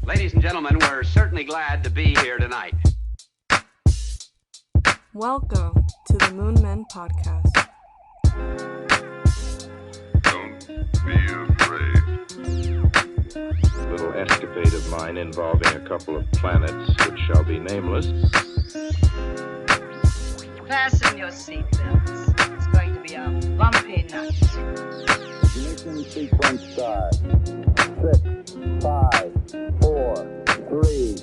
Ladies and gentlemen, we're certainly glad to be here tonight. Welcome to the Moon Men Podcast. Don't be afraid. A little escapade of mine involving a couple of planets which shall be nameless. Fasten your seatbelts. It's going to be a bumpy night. Ignition sequence start. 6, 5, 4, 3,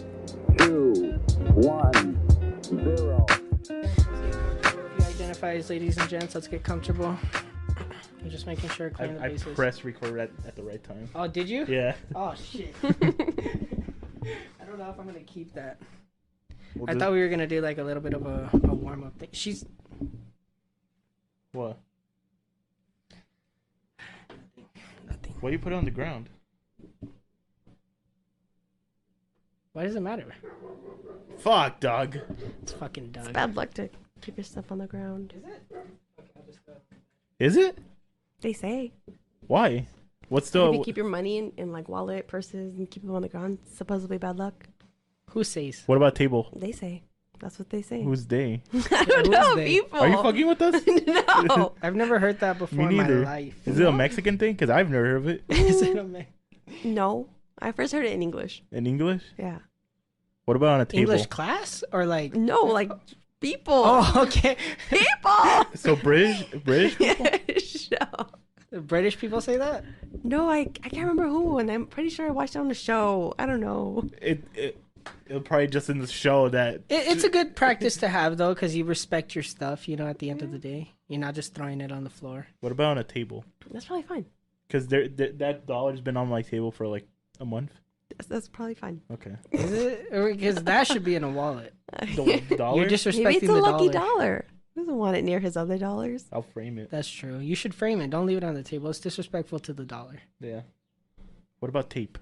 2, 1, 0. You identify as ladies and gents. Let's get comfortable. I'm just making sure clearing the I bases. pressed record at the right time. Oh, did you? Yeah. Oh shit. I don't know if I'm gonna keep that. I thought we were gonna do like a little bit of a warm up thing. She's What? nothing. Why you put it on the ground? Why does it matter? Fuck, dog. It's fucking Doug. Bad luck to keep your stuff on the ground. Is it? Okay, I'll just go. Is it? They say. Why? What's If the? you keep your money in like wallet, purses, and keep them on the ground, supposedly bad luck. Who says? What about table? They say. That's what they say. Who's they? I don't Who's know, they? people. Are you fucking with us? No. I've never heard that before Me in my neither. life. Is it a Mexican thing? Because I've never heard of it. Is it a me- No. I first heard it in English. In English? Yeah. What about on a table? English class or like? No, like people. Oh, okay. People. So British people? No. British people say that? No, I can't remember who, and I'm pretty sure I watched it on the show. I don't know. It'll probably just in the show that. It's a good practice to have though, because you respect your stuff. You know, at the end of the day, you're not just throwing it on the floor. What about on a table? That's probably fine. Because that dollar's been on my table for like a month. That's probably fine. Okay. Is it? Because that should be in a wallet. The dollar? You're disrespecting Maybe it's a the lucky dollar. dollar. He doesn't want it near his other dollars. I'll frame it. That's true. You should frame it. Don't leave it on the table. It's disrespectful to the dollar. Yeah. What about tape?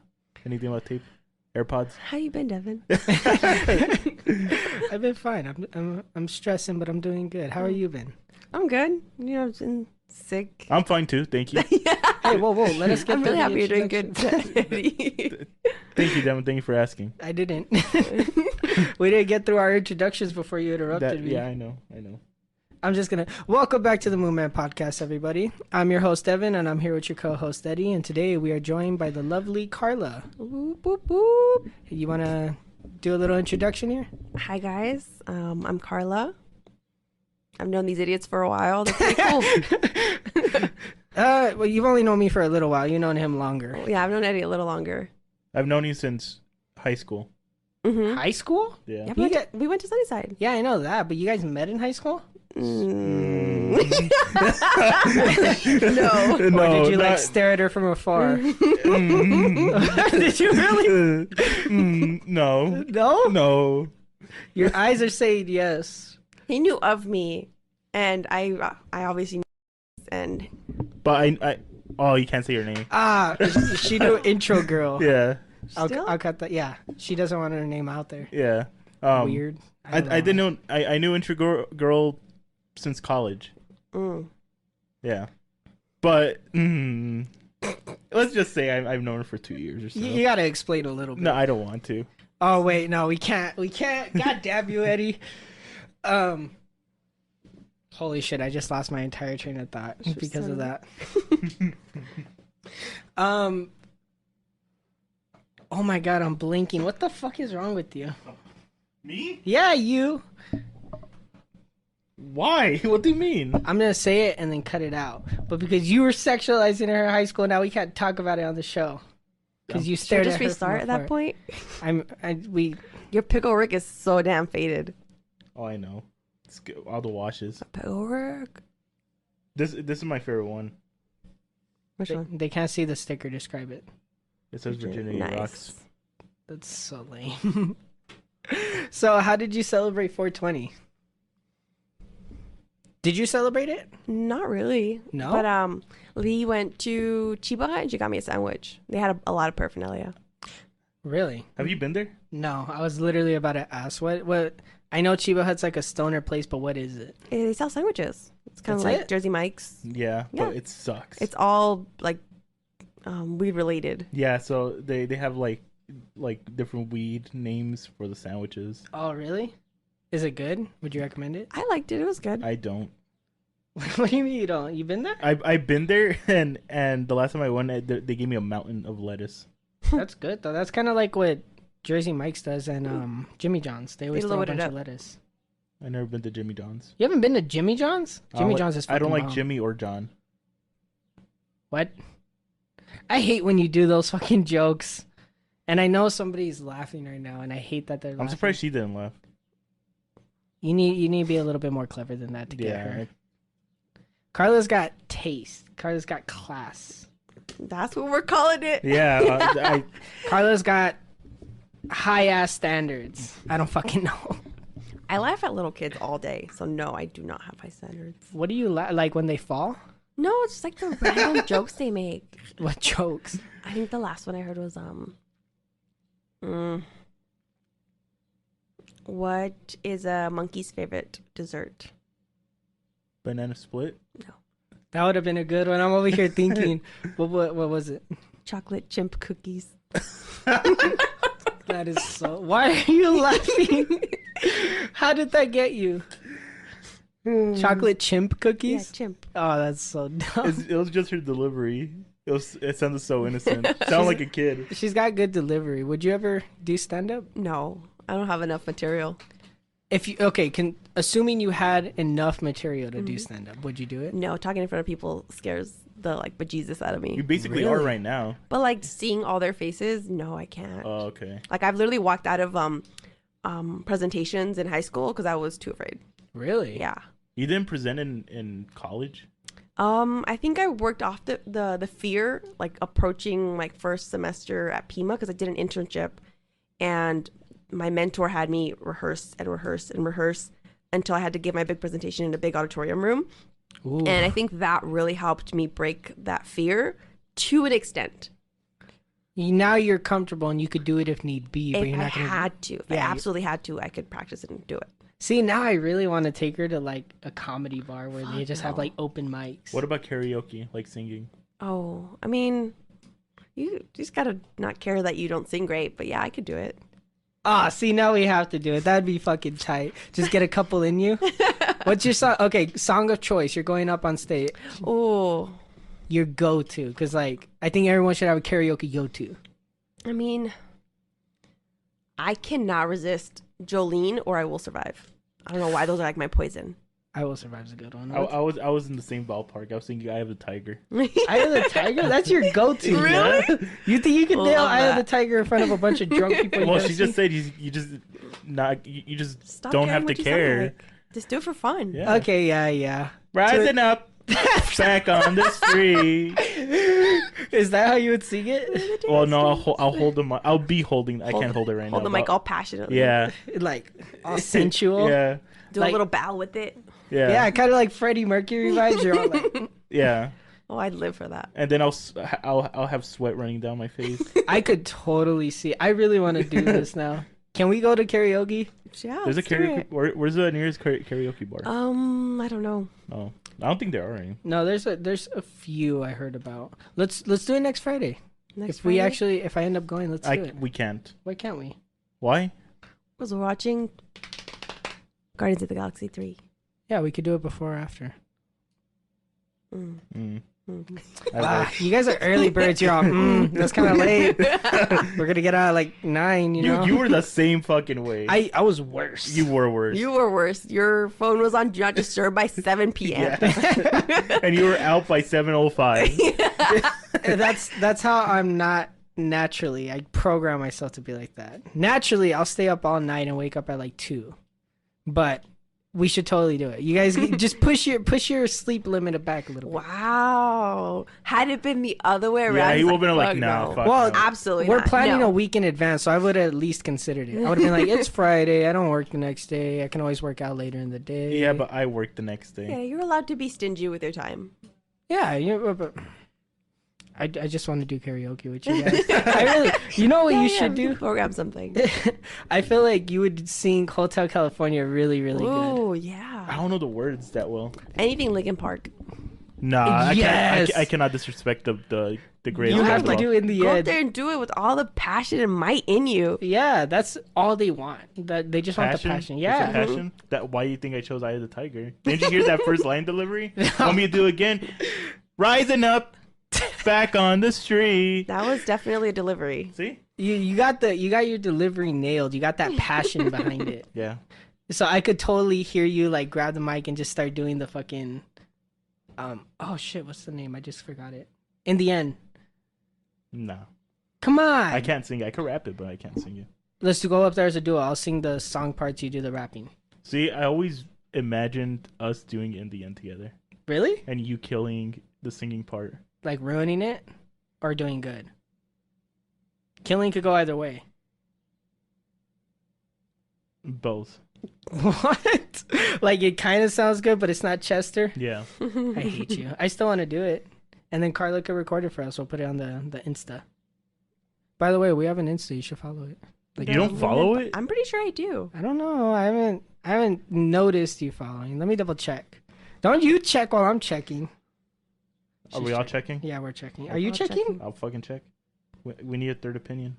Anything about tape? AirPods? How you been, Devyn? I've been fine. I'm stressing, but I'm doing good. How are you been? I'm good. You know, I've been sick. I'm fine too. Thank you. Hey, whoa. Let us get. I'm to really the happy you're doing good. introduction. Thank you, Devyn. Thank you for asking. I didn't. We didn't get through our introductions before you interrupted me. Yeah, I know. I'm just gonna welcome back to the Moon Man Podcast, everybody. I'm your host Devyn, and I'm here with your co-host Eddie. And today we are joined by the lovely Karla. Boop, boop, boop. You wanna do a little introduction here? Hi, guys. I'm Karla. I've known these idiots for a while. They're pretty cool. Well, you've only known me for a little while. You've known him longer. Yeah, I've known Eddie a little longer. I've known you since high school. Mm-hmm. High school? Yeah. Yeah, we went to Sunnyside. Yeah, I know that. But you guys met in high school? No. Or did you like stare at her from afar? Did you really? No. No? No. Your eyes are saying yes. He knew of me, and I obviously knew, and But I oh, you can't say your name. Ah, she knew intro girl. Yeah. Still? I'll cut that. Yeah, she doesn't want her name out there. Yeah. Weird. I didn't know. I knew intro girl since college. Yeah. But let's just say I've known her for 2 years or so. You gotta explain a little bit. No, I don't want to. Oh wait, no, we can't. God damn you, Eddie. Holy shit! I just lost my entire train of thought because of that. Oh my god, I'm blinking. What the fuck is wrong with you? Me? Yeah, you. Why? What do you mean? I'm gonna say it and then cut it out. But because you were sexualizing her in high school, now we can't talk about it on the show. Because you should stared we just at her restart from at that afar. point? Your pickle Rick is so damn faded. Oh, I know. It's good. All the washes. Pickle Rick. This is my favorite one. Which one? They can't see the sticker. Describe it. It says Virginia Nice. rocks. That's so lame. So, how did you celebrate 420? Did you celebrate it? Not really. No? But we went to Chiba and she got me a sandwich. They had a lot of paraphernalia. Really? Have you been there? No, I was literally about to ask. What? I know Chiba Hut's like a stoner place, but what is it? They sell sandwiches. It's kind of That's like it? Jersey Mike's. Yeah, Yeah. but it sucks. It's all like weed related. Yeah, so they have like like different weed names for the sandwiches. Oh, really? Is it good? Would you recommend it? I liked it. It was good. I don't. What do you mean you don't? You been there? I've been there, and the last time I went, they gave me a mountain of lettuce. That's good though. That's kind of like what Jersey Mike's does and Jimmy John's. They always throw a load it bunch of up. lettuce. I never been to Jimmy John's. You haven't been to Jimmy John's? Jimmy John's is. I don't fucking like bomb. Jimmy or John. What? I hate when you do those fucking jokes. And I know somebody's laughing right now, and I hate that they're laughing. I'm surprised she didn't laugh. You need to be a little bit more clever than that to get Yeah. her. Carla's got taste. Carla's got class. That's what we're calling it. Yeah. Carla's got high ass standards. I don't fucking know. I laugh at little kids all day, so no, I do not have high standards. What do you like when they fall? No, it's just like the random jokes they make. What jokes? I think the last one I heard was what is a monkey's favorite dessert? Banana split. No, That would have been a good one. I'm over here thinking, what was it? chocolate chimp cookies. That is so. Why are you laughing? How did that get you? Chocolate chimp Yeah, cookies? chimp. Oh, that's so dumb. It was just her delivery. It sounded so innocent. Sound like a kid. She's got good delivery. Would you ever do stand up? No, I don't have enough material. Assuming you had enough material to do stand up, would you do it? No, talking in front of people scares the bejesus out of me. You basically Really? are right now. But like seeing all their faces, no, I can't. Oh, okay. Like I've literally walked out of presentations in high school because I was too afraid. Really? Yeah. You didn't present in college? I think I worked off the fear, like approaching my first semester at Pima because I did an internship, and my mentor had me rehearse and rehearse and rehearse until I had to give my big presentation in a big auditorium room. Ooh. And I think that really helped me break that fear to an extent. Now you're comfortable and you could do it if need be, but If you're I not gonna. had to, if I Yeah, absolutely had to, I could practice it and do it. See, now I really want to take her to like a comedy bar where they Fuck just have no. like open mics. What about karaoke, like singing? Oh, I mean, you just gotta not care that you don't sing great, but yeah, I could do it. Ah, see, now we have to do it. That'd be fucking tight. Just get a couple in you. What's your song? Okay, song of choice. You're going up on stage. Oh, Your go-to, because like I think everyone should have a karaoke go-to. I mean, I cannot resist Jolene or I Will Survive. I don't know why those are like my poison. I Will Survive is a good one. I was in the same ballpark. I was thinking Eye of the Tiger. Eye of the Tiger? That's your go-to. Really? Yeah? You think you could nail Love Eye of the that. Tiger in front of a bunch of drunk people? Well, she just said you just Stop don't caring have to what you sound care. like. Just do it for fun. Yeah. Okay, yeah. Rising up, back on the street. Is that how you would sing it? Well, no, I'll hold the mic. I'll be holding. I can't hold it right now. Hold the mic but- all passionately. Yeah. Like all sensual? Yeah. Do Like- a little bow with it. Yeah. Yeah, kind of like Freddie Mercury vibes. You're all like, Yeah. Oh, I'd live for that. And then I'll have sweat running down my face. I could totally see. I really want to do this now. Can we go to karaoke? Yeah. There's a let's do karaoke. it. Where's the nearest karaoke bar? I don't know. Oh, I don't think there are any. No, there's a few I heard about. Let's do it next Friday. Next If I end up going, let's do it. We can't. Why can't we? Why? was watching Guardians of the Galaxy 3. Yeah, we could do it before or after. Mm. Ah, you guys are early birds. You're all, that's kind of late. We're gonna get out at like 9. You know. You were the same fucking way. I was worse. You were worse. You were worse. Your phone was on Do Not Disturb by 7 p.m. And you were out by 7:05. That's how I'm not naturally. I program myself to be like that. Naturally, I'll stay up all night and wake up at like 2. But we should totally do it. You guys just push your sleep limit back a little bit. Wow. Had it been the other way around, Yeah, he it's would have been like, fuck nah, no. fuck Well, no. Absolutely We're not. planning No. a week in advance, so I would have at least considered it. I would have been like, it's Friday. I don't work the next day. I can always work out later in the day. Yeah, but I worked the next day. Yeah, you're allowed to be stingy with your time. Yeah, but I just want to do karaoke with you guys. I really, you know what you should we can do? program something. I feel like you would sing Hotel California really, really good. Oh, I yeah. don't know the words that well. Anything Linkin Park. Nah, Yes. I cannot disrespect the the greatest. You guy have of to all. do it in the Go end. up there and do it with all the passion and might in you. Yeah, that's all they want. That they just want the passion. Just Yeah. a passion. That why you think I chose Eye of the Tiger? Didn't you hear that first line delivery? Want me to do it again? Rising up, back on the street. That was definitely a delivery. See? You got your delivery nailed. You got that passion behind it. Yeah. So I could totally hear you like grab the mic and just start doing the fucking oh shit, what's the name? I just forgot it. In the end. No. Come on. I can't sing it. I can rap it, but I can't sing it. Let's go up there as a duo. I'll sing the song parts, you do the rapping. See, I always imagined us doing In the End together. Really? And you killing the singing part. Like ruining it or doing good? Killing could go either way. Both. What? Like it kind of sounds good, but it's not Chester? Yeah. I hate you. I still want to do it. And then Karla could record it for us. We'll put it on the Insta. By the way, we have an Insta. You should follow it. Like, You don't follow it? I'm pretty sure I do. I don't know. I haven't noticed you following. Let me double check. Don't you check while I'm checking. Are we all checking? Yeah, we're checking. Are you I'll checking? I'll fucking check. We need a third opinion.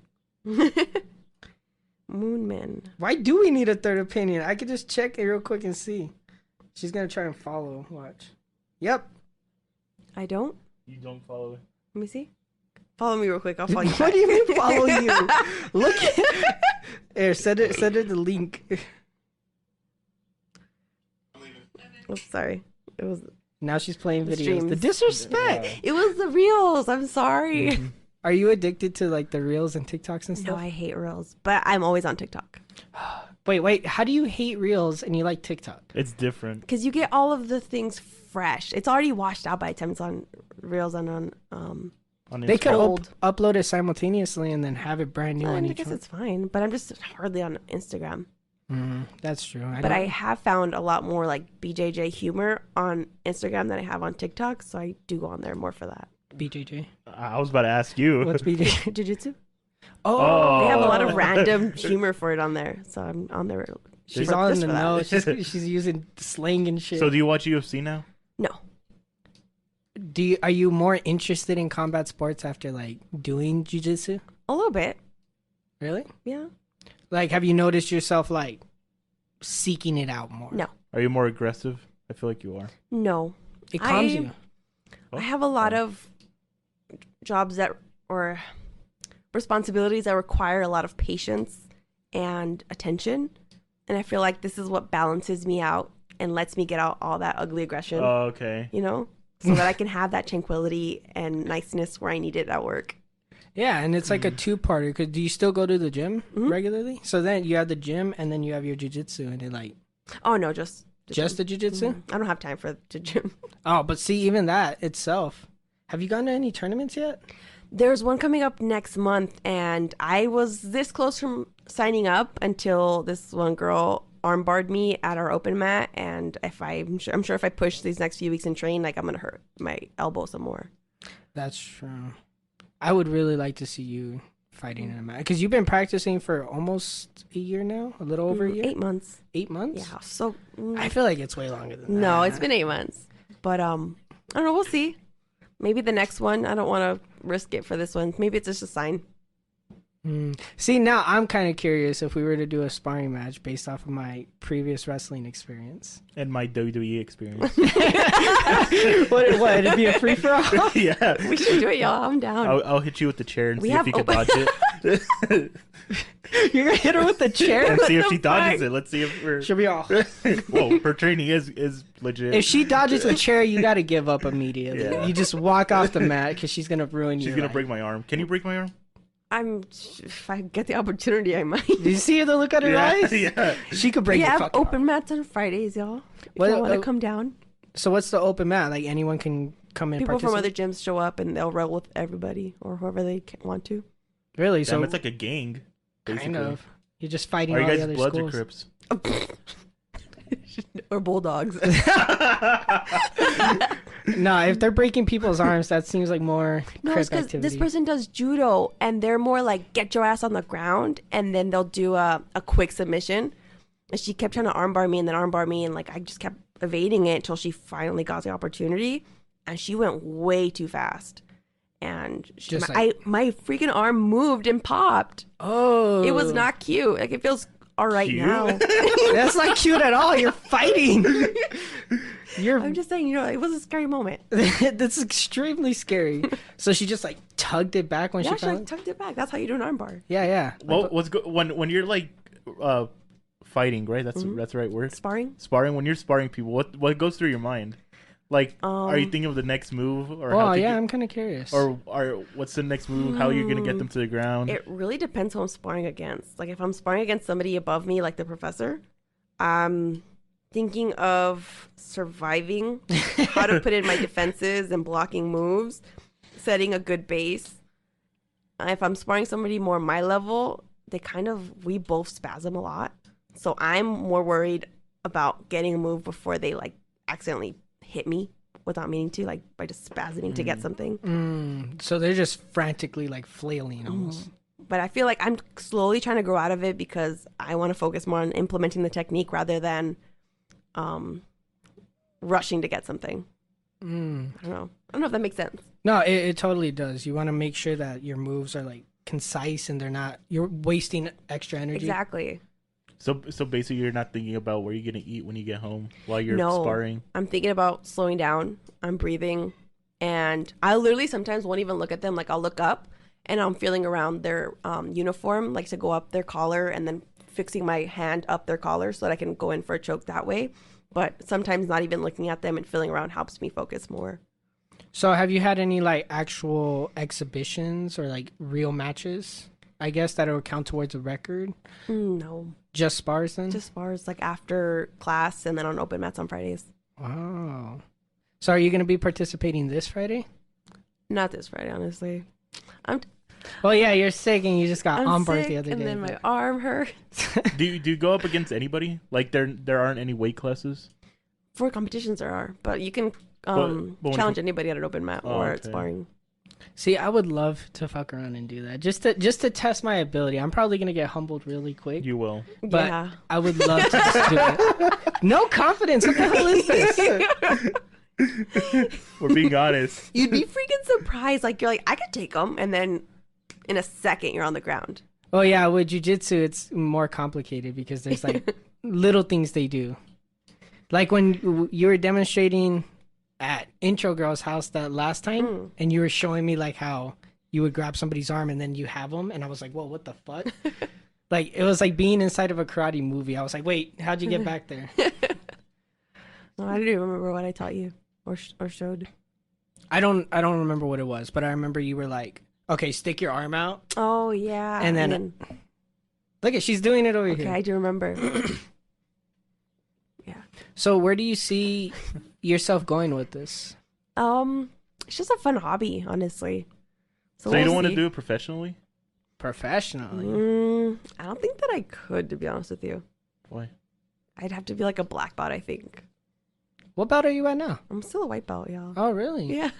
Moonman. Why do we need a third opinion? I could just check it real quick and see. She's gonna try and follow. Watch. Yep. I don't. You don't follow it? Let me see. Follow me real quick. I'll follow you. What do you mean follow you? Look at here, send her the link. Oops, sorry. It was Now she's playing The videos. streams. The disrespect. it was the reels. I'm sorry. Are you addicted to like the reels and TikToks and No, stuff? I hate reels, but I'm always on TikTok Wait. How do you hate reels and you like TikTok? It's different. because you get all of the things fresh. It's already washed out by the time it's on reels and on. On They could Instagram. upload it simultaneously and then have it brand new on I each guess one. it's fine, but I'm just hardly on Instagram. That's true. But I have found a lot more like BJJ humor on Instagram than I have on TikTok, so I do go on there more for that. BJJ. I was about to ask you. What's BJJ? Jiu-jitsu. Oh, They have a lot of random humor for it on there, so I'm on there. she's for- all in just the for that. know. She's using slang and shit. So do you watch UFC now? No, Are you more interested in combat sports after like doing jiu-jitsu? a little bit. Really? Yeah. Like, have you noticed yourself like seeking it out more? No. Are you more aggressive? I feel like you are. No. It calms I- you. I have a lot of jobs that or responsibilities that require a lot of patience and attention, and I feel like this is what balances me out and lets me get out all that ugly aggression. Oh, okay. You know, so that I can have that tranquility and niceness where I need it at work. Yeah, and it's like a two-parter. Cause do you still go to the gym regularly? So then you have the gym and then you have your jiu-jitsu, and it like Oh no, just the jiu-jitsu. I don't have time for the gym. Oh, but see, even that itself. Have you gone to any tournaments yet? There's one coming up next month, and I was this close from signing up until this one girl armbarred me at our open mat, and I'm sure if I push these next few weeks and train, like I'm gonna hurt my elbow some more. That's true. I would really like to see you fighting in a match because you've been practicing for almost a year now, a little over a year. 8 months. 8 months? Yeah. So I feel like it's way longer than that. no, it's been 8 months, but I don't know. We'll see. Maybe the next one. I don't want to risk it for this one. Maybe it's just a sign. See, now I'm kind of curious if we were to do a sparring match based off of my previous wrestling experience. And my WWE experience. What? It'd be a free for all? Yeah. We should do it, y'all. I'm down. I'll hit you with the chair and We see if have you can open- dodge it. You're gonna hit her with the chair? And see if the she dodges fuck? it. Let's see if we're. She'll be all. Whoa, her training is legit. If she dodges the chair, you gotta give up immediately. Yeah. You just walk off the mat because she's gonna ruin She's your gonna life. break my arm. Can you break my arm? If I get the opportunity, I might. Did you see the look on her eyes? Yeah. She could break We your have fucking open arm. mats on Fridays, y'all. If What- you want to come down, So what's the open mat? Like anyone can come in. people from other participate? gyms show up and they'll roll with everybody or whoever they want to. Really? Damn, So it's like a gang. Basically. kind of. You're just fighting Are you all the guys other Bloods schools. or Crips? Or bulldogs. No, if they're breaking people's arms, that seems like more No, crip it's because activity. this person does judo and they're more like get your ass on the ground and then they'll do a quick submission. And she kept trying to armbar me and then armbar me and like I just kept evading it until she finally got the opportunity and she went way too fast. and Just my freaking arm moved and popped. Oh, It was not cute. Like, it feels all right Cute? now. That's not cute at all. You're fighting. I'm just saying, it was a scary moment. That's extremely scary. So she just like tugged it back when Yeah, she she found. tucked it back. That's how you do an armbar. Yeah. When you're like fighting, right? That's the right word. Sparring. When you're sparring people, what goes through your mind? Like, are you thinking of the next move, or Oh yeah, I'm kind of curious. or what's the next move? How you're gonna get them to the ground? It really depends who I'm sparring against. Like, if I'm sparring against somebody above me, like the professor, I'm thinking of surviving, how to put in my defenses and blocking moves, setting a good base. If I'm sparring somebody more my level, we both spasm a lot. So I'm more worried about getting a move before they like accidentally hit me without meaning to, like by just spasming to get something. So they're just frantically like flailing almost. But I feel like I'm slowly trying to grow out of it because I want to focus more on implementing the technique rather than rushing to get something. I don't know if that makes sense. No, it totally does. You want to make sure that your moves are like concise and you're wasting extra energy. Exactly. So basically, you're not thinking about where you're gonna eat when you get home while you're No, sparring. I'm thinking about slowing down. I'm breathing, and I literally sometimes won't even look at them. Like, I'll look up and I'm feeling around their uniform, like to go up their collar, and then fixing my hand up their collar so that I can go in for a choke that way. But sometimes not even looking at them and feeling around helps me focus more. So have you had any like actual exhibitions or like real matches? I guess that will count towards a record. No, Just spars then? just bars like after class and then on open mats on Fridays. Wow. So are you going to be participating this Friday? Not this Friday, honestly. Well, yeah, you're sick and you just got I'm on bars sick, the other and day. then my arm hurts. Do you go up against anybody? Like there aren't any weight classes? For competitions there are, but you can But when challenge anybody at an open mat or at okay. sparring. See, I would love to fuck around and do that. Just to test my ability. I'm probably going to get humbled really quick. You will. But Yeah. I would love to just do it. No confidence. What the hell is this? We're being honest. You'd be freaking surprised. Like, you're like, I could take them, and then in a second you're on the ground. Oh, yeah. With jiu-jitsu, it's more complicated because there's like little things they do. Like when you were demonstrating at Intro Girl's house that last time, and you were showing me like how you would grab somebody's arm and then you have them, and I was like, whoa, what the fuck? Like, it was like being inside of a karate movie. I was like, wait, how'd you get back there? No, I don't even remember what I taught you or showed. I don't remember what it was, but I remember you were like, okay, stick your arm out. Oh, yeah. And then look at, she's doing it over okay, here. I do remember. Yeah. So where do you see yourself going with this? It's just a fun hobby, honestly. So you don't want to do it professionally? Professionally? I don't think that I could, to be honest with you. Why? I'd have to be like a black belt, I think. What belt are you at now? I'm still a white belt, y'all. Oh, really? Yeah.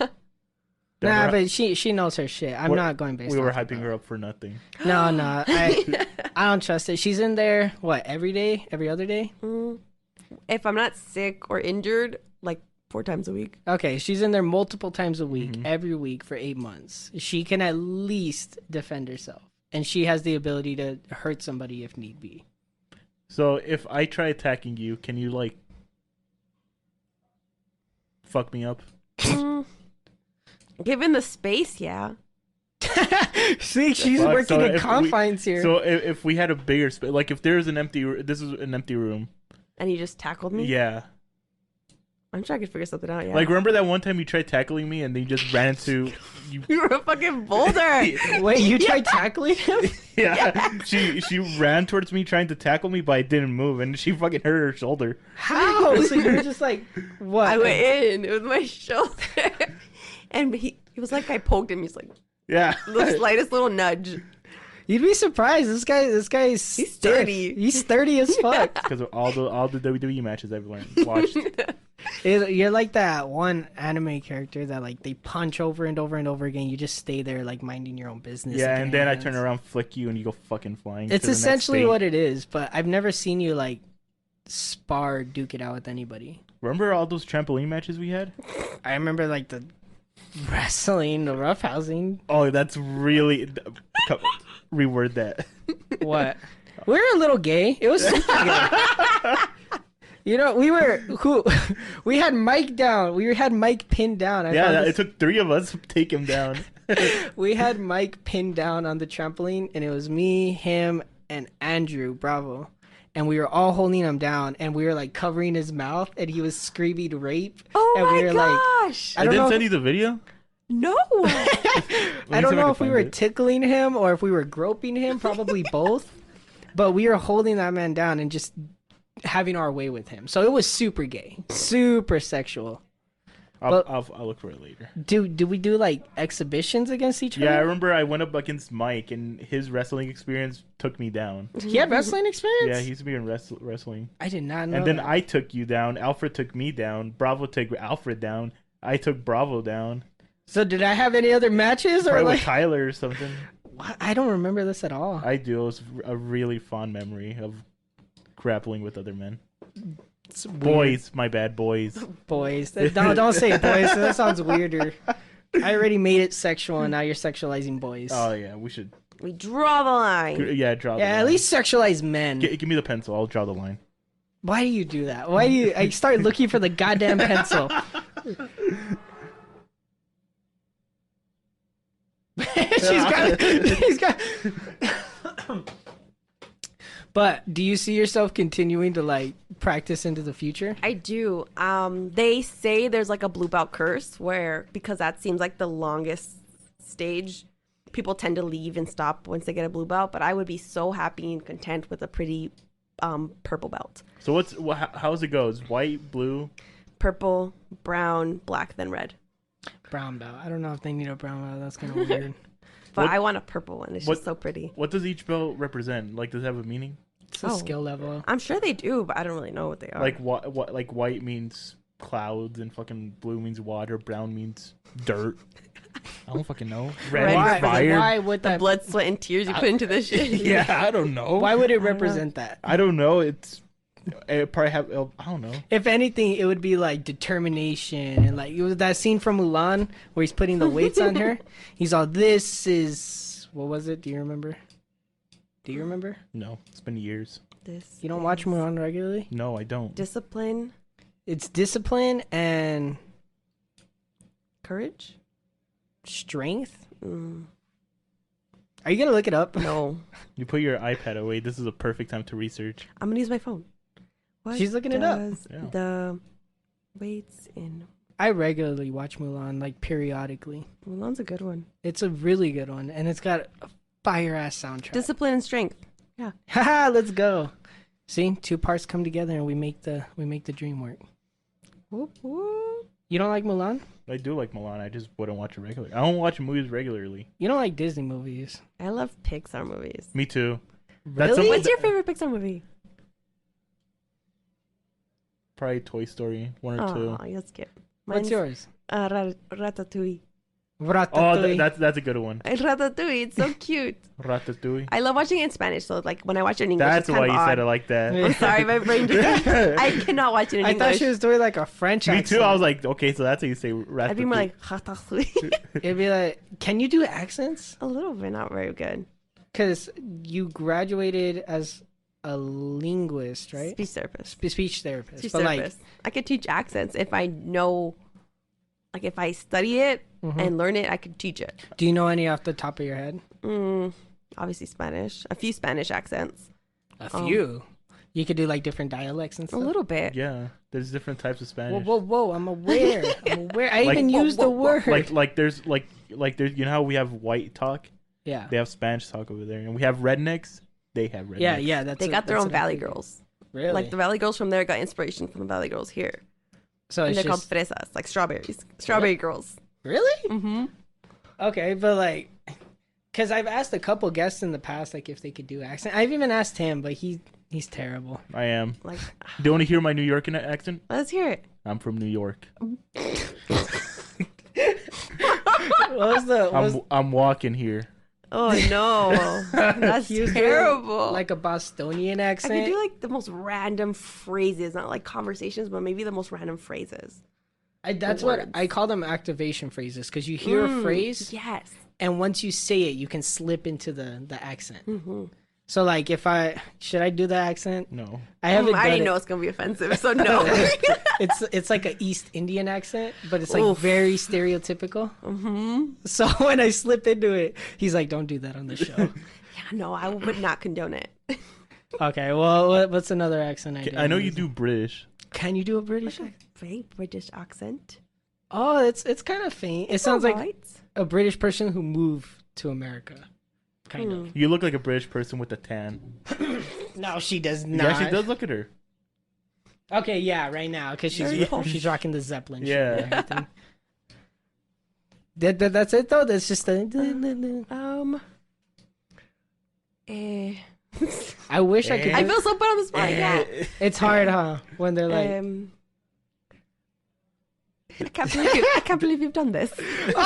Nah, but she knows her shit. I'm not going based. We were off of hyping that. her up for nothing. No, I don't trust it. She's in there, what, every day? Every other day? If I'm not sick or injured, like 4 times a week. Okay, she's in there multiple times a week, every week for 8 months. She can at least defend herself. And she has the ability to hurt somebody if need be. So if I try attacking you, can you like fuck me up? Given the space, yeah. See, she's Fuck, working so in if confines here. So if we had a bigger space, like if there's an empty, this is an empty room. And you just tackled me? Yeah. I'm sure I could figure something out, yeah. Like remember that one time you tried tackling me and then you just ran into you. You were a fucking boulder. Wait, you tried tackling him? Yeah. She ran towards me trying to tackle me, but I didn't move, and she fucking hurt her shoulder. How? So you were just like, what? I went in with my shoulder. And he was like, I poked him. He's like, Yeah. the slightest little nudge. You'd be surprised. This guy's He's stiff. sturdy. He's sturdy as fuck. Because of all the WWE matches I've watched. You're like that one anime character that like they punch over and over and over again. You just stay there like minding your own business. Yeah, with and your then I hands. turn around, flick you, and you go fucking flying. It's to the next essentially state. what it is, but I've never seen you like spar, duke it out with anybody. Remember all those trampoline matches we had? I remember like the Wrestling, the roughhousing. Oh, that's really. Reword that. What? We were a little gay. It was super gay. You know, we had Mike down. We had Mike pinned down. It took 3 of us to take him down. We had Mike pinned down on the trampoline, and it was me, him, and Andrew Bravo. And we were all holding him down, and we were like covering his mouth, and he was screaming rape. Oh and we were gosh! Like, I didn't send you the video? No. I don't know if we were tickling him or if we were groping him, probably both. But we were holding that man down and just having our way with him. So it was super gay, super sexual. I'll look for it later. Do we do like exhibitions against each other? Yeah, I remember I went up against Mike, and his wrestling experience took me down. He had wrestling experience? Yeah, he used to be in wrestling. I did not know. And then that. I took you down. Alfred took me down. Bravo took Alfred down. I took Bravo down. So did I have any other matches or Probably like with Tyler or something. I don't remember this at all. I do. It was a really fond memory of grappling with other men. Boys, my bad, boys. Boys. Don't say boys. That sounds weirder. I already made it sexual, and now you're sexualizing boys. Oh yeah, we should. We draw the line. Yeah, draw. The line. At least sexualize men. Give me the pencil. I'll draw the line. Why do you do that? Why do you? I start looking for the goddamn pencil. She's got. But do you see yourself continuing to like practice into the future? I do. They say there's like a blue belt curse where, because that seems like the longest stage, people tend to leave and stop once they get a blue belt. But I would be so happy and content with a pretty purple belt. So how's it goes? White, blue, purple, brown, black, then red. Brown belt. I don't know if they need a brown belt. That's kind of weird. But I want a purple one. It's just so pretty. What does each belt represent? Like, does it have a meaning? It's a skill level. I'm sure they do, but I don't really know what they are. Like what? Like white means clouds, and fucking blue means water. Brown means dirt. I don't fucking know. Red means fire. Why would the that blood, sweat, and tears you put into this shit? Yeah, I don't know. Why would it represent that? I don't know. It probably have. I don't know. If anything, it would be like determination and like it was that scene from Mulan where he's putting the weights on her. He's all, "This is what was it? Do you remember? Do you remember? No, it's been years. You don't watch Mulan regularly? No, I don't. Discipline. It's discipline and courage, strength. Are you gonna look it up? No. You put your iPad away. This is a perfect time to research. I'm gonna use my phone. What She's looking it up. Yeah. The weights in I regularly watch Mulan, like periodically. Mulan's a good one. It's a really good one, and it's got a fire ass soundtrack. Discipline and strength. Yeah. Haha, let's go. See, 2 parts come together, and we make the dream work. Whoop, whoop. You don't like Mulan? I do like Mulan. I just wouldn't watch it regularly. I don't watch movies regularly. You don't like Disney movies? I love Pixar movies. Me too. Really? What's your favorite Pixar movie? Probably Toy Story 1 or 2. Oh, that's cute. What's yours? Ratatouille. Ratatouille. Oh, that's a good one. Ratatouille. It's so cute. Ratatouille. I love watching it in Spanish, so like when I watch it in English, That's it's why kind you of said odd. it like that. I'm sorry, my brain just I cannot watch it in I English. thought she was doing like a French Me accent. too. I was like, okay, so that's how you say Ratatouille. I'd be more like Ratatouille. It'd be like, can you do accents? A little bit, not very good. Because you graduated as a linguist, right? Speech therapist. Speech therapist. Speech but therapist. I could teach accents if I know, like if I study it and learn it, I could teach it. Do you know any off the top of your head? Obviously Spanish. A few Spanish accents. A few. You could do like different dialects and A stuff. little bit. Yeah, there's different types of Spanish. Whoa! I'm aware. I Like- even used the word. Like there's you know how we have white talk? yeah. They have Spanish talk over there, and we have rednecks. They have rednecks. Yeah. That's They got their that's own what I Valley figured. Girls. Really? Like the Valley Girls from there got inspiration from the Valley Girls here. so And it's they're called just fresas, like strawberries. Strawberry girls. really. Mm-hmm. Okay, but like, because I've asked a couple guests in the past, like if they could do accent. I've even asked him, but he's terrible. I am. Like, Do you want to hear my New York accent? let's hear it. I'm from New York. What was I'm walking here. Oh no, that's he was doing, terrible. like a Bostonian I accent. could do like the most random phrases, not like conversations, but maybe the most random phrases. That's the what words. I call them activation phrases because you hear a phrase Yes. and once you say it, you can slip into the accent. Mm-hmm. So like, should I do the accent? No. I haven't. I done already it. know it's gonna be offensive, so no. It's like a East Indian accent, but it's like Oof. very stereotypical. Mm-hmm. So when I slipped into it, he's like, "Don't do that on the show." Yeah, no, I would not condone it. Okay, well, what's another accent I do? I know you do British. Can you do a British? Very British accent. Oh, it's kind of faint. It sounds like Alright. a British person who moved to America. Kind of. You look like a British person with a tan. No, she does Yeah, not. she does. Look at her. Okay, yeah, right now because she's rocking the Zeppelin. Yeah. Shit and everything. That's it though. That's just the. I wish I could. I feel so bad on the spot. Yeah. It's hard, huh? When they're like. I can't believe you've done this. That's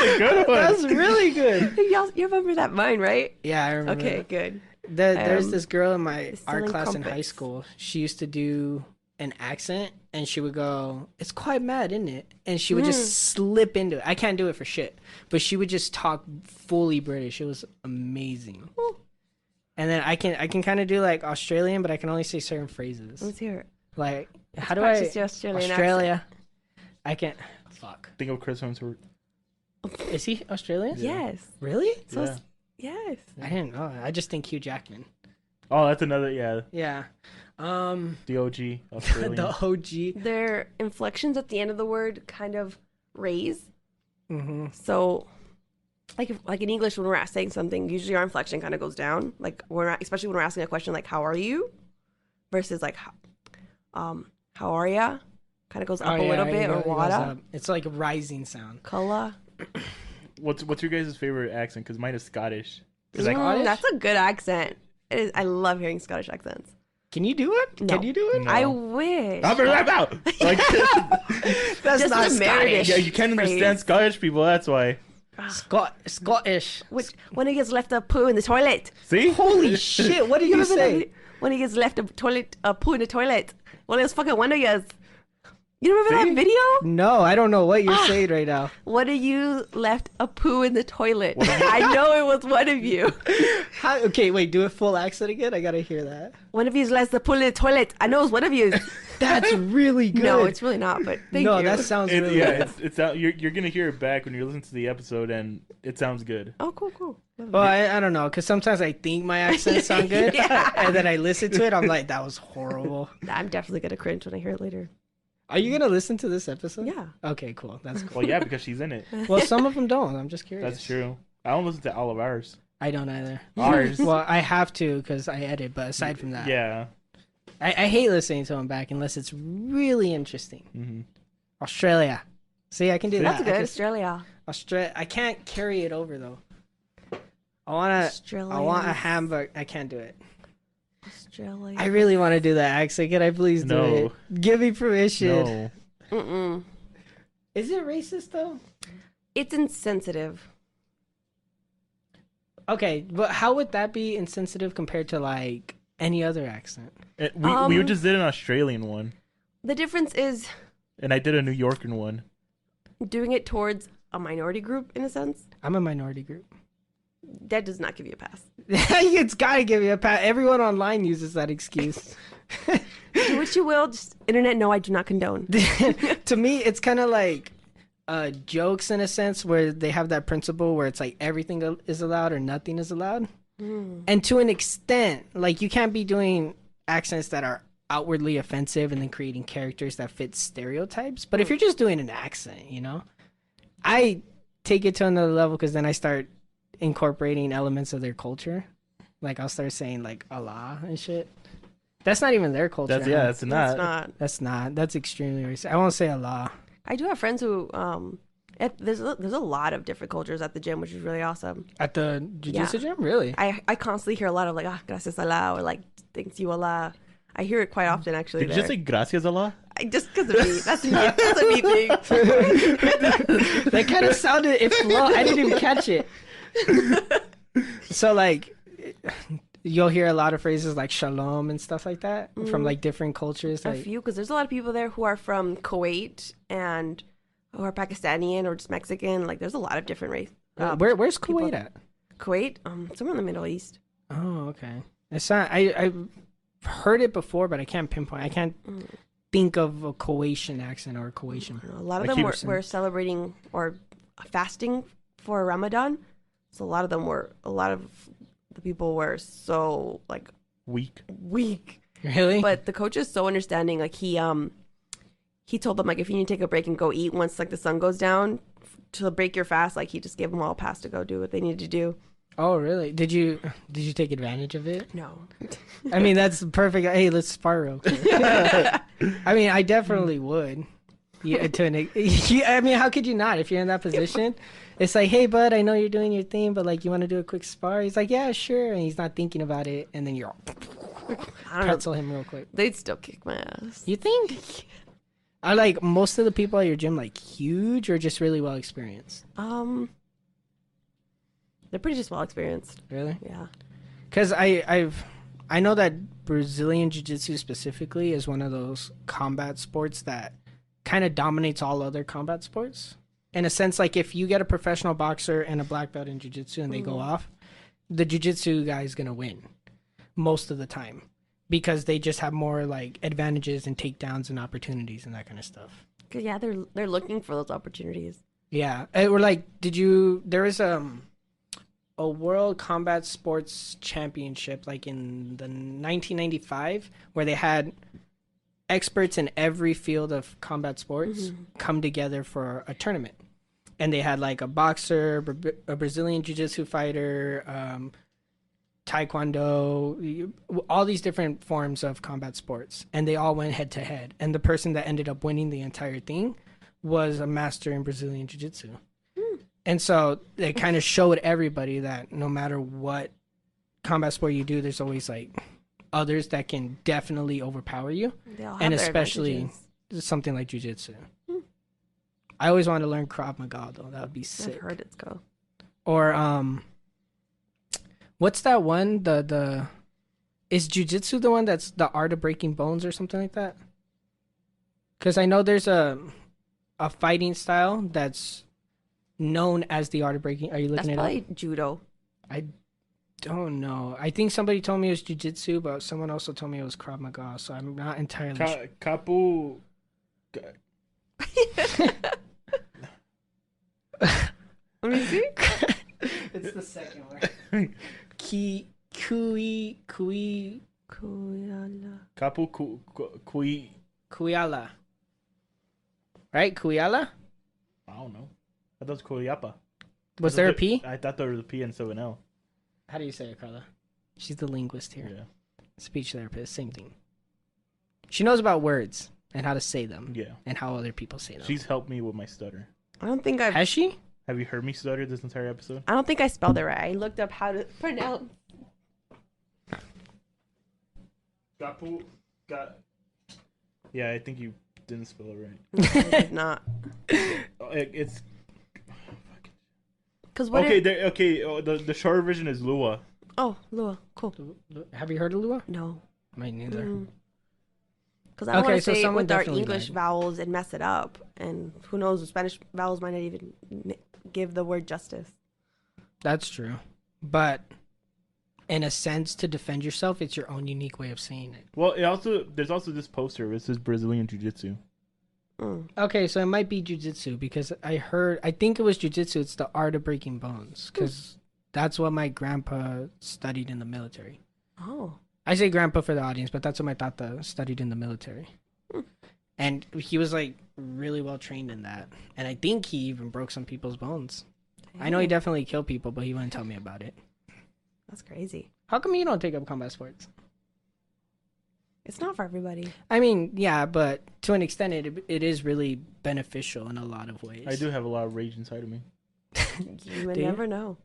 a good one. That's really good. You remember that mine, right? Yeah, I remember. Okay, that. good. There's this girl in my art selling class in high crumpets. school. She used to do an accent, and she would go, "It's quite mad, isn't it?" And she would just slip into it. I can't do it for shit, but she would just talk fully British. It was amazing. And then I can kind of do like Australian, but I can only say certain phrases. Let's hear it. Like, how do practice I your Australian Australia? I can't. Fuck. Think of Chris Hemsworth. Is he Australian? Yes. Really? So Yeah. yes. I didn't know. I just think Hugh Jackman. Oh, that's another. Yeah, Yeah. the OG Australian. The OG. Their inflections at the end of the word kind of raise. Mm-hmm. So, like in English, when we're saying something, usually our inflection kind of goes down. Like especially when we're asking a question like "How are you?" versus like "How are ya?" Kind of goes up a little bit, or "Wada?" It's like a rising sound. Kala. What's your guys' favorite accent? Because mine is Scottish. That's a good accent. It is. I love hearing Scottish accents. Can you do it? No. Can you do it? No. I wish. Like, That's Just not the Meredith. yeah, you can't understand phrase. Scottish people. That's why. Scottish. When he gets left a poo in the toilet. See? Holy shit! What did you Remember that say? video? When he gets left a poo in the toilet. Well, it was fucking one of yours. You remember See? that video? No, I don't know what you're saying right now. One of you left a poo in the toilet. I know it was one of you. Okay, wait. Do a full accent again. I gotta hear that. One of you left the poo in the toilet. I know it was one of you. That's really good. No, it's really not. But thank no, you. that sounds It, really yeah, good. it's out. You're gonna hear it back when you listen to the episode, and it sounds good. Oh, cool. Well, I don't know, because sometimes I think my accents sound good, Yeah. and then I listen to it, I'm like, that was horrible. I'm definitely gonna cringe when I hear it later. Are you gonna listen to this episode? Yeah. Okay, cool. That's cool. Well, yeah, because she's in it. Well, some of them don't. I'm just curious. That's true. I don't listen to all of ours. I don't either. Ours. Well, I have to because I edit, but aside from that, Yeah. I hate listening to them back unless it's really interesting. Mm-hmm. Australia. See, I can do That's that. good. Australia. Australia. I can't carry it over though. I want a hamburger. I can't do it. Australia. I really want to do that accent. Can I please do No. it? Give me permission. No. Mm-mm. Is it racist though? It's insensitive. Okay, but how would that be insensitive compared to like any other accent? We just did an Australian one, The difference is and I did a New Yorker one. doing it towards a minority group in a sense. I'm a minority group. That does not give you a pass. It's gotta give me a pat. Everyone online uses that excuse. Do what you will. Just internet. No, I do not condone. To me, it's kind of like jokes in a sense where they have that principle where it's like everything is allowed or nothing is allowed. And to an extent, like you can't be doing accents that are outwardly offensive and then creating characters that fit stereotypes. But if you're just doing an accent, you know, I take it to another level because then I start incorporating elements of their culture. Like I'll start saying like Allah and shit. That's not even their culture. That's huh? not. That's not. That's not. That's extremely racist. I won't say Allah. I do have friends who there's a lot of different cultures at the gym, which is really awesome. At the jiu-jitsu Yeah. gym? Really? I constantly hear a lot of like gracias Allah or like thanks you Allah. I hear it quite often actually. Did you just say gracias Allah? Just because of me. That's me. That's a me thing. That kind of sounded it flow. I didn't even catch it. So like you'll hear a lot of phrases like shalom and stuff like that from like different cultures. A Like, few, because there's a lot of people there who are from Kuwait and who are Pakistani or just Mexican. Like, there's a lot of different race. where's people. Kuwait at? Kuwait, somewhere in the Middle East. Oh, okay. It's not. I've heard it before, but I can't pinpoint. I can't think of a Croatian accent or a Croatian. A lot of I them keep- were celebrating or fasting for Ramadan. So a lot of the people were so like Weak. weak. Really? But the coach is so understanding. Like he told them like if you need to take a break and go eat once like the sun goes down to break your fast, like he just gave them all a pass to go do what they needed to do. Oh, really? Did you take advantage of it? No. I mean, that's perfect. Hey, let's spar real quick. I mean, I definitely would. Yeah, I mean, how could you not? If you're in that position, it's like, hey, bud, I know you're doing your thing, but like, you want to do a quick spar? He's like, yeah, sure. And he's not thinking about it. And then you're all I don't know. pretzel him real quick. They'd still kick my ass. You think? Are like most of the people at your gym like huge or just really well experienced? They're pretty just well experienced. Really? Yeah. Because I know that Brazilian jiu-jitsu specifically is one of those combat sports that kind of dominates all other combat sports. In a sense, like if you get a professional boxer and a black belt in jiu-jitsu and they go off, the jiu-jitsu guy is going to win most of the time because they just have more like advantages and takedowns and opportunities and that kind of stuff. 'Cause, yeah, they're looking for those opportunities. Yeah. Or like, there is a World Combat Sports Championship like in the 1995 where they had experts in every field of combat sports come together for a tournament. And they had like a boxer, a Brazilian jiu-jitsu fighter, taekwondo, all these different forms of combat sports. And they all went head to head. And the person that ended up winning the entire thing was a master in Brazilian jiu-jitsu. And so they kind of showed everybody that no matter what combat sport you do, there's always like others that can definitely overpower you. They all have And their especially advantages. something like jiu-jitsu. I always wanted to learn Krav Maga though. That would be I've sick. heard it's go. Or what's that one? Is jiu-jitsu the one that's the art of breaking bones or something like that? Because I know there's a fighting style that's known as the art of breaking. Are you looking That's it up? probably judo. I don't know. I think somebody told me it was jiu-jitsu, but someone also told me it was Krav Maga, so I'm not entirely sure. Kapu. Let me see. It's the second one. Kui Kuyala. Kapu kui. Kuyala. Right? Kuyala? I don't know. I thought it was Kuyapa. Was there a P? I thought there was a P and so an L. How do you say it, Karla? She's the linguist here. Yeah. Speech therapist, same thing. She knows about words and how to say them. Yeah. And how other people say them. She's helped me with my stutter. I don't think I've. Has she? Have you heard me stutter this entire episode? I don't think I spelled it right. I looked up how to pronounce. Kapu. Yeah, I think you didn't spell it right. No, I did not. It's Because what? okay. The short version is Lua. Oh, Lua. Cool. Have you heard of Lua? No. Me neither. Because I don't want to so say it someone with our definitely English lied. vowels and mess it up. And who knows, the Spanish vowels might not even give the word justice. That's true. But in a sense, to defend yourself, it's your own unique way of saying it. Well, there's also this poster. It says Brazilian Jiu-Jitsu. Okay, so it might be jiu-jitsu because I think it was jiu-jitsu. It's the art of breaking bones because that's what my grandpa studied in the military. Oh. I say grandpa for the audience, but that's what my tata studied in the military. And he was like really well trained in that. And I think he even broke some people's bones. I know he definitely killed people, but he wouldn't tell me about it. That's crazy. How come you don't take up combat sports? It's not for everybody. I mean, yeah, but to an extent, it is really beneficial in a lot of ways. I do have a lot of rage inside of me. You would Do you? never know.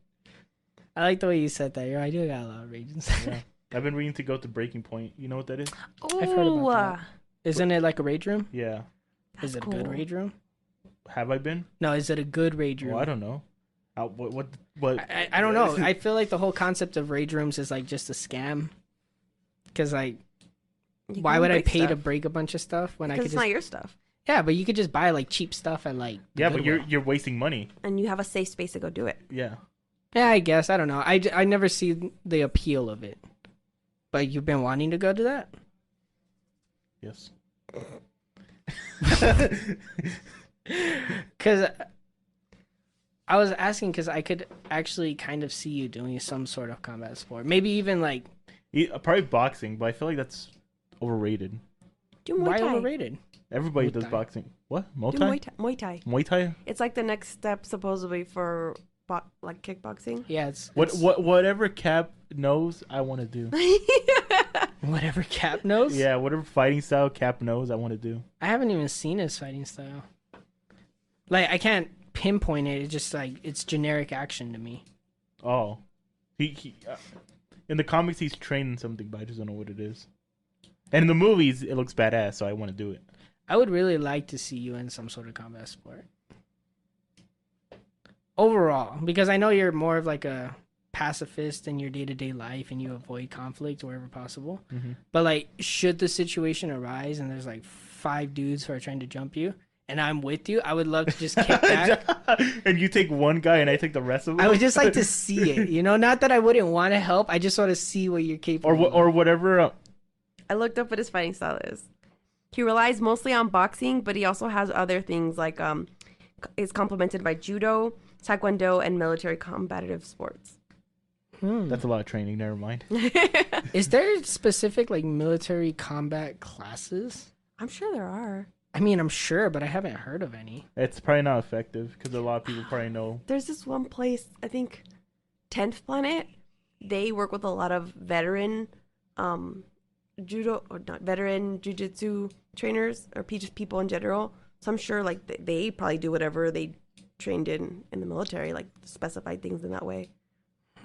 I like the way you said that. I do got a lot of rage inside. Yeah. I've been reading to go to Breaking Point. You know what that is? I've heard about that. Isn't it like a rage room? Yeah. Is it a cool. good rage room? Have I been? No, is it a good rage room? Well, I don't know. What? I don't know. I feel like the whole concept of rage rooms is like just a scam. Because like, why would I pay to break a bunch of stuff when I could it's just... not your stuff. Yeah, but you could just buy like cheap stuff at like... Yeah, but Goodwill. you're wasting money. And you have a safe space to go do it. Yeah. Yeah, I guess. I don't know. I never see the appeal of it. But you've been wanting to go to that? Yes. Because I was asking because I could actually kind of see you doing some sort of combat sport. Maybe even like... Probably boxing, but I feel like that's overrated. Do Muay Why Thai. overrated? Everybody Muay does Thai. boxing. What? Do Muay Thai? Muay Thai. Muay Thai? It's like the next step supposedly for like kickboxing. Yeah, it's... Whatever Cap knows, I want to do. Whatever Cap knows? Yeah, whatever fighting style Cap knows, I want to do. I haven't even seen his fighting style. Like, I can't pinpoint it. It's just like, it's generic action to me. Oh. He in the comics, he's training something, but I just don't know what it is. And in the movies, it looks badass, so I want to do it. I would really like to see you in some sort of combat sport. Overall, because I know you're more of like a pacifist in your day-to-day life and you avoid conflict wherever possible. Mm-hmm. But like, should the situation arise and there's like 5 dudes who are trying to jump you and I'm with you, I would love to just kick back. And you take one guy and I take the rest of them? I would just like to see it, you know? Not that I wouldn't want to help. I just want to see what you're capable of. Or whatever. I looked up what his fighting style is. He relies mostly on boxing, but he also has other things like is complemented by judo, taekwondo, and military combative sports. That's a lot of training. Never mind. Is there specific like military combat classes? I'm sure there are. I mean, I'm sure, but I haven't heard of any. It's probably not effective because a lot of people probably know. There's this one place, I think 10th Planet. They work with a lot of veteran judo or not veteran jiu-jitsu trainers or just people in general. So I'm sure like they probably do whatever they trained in the military, like specified things in that way.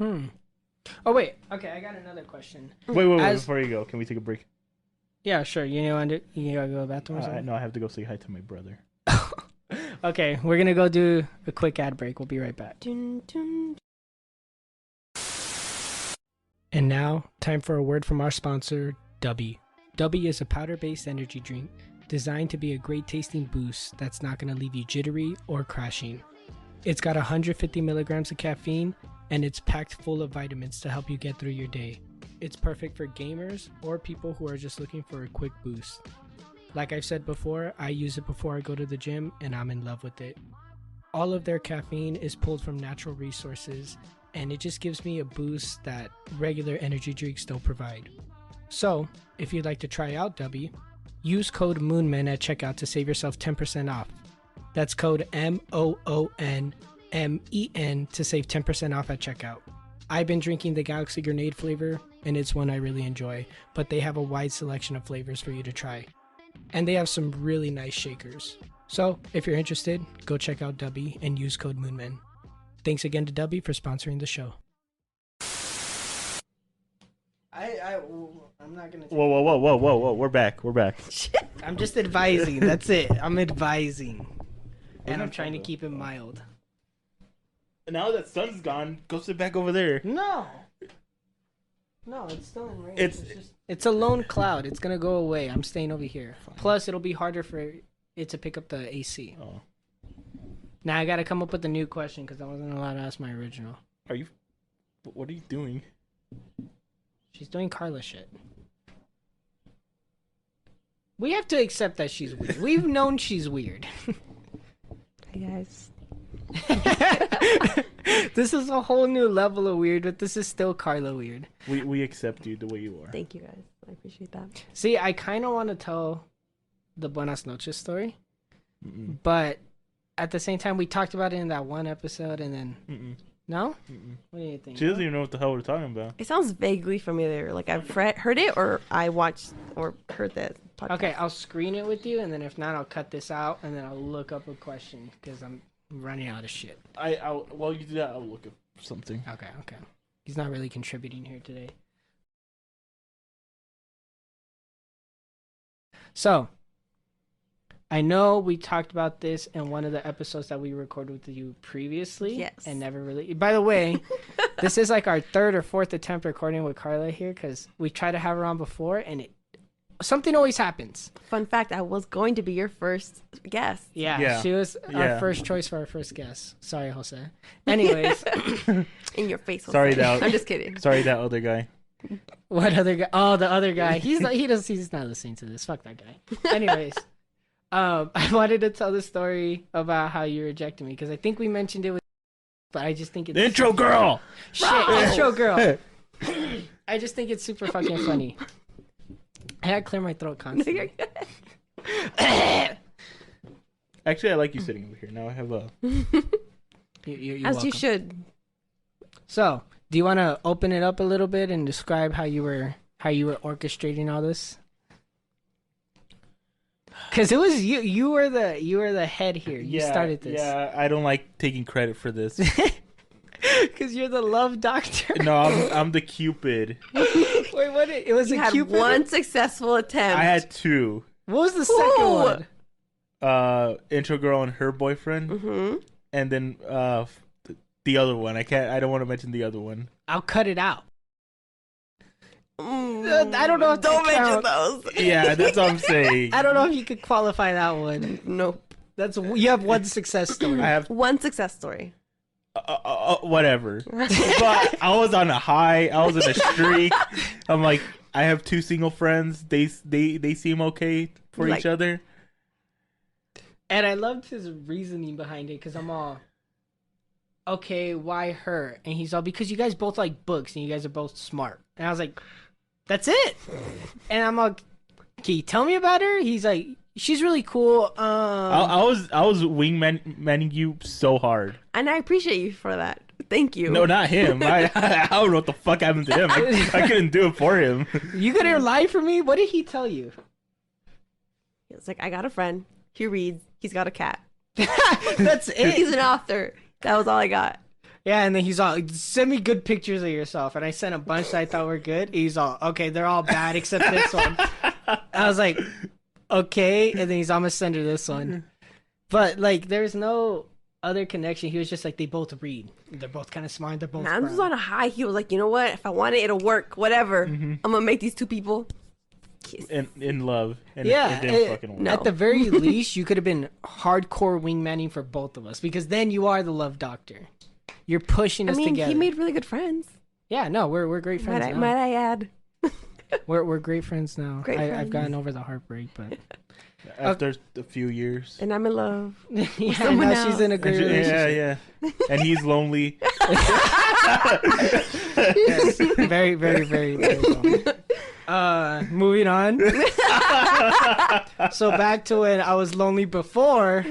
Oh wait, okay, I got another question. Wait, before you go, can we take a break? Yeah, sure. You gotta go to the bathroom or something? No, I have to go say hi to my brother. Okay, we're gonna go do a quick ad break. We'll be right back. Dun, dun. And now, time for a word from our sponsor, Deli. Deli is a powder-based energy drink designed to be a great tasting boost that's not going to leave you jittery or crashing. It's got 150 milligrams of caffeine, and it's packed full of vitamins to help you get through your day. It's perfect for gamers or people who are just looking for a quick boost. Like I've said before, I use it before I go to the gym, and I'm in love with it. All of their caffeine is pulled from natural resources, and it just gives me a boost that regular energy drinks don't provide. So, if you'd like to try out Deli, use code MOONMEN at checkout to save yourself 10% off. That's code MOONMEN to save 10% off at checkout. I've been drinking the Galaxy Grenade flavor, and it's one I really enjoy, but they have a wide selection of flavors for you to try. And they have some really nice shakers. So, if you're interested, go check out Deli and use code MOONMEN. Thanks again to Deli for sponsoring the show. I'm not gonna. Whoa! We're back. I'm just advising. That's it. I'm advising, and I'm trying to keep it mild. Now that sun's gone, go sit back over there. No, it's still in range. It's a lone cloud. It's gonna go away. I'm staying over here. Plus, it'll be harder for it to pick up the AC. Oh. Now I gotta come up with a new question because I wasn't allowed to ask my original. What are you doing? She's doing Karla shit. We have to accept that she's weird. We've known she's weird. Hey guys. This is a whole new level of weird, but this is still Karla weird. We accept you the way you are. Thank you guys. I appreciate that. See, I kind of want to tell the Buenas noches story, but at the same time, we talked about it in that one episode, and then no. What do you think? She doesn't even know what the hell we're talking about. It sounds vaguely familiar. Like I've heard it, or I watched or heard the podcast. Okay, I'll screen it with you, and then if not, I'll cut this out, and then I'll look up a question because I'm running out of shit. While you do that, I'll look up something. Okay. He's not really contributing here today. So, I know we talked about this in one of the episodes that we recorded with you previously. Yes. And never really. By the way, this is like our third or fourth attempt recording with Karla here because we tried to have her on before and something always happens. Fun fact, I was going to be your first guest. Yeah. She was our first choice for our first guest. Sorry, Jose. Anyways. In your face. Sorry, that. I'm just kidding. Sorry, that other guy. What other guy? Oh, the other guy. He's not listening to this. Fuck that guy. Anyways. I wanted to tell the story about how you rejected me because I think we mentioned it, but I just think it's intro girl. Shit, intro girl. I just think it's super fucking funny. I had to clear my throat constantly. Actually, I like you sitting over here. Now I have a. You're As welcome. you should. So, do you want to open it up a little bit and describe how you were orchestrating all this? Because it was you. You were the head here. You started this. Yeah, I don't like taking credit for this. Because you're the love doctor. No, I'm the Cupid. Wait, what? It was You a had Cupid. one successful attempt. I had two. What was the second one? Intro girl and her boyfriend, Mm-hmm. and then the other one. I don't want to mention the other one. I'll cut it out. I don't know if Don't that mention counts. those. Yeah, that's what I'm saying. I don't know if you could qualify that one. Nope. You have one success story. I have One success story. whatever. But I was on a high. I was in a streak. I'm like, I have two single friends. They seem okay for each other. And I loved his reasoning behind it because I'm all, okay, why her? And he's all, because you guys both like books and you guys are both smart. And I was like, that's it. And I'm like, can you tell me about her? He's like, she's really cool. I was wingmanning you so hard. And I appreciate you for that. Thank you. No, not him. I don't know what the fuck happened to him. I couldn't do it for him. You couldn't lie for me? What did he tell you? It's like, I got a friend. He reads. He's got a cat. That's it. He's an author. That was all I got. Yeah, and then he's all, send me good pictures of yourself. And I sent a bunch that I thought were good. He's all, okay, they're all bad except this one. I was like, okay. And then he's almost send her this one. But, like, there's no other connection. He was just like, they both read. They're both kind of smart. They're both Man was brown. on a high. He was like, you know what? If I want it, it'll work. Whatever. I'm going to make these two people kiss. In love. And Yeah, it didn't fucking work. no. At the very least, you could have been hardcore wingmanning for both of us. Because then you are the love doctor. You're pushing I us mean, together. he made really good friends. Yeah, no, we're great friends now. Might I add? We're great friends now. Great I've friends. gotten over the heartbreak, but After a few years. And I'm in love. yeah, someone now she's in a And great she- relationship. yeah. And he's lonely. Yes, very, very, very, very well. Moving on. So back to when I was lonely before.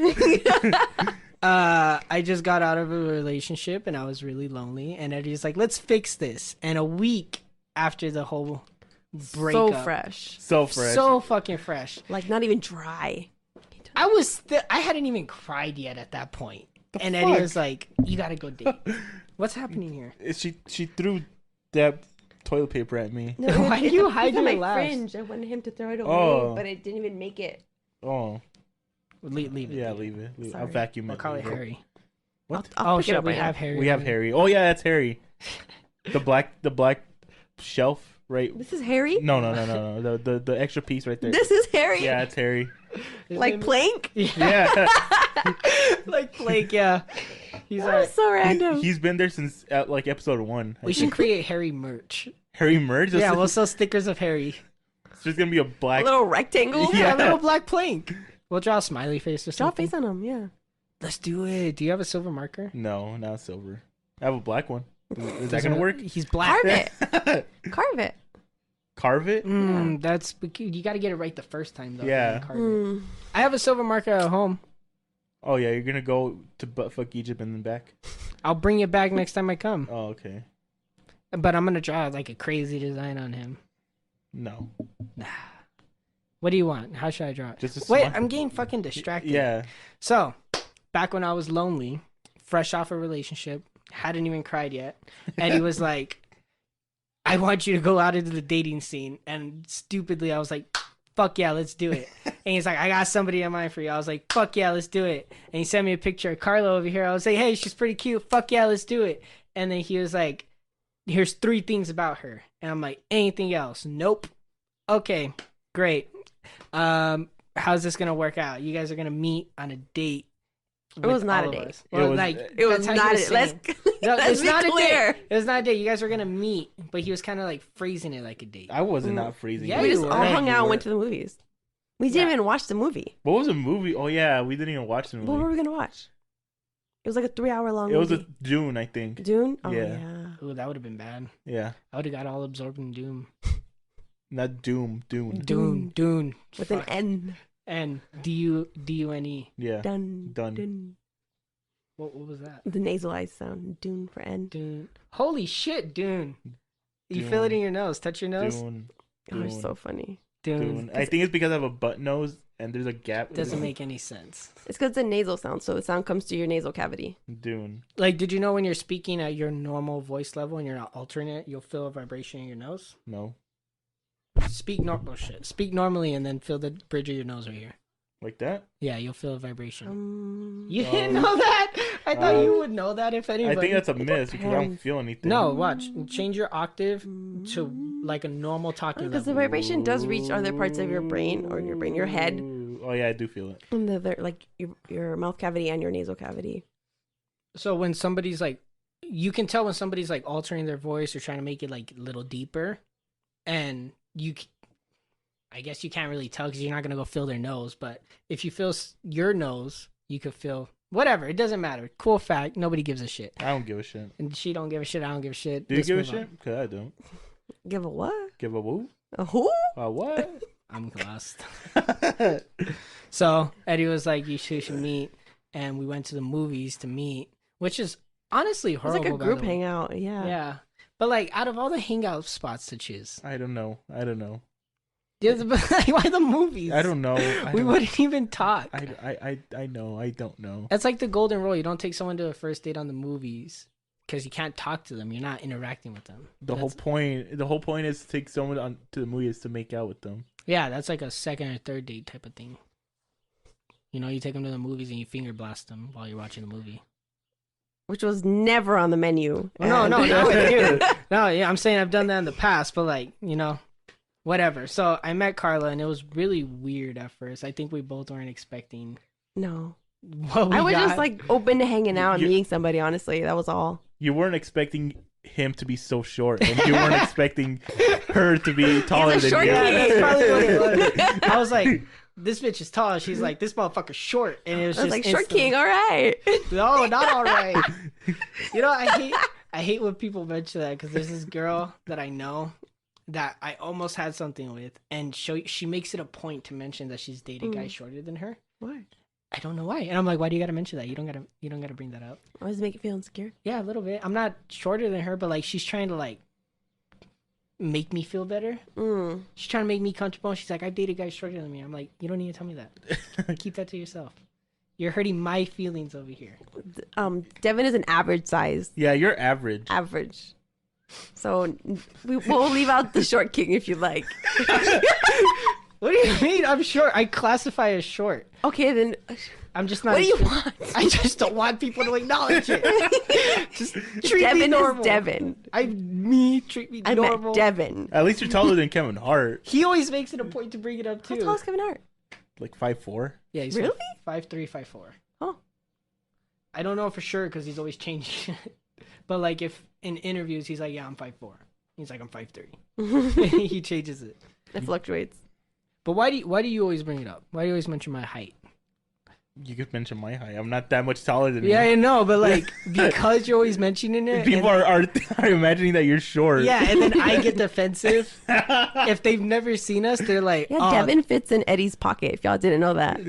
I just got out of a relationship and I was really lonely. And Eddie's like, let's fix this. And a week after the whole breakup. So fresh. So fresh. So fucking fresh. Like, not even dry. I hadn't even cried yet at that point. And Eddie fuck? was like, you gotta go date. What's happening here? She threw that toilet paper at me. No, Why do you hide it's on your my laugh? fringe. I wanted him to throw it away, Oh. but it didn't even make it. Oh. Leave it. Yeah, leave it. I'll Sorry. vacuum Or it. call it later. Harry. What? I'll pick it shit, up we right have now. Harry. We have Harry. Oh yeah, that's Harry. The black shelf, right? This is Harry? No. The extra piece right there. This is Harry? Yeah, it's Harry. Like Plank? Yeah. Like Blake, yeah. He's That was so random. He's been there since like episode 1. we should create Harry merch. Harry merge. Yeah, we'll sell stickers of Harry. It's just gonna be a A black. little rectangle? Yeah. A little black plank. We'll draw a smiley face or Draw a something. face on him, yeah. Let's do it. Do you have a silver marker? No, not silver. I have a black one. Is that gonna work? He's black. Carve it. Carve it. Carve it. That's you got to get it right the first time though. Yeah. and then carve it. I have a silver marker at home. Oh yeah, you're gonna go to buttfuck Egypt and then back. I'll bring it back next time I come. Oh okay. But I'm gonna draw like a crazy design on him. No. What do you want? How should I draw it? Just a Wait, smile. I'm getting fucking distracted. Yeah. So, back when I was lonely, fresh off a relationship, hadn't even cried yet, Eddie was like, I want you to go out into the dating scene. And stupidly, I was like, fuck yeah, let's do it. And he's like, I got somebody in mind for you. I was like, fuck yeah, let's do it. And he sent me a picture of Karla over here. I was like, hey, she's pretty cute. Fuck yeah, let's do it. And then he was like, here's 3 things about her. And I'm like, anything else? Nope. Okay, great. How's this gonna work out? You guys are gonna meet on a date. It was not a date. Well, It was not a date. Let's be clear. It was not a date. You guys were gonna meet, but he was kind of like phrasing it like a date. I wasn't not freezing. Yeah, We you just were. all hung out and went to the movies. We didn't even watch the movie. What was the movie? Oh yeah, we didn't even watch the movie. What were we gonna watch? It was like a 3-hour-long It was movie. a Dune, I think. Dune? Oh, Yeah. yeah. Ooh, that would have been bad. Yeah, I would have got all absorbed in Doom. not Doom. Dune. Dune. With an Fuck. N. And D-U-N-E. Yeah. Dun. Done. Dun. What was that? The nasalized sound. Dune for N. Dune. Holy shit, Dune. You Dune. feel it in your nose. Touch your nose. Dune. Oh, it's Dune. so funny. Dune. Dune. I think it's because I have a butt nose and there's a gap. Doesn't make any sense. It's because it's a nasal sound, so the sound comes to your nasal cavity. Dune. Like, did you know when you're speaking at your normal voice level and you're not altering it, you'll feel a vibration in your nose? No. Speak normal shit. Speak normally and then feel the bridge of your nose right here. Like that? Yeah, you'll feel a vibration. Yeah. You didn't know that? I thought you would know that if anybody. I think that's a miss because I don't feel anything. No, watch. Change your octave to like a normal talking Because the level. vibration does reach other parts of your brain or your head. Ooh. Oh yeah, I do feel it. And the like your mouth cavity and your nasal cavity. So when somebody's like, you can tell when somebody's like altering their voice or trying to make it like a little deeper, and I guess you can't really tell because you're not gonna go feel their nose. But if you feel your nose, you could feel whatever. It doesn't matter. Cool fact. Nobody gives a shit. I don't give a shit. And she don't give a shit. I don't give a shit. Do you Let's give a move on. shit? Because I don't. Give a what? Give a woo? A who? A what? I'm lost. So Eddie was like, "You two should meet," and we went to the movies to meet, which is honestly It's horrible. like a by group the way. hangout. Yeah. Yeah, but like out of all the hangout spots to choose, I don't know. I don't know. why the movies? I don't know. We wouldn't even talk. I know. I don't know. That's like the golden rule. You don't take someone to a first date on the movies because you can't talk to them. You're not interacting with them. The whole point is to take someone on to the movies to make out with them. Yeah, that's like a second or third date type of thing. You know, you take them to the movies and you finger blast them while you're watching the movie. Which was never on the menu. Well, no, not with you. No, yeah, I'm saying I've done that in the past, but like, you know, whatever. So I met Karla and it was really weird at first. I think we both weren't expecting No. what we I was got. just like open to hanging out and meeting somebody, honestly. That was all. You weren't expecting him to be so short, and you weren't expecting her to be taller than short you. king. Yeah, that's probably what it was. I was like, this bitch is tall. She's like, this motherfucker's short. And it was I was just like, short instant. king, all right. No, not all right. You know, I hate when people mention that because there's this girl that I know that I almost had something with, and she makes it a point to mention that she's dated guys shorter than her. Why? I don't know why. And I'm like, why do you gotta mention that? You don't gotta bring that up. I was making you feel insecure. Yeah, a little bit. I'm not shorter than her, but like she's trying to like make me feel better. She's trying to make me comfortable. She's like, I've dated guys shorter than me. I'm like, you don't need to tell me that. Keep that to yourself. You're hurting my feelings over here. Devyn is an average size. Yeah, you're average. Average. So we'll leave out the short king if you like. What do you mean? I'm short. I classify as short. Okay, then. I'm just not. What do you want? I just don't want people to acknowledge it. Just treat me Devyn normal. is Devyn. Treat me I normal. met Devyn. At least you're taller than Kevin Hart. He always makes it a point to bring it up too. How tall is Kevin Hart? Like 5'4". Yeah, he's Really? 5'3", 5'4". Oh. I don't know for sure because he's always changing it. But like if in interviews he's like, yeah, I'm 5'4". He's like, I'm 5'3". He changes it. It fluctuates. But why do you always bring it up? Why do you always mention my height? You could mention my height. I'm not that much taller than Yeah, you. I know, but like because you're always mentioning it, People and- are imagining that you're short. yeah, and then I get defensive. If they've never seen us, they're like, Yeah, oh, Devyn fits in Eddie's pocket. If y'all didn't know that.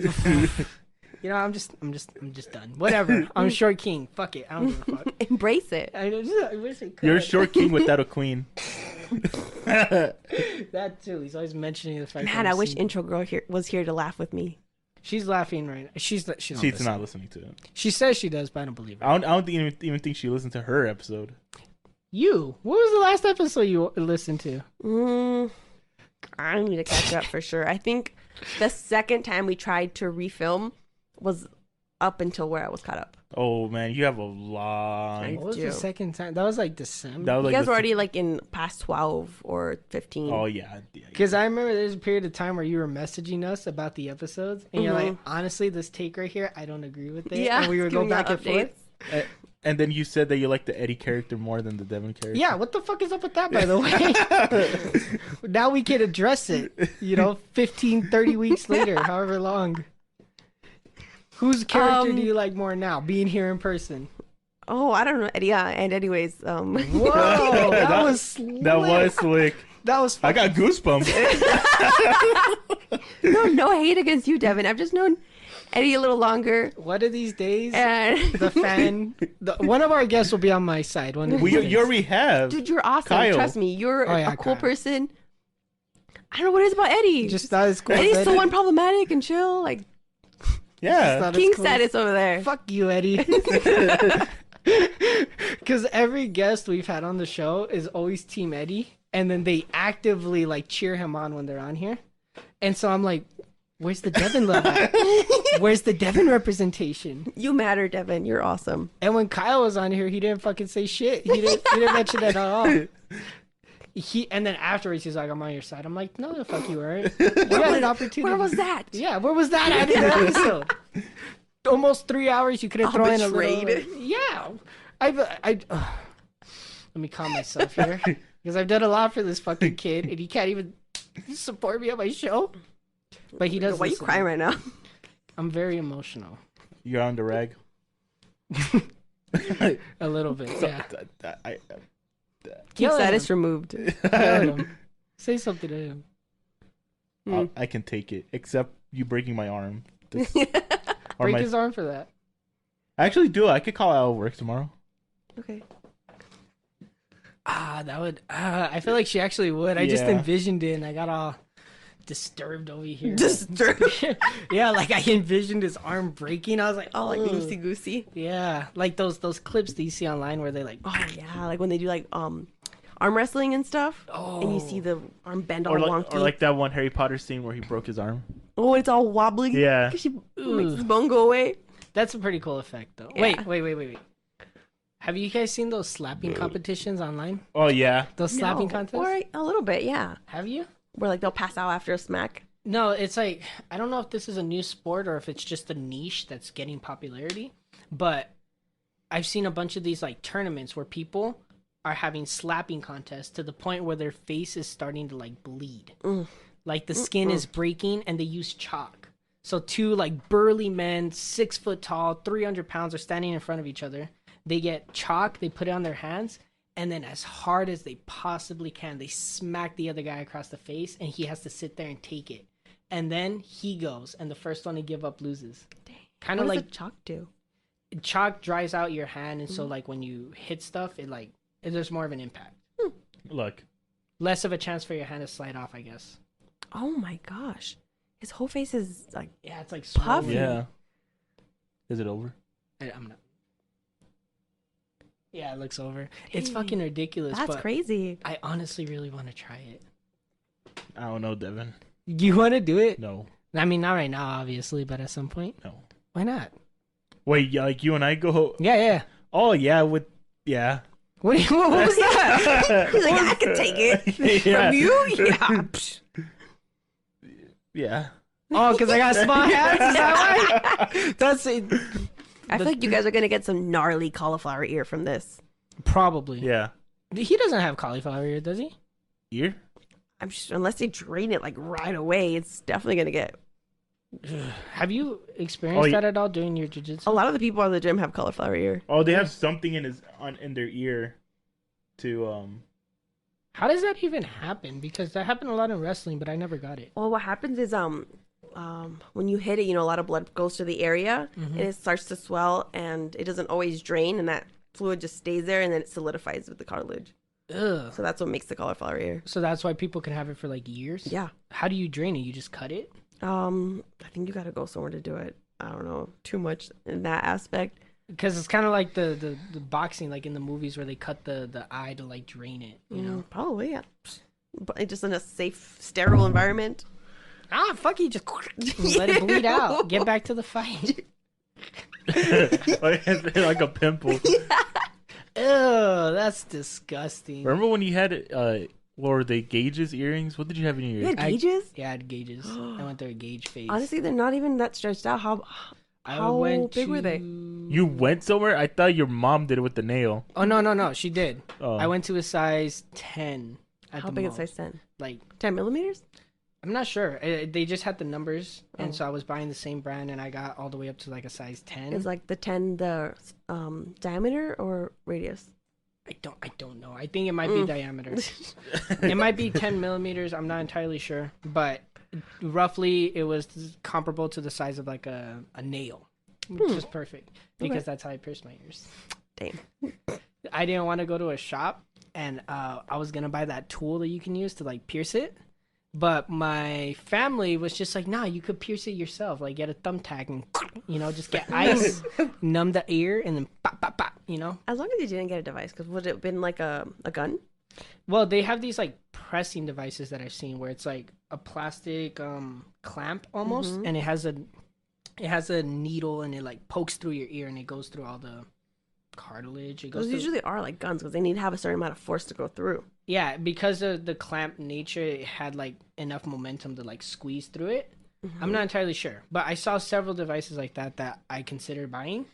you know, I'm just done. Whatever. I'm short king. Fuck it. I don't give a fuck. Embrace it. I wish I could. You're a short king without a queen. That too. He's always mentioning the fact. Man, I wish intro girl was here to laugh with me. She's laughing right now. She's She's not listening to it. She says she does, but I don't believe her. I don't even think she listened to her episode. You. What was the last episode you listened to? I need to catch up for sure. I think the second time we tried to refilm was up until where I was caught up. Oh man, you have a long. I What was do. the second time? That was like December. That was You like guys the- were already like in past 12 or 15. Oh yeah. Because I remember there's a period of time where you were messaging us about the episodes, and you're like, honestly, this take right here, I don't agree with it. Yeah, and we would go giving back out and forth. And then you said that you like the Eddie character more than the Devyn character. Yeah, what the fuck is up with that, by the way? Now we can address it, 15, 30 weeks later, however long. Whose character do you like more now, being here in person? Oh, I don't know, Eddie. Yeah, and anyways, Whoa, that was slick. That was slick. That was I got goosebumps. no hate against you, Devyn. I've just known Eddie a little longer. One of these days, And the fan, one of our guests will be on my side. One of these days. You already have. dude, you're awesome. Kyle. Trust me, you're Oh, yeah, a cool Kyle. person. I don't know what it is about Eddie. Just not as cool. Eddie's as so Eddie. unproblematic and chill, like Yeah. Not as king cool. status over there. Fuck you, Eddie. Because every guest we've had on the show is always Team Eddie, and then they actively like cheer him on when they're on here. And so I'm like, where's the Devyn love at? Where's the Devyn representation? You matter, Devyn. You're awesome. And when Kyle was on here, he didn't fucking say shit. He didn't mention that at all. And then afterwards, he's like, I'm on your side. I'm like, no, the fuck you weren't. You had an opportunity. Where was that? Yeah, where was that at in the episode? Almost 3 hours. You could have All thrown in a betrayed. little. Yeah, let me calm myself here because I've done a lot for this fucking kid, and he can't even support me on my show. But he does. Why are you listen. crying right now? I'm very emotional. You're on the rag. A little bit. Yeah. King Yell at status him. removed. Yell at him. Say something to him. I can take it, except you breaking my arm. Or Break my- his arm for that. I actually do. I could call out of work tomorrow. Okay. That would. I feel like she actually would. I just Yeah. envisioned it, and I got all disturbed over here. Disturbed. Yeah, like I envisioned his arm breaking. I was like, Oh, like "Ugh." loosey goosey. Yeah, like those clips that you see online where they like, Oh yeah, like when they do like arm wrestling and stuff, and you see the arm bend all wonky. Or like that one Harry Potter scene where he broke his arm. Oh, it's all wobbly. Yeah. 'Cause she makes his bone go away. that's a pretty cool effect though. Yeah. Wait. Have you guys seen those slapping competitions online? Oh yeah. Those slapping No, contests? or a little bit, yeah. Have you? Where like they'll pass out after a smack. No, it's like I don't know if this is a new sport or if it's just a niche that's getting popularity, but I've seen a bunch of these like tournaments where people are having slapping contests to the point where their face is starting to like bleed. Like the skin is breaking and they use chalk. So two like burly men, 6 foot tall, 300 pounds are standing in front of each other. They get chalk, they put it on their hands, and then as hard as they possibly can, they smack the other guy across the face, and he has to sit there and take it. And then he goes, and the first one to give up loses. Kind What of does like the chalk do? chalk dries out your hand, and so like when you hit stuff, there's more of an impact. Look. Less of a chance for your hand to slide off, I guess. Oh my gosh, his whole face is like Yeah, it's like Puffy. swollen. Yeah. Is it over? I'm not. Yeah, it looks over. It's Dang. fucking ridiculous. that's but crazy. I honestly really want to try it. I don't know, Devyn. You want to do it? No. I mean, not right now, obviously, but at some point. No. Why not? Wait, like you and I go. Yeah. Oh yeah, yeah. What was that? He's like, I can take it Yeah. from you. Yeah. Psh. Yeah. Oh, because I got small hands? Is that why? That's it. I feel like you guys are gonna get some gnarly cauliflower ear from this. Probably. Yeah. He doesn't have cauliflower ear, does he? Ear? I'm just, unless they drain it like right away, it's definitely gonna get. Have you experienced yeah. that at all during your jiu-jitsu? A lot of the people at the gym have cauliflower ear. Oh, they have something in their ear to How does that even happen? Because that happened a lot in wrestling, but I never got it. Well, what happens is when you hit it, a lot of blood goes to the area and it starts to swell, and it doesn't always drain, and that fluid just stays there, and then it solidifies with the cartilage. Ugh. So that's what makes the cauliflower ear. So that's why people can have it for like years? Yeah. How do you drain it? You just cut it? I think you gotta go somewhere to do it. I don't know too much in that aspect. Because it's kind of like the boxing, like in the movies where they cut the eye to like drain it, you know? Probably, yeah. just in a safe, sterile environment. Fuck you, just let it bleed out. Get back to the fight. Like a pimple. Ew, that's disgusting. Remember when you had what were they, gauges, earrings? What did you have in your You ears? had gauges? Yeah, I had gauges. I went through a gauge phase. Honestly, they're not even that stretched out. How big were they? You went somewhere? I thought your mom did it with the nail. Oh, no. She did. Oh. I went to a size 10 at How the big most. is size 10? Like, 10 millimeters? I'm not sure. They just had the numbers, and so I was buying the same brand, and I got all the way up to like a size 10. Is like the 10 the diameter or radius? I don't know. I think it might be diameter. It might be 10 millimeters. I'm not entirely sure, but roughly it was comparable to the size of like a nail, which is perfect because that's how I pierced my ears. Damn. I didn't want to go to a shop, and I was gonna buy that tool that you can use to like pierce it. But my family was just like, nah, you could pierce it yourself. Like, get a thumbtack and, just get ice, numb the ear, and then pop, pop, pop, As long as you didn't get a device, because would it have been like a gun? Well, they have these, like, pressing devices that I've seen where it's, like, a plastic clamp almost, and it has a needle, and it, like, pokes through your ear, and it goes through all the cartilage. Those usually are like guns because they need to have a certain amount of force to go through. Yeah, because of the clamp nature, it had like enough momentum to like squeeze through it. I'm not entirely sure, but I saw several devices like that I considered buying.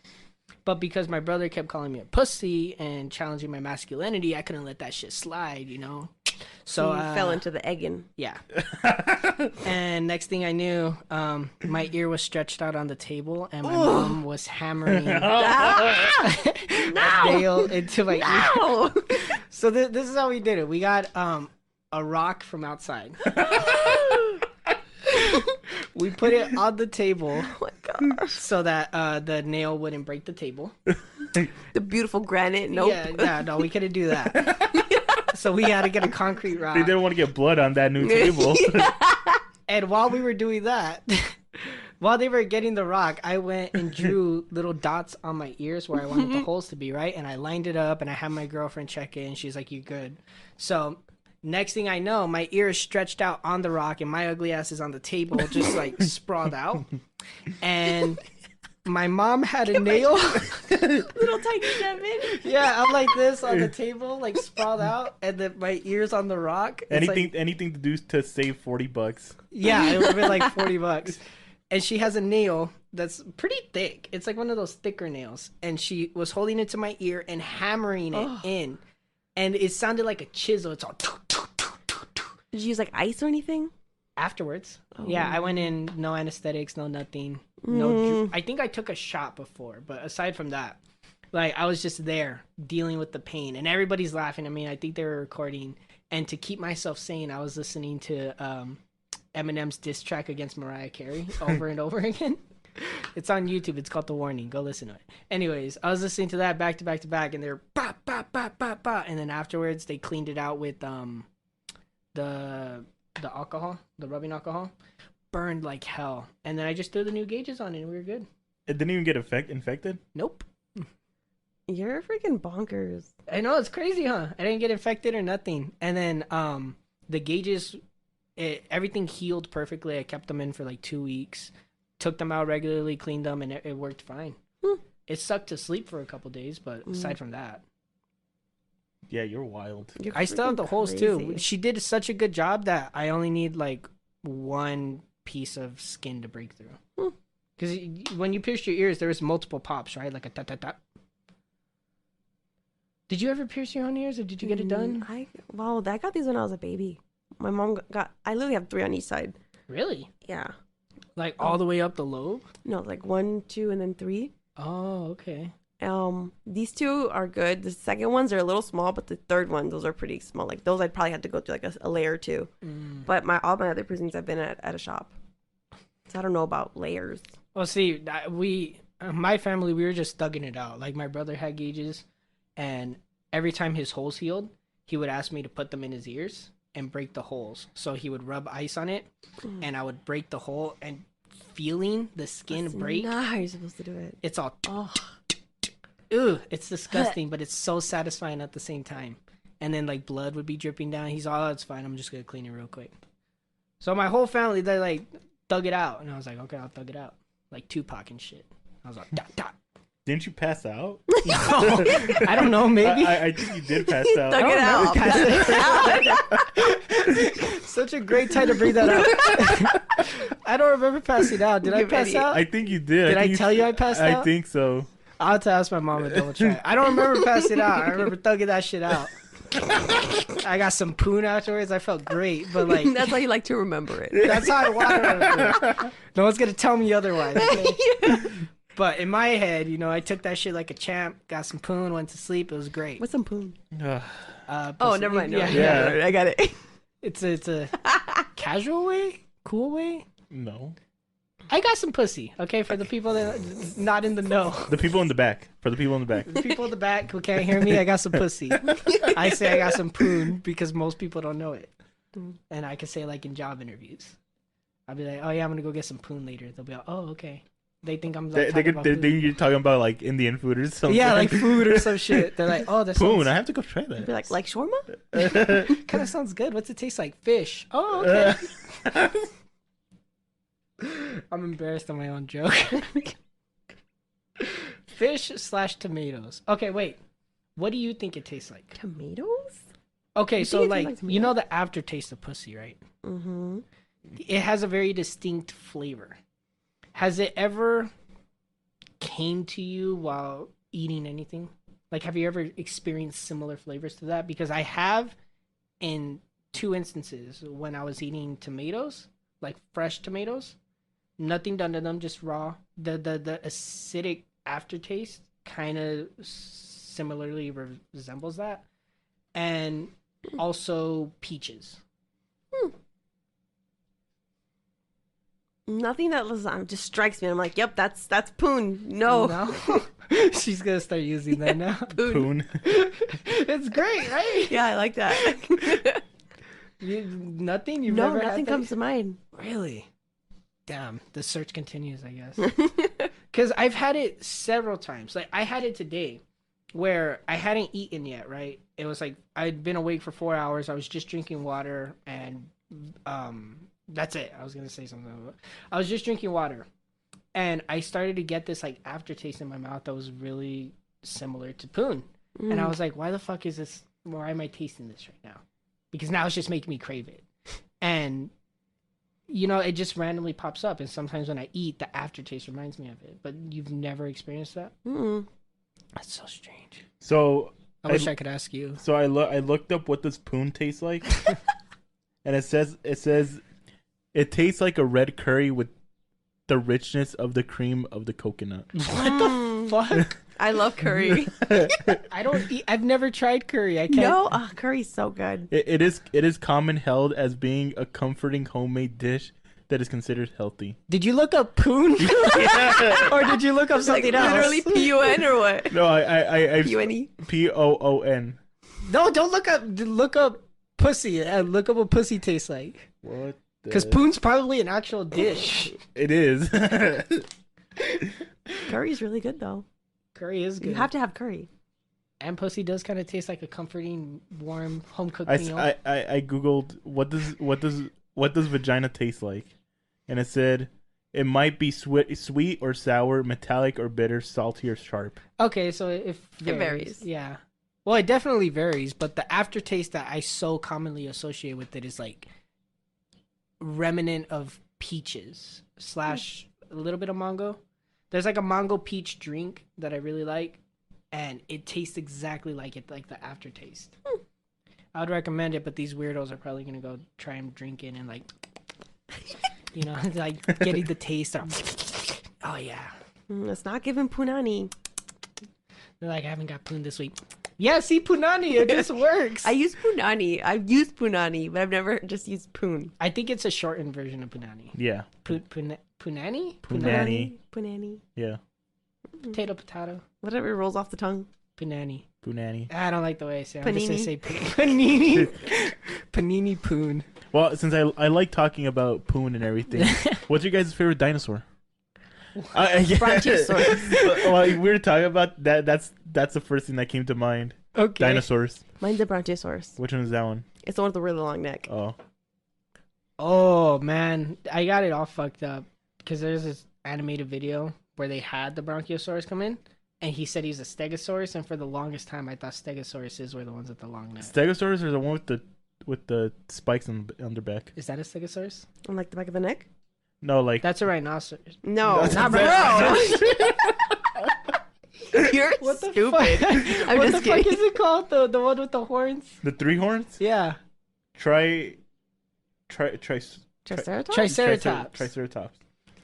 But because my brother kept calling me a pussy and challenging my masculinity, I couldn't let that shit slide, So you fell into the egging. Yeah. And next thing I knew, my ear was stretched out on the table, and my mom was hammering a nail into my ear. So this is how we did it. We got a rock from outside. We put it on the table. Oh my gosh. So that the nail wouldn't break the table. The beautiful granite. Nope. Yeah, no, we couldn't do that. So we had to get a concrete rock. They didn't want to get blood on that new table. And while we were doing that, while they were getting the rock, I went and drew little dots on my ears where I wanted the holes to be, right? And I lined it up, and I had my girlfriend check in. She's like, "You good?" So next thing I know, my ear is stretched out on the rock, and my ugly ass is on the table, just like sprawled out. And my mom had a nail. Little tiny Devyn. Yeah, I'm like this on the table, like sprawled out, and then my ears on the rock. It's Anything to do to save $40. Yeah, it would have been like $40. And she has a nail that's pretty thick. It's like one of those thicker nails. And she was holding it to my ear and hammering it in. And it sounded like a chisel. It's all... Did you use like ice or anything? Afterwards. Yeah, I went in, no anesthetics, no nothing. No, I think I took a shot before. But aside from that, like, I was just there dealing with the pain. And everybody's laughing at me. I think they were recording. And to keep myself sane, I was listening to... Eminem's diss track against Mariah Carey over and over again. It's on YouTube. It's called The Warning. Go listen to it. Anyways, I was listening to that back to back to back, and they're ba ba ba ba ba, and then afterwards they cleaned it out with the alcohol, the rubbing alcohol, burned like hell, and then I just threw the new gauges on it, and we were good. It didn't even get infected? Nope. You're freaking bonkers. I know, it's crazy, huh? I didn't get infected or nothing, and then the gauges. Everything healed perfectly. I kept them in for like 2 weeks, took them out regularly, cleaned them, and it worked fine. It sucked to sleep for a couple days, but aside from that, yeah, you're wild. I still have the holes too. She did such a good job that I only need like one piece of skin to break through. Because when you pierce your ears, there's multiple pops, right? Like a tap tap tap. Did you ever pierce your own ears, or did you get it done? I got these when I was a baby. My mom I literally have 3 on each side. Really? Yeah. Like all the way up the lobe? No, like 1, 2, and then 3. Oh, okay. These 2 are good. The second ones are a little small, but the third one, those are pretty small. Like those, I'd probably have to go through like a layer or 2. But all my other piercings I've been at a shop, so I don't know about layers. Well, see, my family, we were just thugging it out. Like my brother had gauges, and every time his holes healed, he would ask me to put them in his ears and break the holes. So he would rub ice on it, and I would break the hole, and feeling the skin break. Not how you're supposed to do it. It's all... Ooh, it's disgusting, but it's so satisfying at the same time. and then like blood would be dripping down. He's all, oh, it's fine. I'm just gonna clean it real quick. So my whole family, they like dug it out, and I was like, okay, I'll thug it out, like Tupac and shit. I was like, dot dot. Didn't you pass out? No, I don't know. Maybe I think you did pass out. Dug it out. Such a great time to bring that up. I don't remember passing out. Did I pass out? I think you did. Did I tell you I passed out? I think so. I'll have to ask my mom and double check. I don't remember passing out. I remember thugging that shit out. I got some poon afterwards. I felt great, but like That's how you like to remember it. that's how I want to remember it. No one's gonna tell me otherwise. Okay? But in my head, you know, I took that shit like a champ. Got some poon, went to sleep. It was great. What's some poon? Oh, Never mind. Yeah. I got it. It's a casual way, cool way. No. I got some pussy. Okay, for the people that not in the know. The people in the back. For the people in the back. The people in the back who can't hear me, I got some pussy. I say I got some poon because most people don't know it. And I can say like in job interviews. I'll be like, oh yeah, I'm gonna go get some poon later. They'll be like, oh okay. They think I'm like, you're talking about like Indian food or something. yeah, like food or some shit. They're like, oh, that's poon. I have to go try that. Be like shawarma? kind of sounds good. What's it taste like? Fish. Oh, okay. I'm embarrassed on my own joke. Fish/tomatoes. Okay, wait. What do you think it tastes like? Tomatoes? Okay, so it tastes like like you know the aftertaste of pussy, right? Mm-hmm. It has a very distinct flavor. Has it ever came to you while eating anything? Like, have you ever experienced similar flavors to that? Because I have in 2 instances when I was eating tomatoes, like fresh tomatoes, nothing done to them, just raw. The acidic aftertaste kind of similarly resembles that. And also peaches. Nothing that just strikes me. I'm like, yep, that's poon. No. She's gonna start using that now. Poon. It's great, right? Yeah, I like that. Nothing? You've No, never had nothing that? comes to mind. Really? Damn, the search continues, I guess. Because I've had it several times. Like, I had it today where I hadn't eaten yet, right? It was like I'd been awake for 4 hours. I was just drinking water and that's it. I was gonna say something. I was just drinking water, and I started to get this like aftertaste in my mouth that was really similar to poon. And I was like, "Why the fuck is this? Why am I tasting this right now?" Because now it's just making me crave it, and you know, it just randomly pops up. And sometimes when I eat, the aftertaste reminds me of it. But you've never experienced that? That's so strange. So I wish I could ask you. So I looked up what does poon taste like, and it says it tastes like a red curry with the richness of the cream of the coconut. What the fuck? I love curry. I don't eat. I've never tried curry. I can't. No, curry's so good. It is common held as being a comforting homemade dish that is considered healthy. Did you look up poon? Or did you look up something else? Literally P-U-N or what? No, I P-U-N-E? P-O-O-N. No, don't look up. Look up pussy. Look up what pussy tastes like. What? Because poon's probably an actual dish. It is. Curry's really good though. Curry is good. You have to have curry. And pussy does kind of taste like a comforting, warm, home cooked meal. I googled what does vagina taste like, and it said it might be sweet or sour, metallic or bitter, salty or sharp. Okay, so it varies. Yeah. Well, it definitely varies, but the aftertaste that I so commonly associate with it is like remnant of peaches / a little bit of mango. There's like a mango peach drink that I really like, and it tastes exactly like it, like the aftertaste. I would recommend it, but these weirdos are probably gonna go try and drink it and like, you know, like getting the taste. Oh yeah. It's not giving punani. They're like, I haven't got poon this week. Yeah, see, punani, it just works. I've used punani, but I've never just used poon. I think it's a shortened version of punani. Yeah. Punani? Punani. Yeah. Potato. Whatever rolls off the tongue. Punani. I don't like the way I say it. Panini. I'm just say panini. Panini poon. Well, since I like talking about poon and everything, what's your guys' favorite dinosaur? Brontosaurus. Well, we were talking about that. That's the first thing that came to mind. Okay. Dinosaurs. Mine's a Brontosaurus. Which one is that one? It's the one with the really long neck. Oh. Oh man, I got it all fucked up because there's this animated video where they had the Bronchiosaurus come in, and he said he's a Stegosaurus, and for the longest time I thought Stegosauruses were the ones with the long neck. Stegosaurus are the one with the spikes on their back. Is that a Stegosaurus? On like the back of the neck? No, like That's a rhinoceros. No, That's not bro. You're What the stupid. fuck? I'm What just the fuck kidding. is it called? The one with the horns? the 3 horns. Yeah, Triceratops? Triceratops.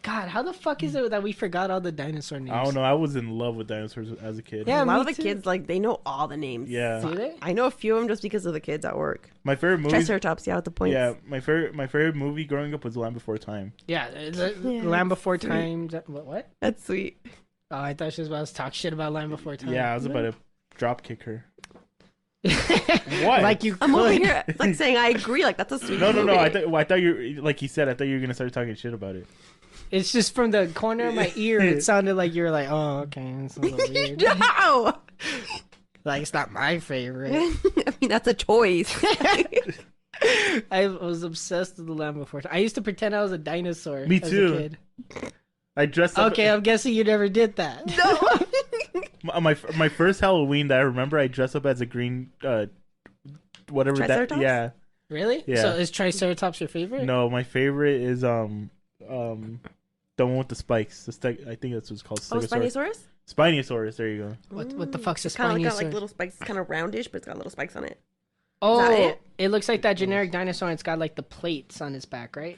God, how the fuck is it that we forgot all the dinosaur names? I don't know. I was in love with dinosaurs as a kid. Yeah, A lot me of the too. kids, like, they know all the names. Yeah. Do they? I know a few of them just because of the kids at work. My favorite movie. Triceratops, yeah, with the points. Yeah, my favorite movie growing up was Land Before Time. Yeah, it's a Yeah, Land Before sweet. Time. What? That's sweet. Oh, I thought she was about to talk shit about Land Before Time. Yeah, I was about to drop kick her. What? Like you I'm over could. here, like, saying I agree. Like, that's a sweet No. movie. I thought you like he said. I thought you were gonna start talking shit about it. It's just from the corner of my ear. It sounded like you were like, "Oh, okay, it's a little weird." No! Like it's not my favorite. I mean, that's a choice. I was obsessed with the Land Before Time. I used to pretend I was a dinosaur. Me as too. A kid. I dressed up. Okay, I'm guessing you never did that. No! My first Halloween that I remember, I dressed up as a green whatever that. Triceratops? Yeah. Really? Yeah. So is Triceratops your favorite? No, my favorite is the one with the spikes. I think that's what it's called. Oh, Stegosaurus. Spinosaurus? Spinosaurus. There you go. What the fuck's a It's kind of got like Spinosaurus? little spikes. It's kind of roundish, but it's got little spikes on it. Oh, that it looks like that generic dinosaur. And it's got like the plates on its back, right?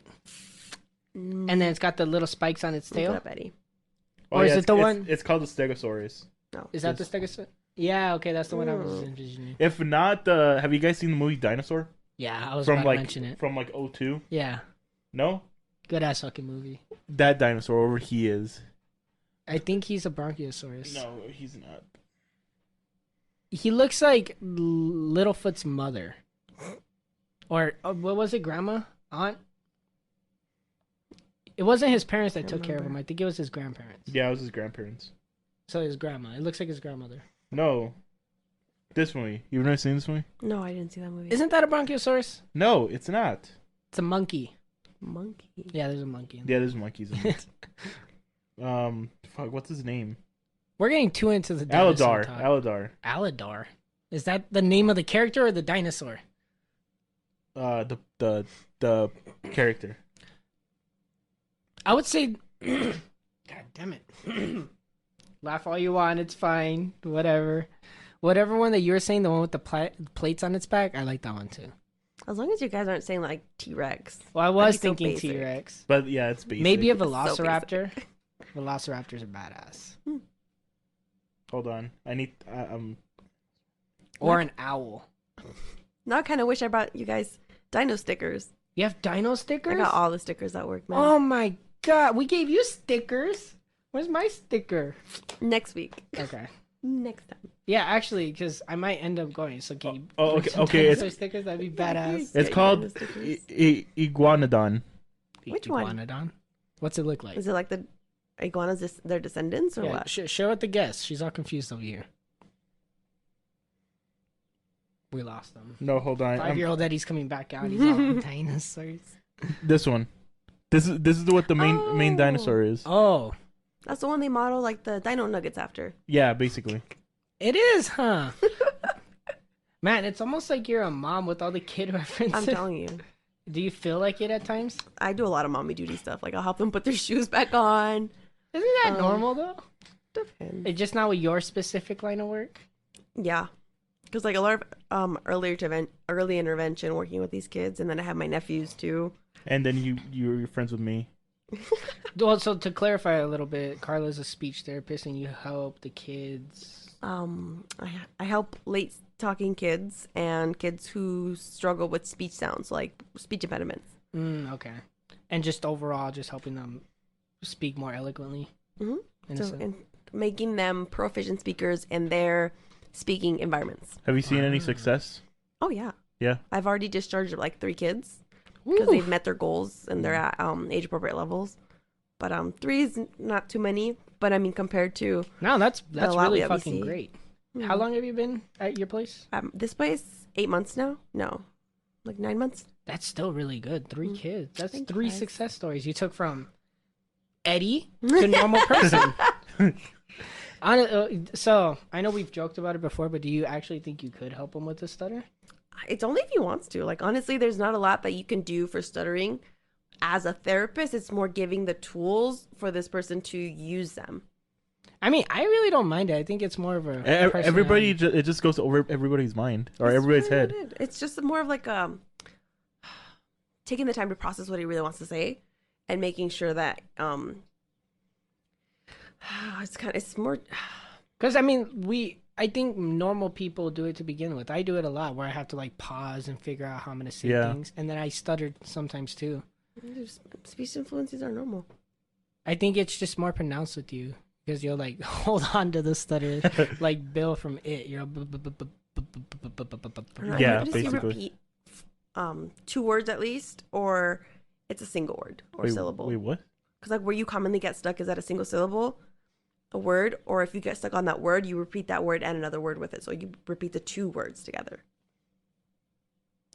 And then it's got the little spikes on its Look it tail. up, Eddie. Or is it the it's- one- It's called the Stegosaurus. No. Is that the Stegosaurus? Yeah, okay, that's the one I was envisioning. If not, have you guys seen the movie Dinosaur? Yeah, I was From about like to mention it. from like '02? Yeah, No, good ass fucking movie. that dinosaur over he is. I think he's a Bronchiosaurus. No, he's not. He looks like Littlefoot's mother. Or, what was it, grandma? Aunt? It wasn't his parents that took care of him. I think it was his grandparents. Yeah, it was his grandparents. So his grandma. It looks like his grandmother. No, this movie. You've never seen this movie? No, I didn't see that movie. Isn't that a Bronchiosaurus? No, it's not. It's a monkey. Monkey? Yeah, there's a monkey in Yeah, there's monkeys in it. What's his name? We're getting too into the dinosaur Aladar. talk. Aladar. Aladar. Is that the name of the character or the dinosaur? The character. I would say... God damn it. Laugh all you want, it's fine. Whatever. Whatever one that you were saying, the one with the plates on its back, I like that one too. As long as you guys aren't saying like T-Rex. Well, I was That'd be so thinking basic. T-Rex. But yeah, it's basic. Maybe a so Velociraptor. Velociraptors are badass. Hold on. I need Or an owl. Now I kind of wish I brought you guys dino stickers. You have dino stickers? I got all the stickers at work, man. Oh my god, we gave you stickers. Where's my sticker? Next week. Okay. Next time. Yeah, actually, because I might end up going. So can you Oh, bring okay, some okay, dinosaur stickers? That'd be badass. It's Yeah, called dino stickers. Iguanodon. Which one? Iguanodon? What's it look like? Is it like the iguanas, their descendants, or Yeah, what? share with the guests. She's all confused over here. We lost them. No, hold on. 5-year-old Eddie's coming back out. He's all dinosaurs. This one. This is what the main dinosaur is. Oh, That's the one they model like the dino nuggets after. Yeah, basically. it is, huh? Man, it's almost like you're a mom with all the kid references. I'm telling you. Do you feel like it at times? I do a lot of mommy duty stuff. Like I'll help them put their shoes back on. Isn't that normal though? Depends. It's just not with your specific line of work. Yeah. Because like a lot of early intervention working with these kids, and then I have my nephews too. And then you're friends with me. Well, so to clarify a little bit, Karla's a speech therapist, and you help the kids. I help late talking kids and kids who struggle with speech sounds, like speech impediments. Okay, and just overall, just helping them speak more eloquently. Mm-hmm. In a So sense. and making them proficient speakers in their speaking environments. Have you seen any success? Oh yeah. Yeah. I've already discharged like 3 kids because they've met their goals and they're at age appropriate levels. But 3 is not too many. But I mean, compared to No, that's a lot really we fucking see. great. How long have you been at your place? This place, 8 months now. No, like 9 months. That's still really good. 3 kids. That's Thank you, 3 guys. success stories. You took from Eddie to normal person. So I know we've joked about it before, but do you actually think you could help him with the stutter? It's only if he wants to. Like, honestly, there's not a lot that you can do for stuttering. As a therapist, it's more giving the tools for this person to use them. I mean, I really don't mind it. I think it's more of a Everybody, personality. it just goes over everybody's mind or everybody's really head. what it is. It's just more of like taking the time to process what he really wants to say, and making sure that it's more. Because I mean, I think normal people do it to begin with. I do it a lot, where I have to like pause and figure out how I'm gonna say things, and then I stuttered sometimes too. Speech influences are normal. I think it's just more pronounced with you because you'll like hold on to the stutter, like Bill from It. You're Yeah, You basically. repeat 2 words at least, or it's a single word or syllable. Wait, what? Because like where you commonly get stuck is at a single syllable, a word, or if you get stuck on that word, you repeat that word and another word with it. So you repeat the 2 words together.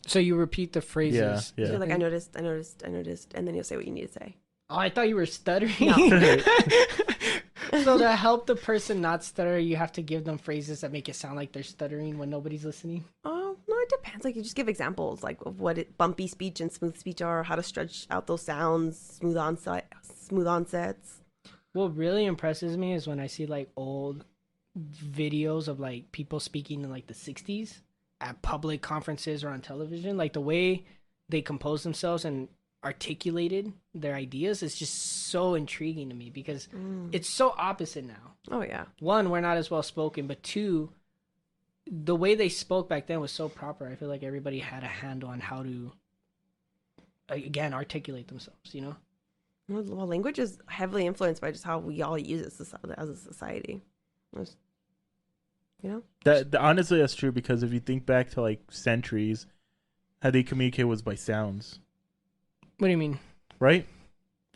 So you repeat the phrases. Yeah. So you're like, I noticed, and then you'll say what you need to say. Oh, I thought you were stuttering. No. So to help the person not stutter, you have to give them phrases that make it sound like they're stuttering when nobody's listening. Oh, no, it depends. Like, you just give examples, like, of what bumpy speech and smooth speech are, how to stretch out those sounds, smooth onsets. What really impresses me is when I see like old videos of like people speaking in like the 60s at public conferences or on television. Like the way they compose themselves and articulated their ideas is just so intriguing to me because it's so opposite now. Oh, yeah. 1, we're not as well spoken, but 2, the way they spoke back then was so proper. I feel like everybody had a handle on how to, again, articulate themselves, you know? Well, language is heavily influenced by just how we all use it as a society. You know? That honestly, that's true because if you think back to like centuries, how they communicate was by sounds, What do you mean? right?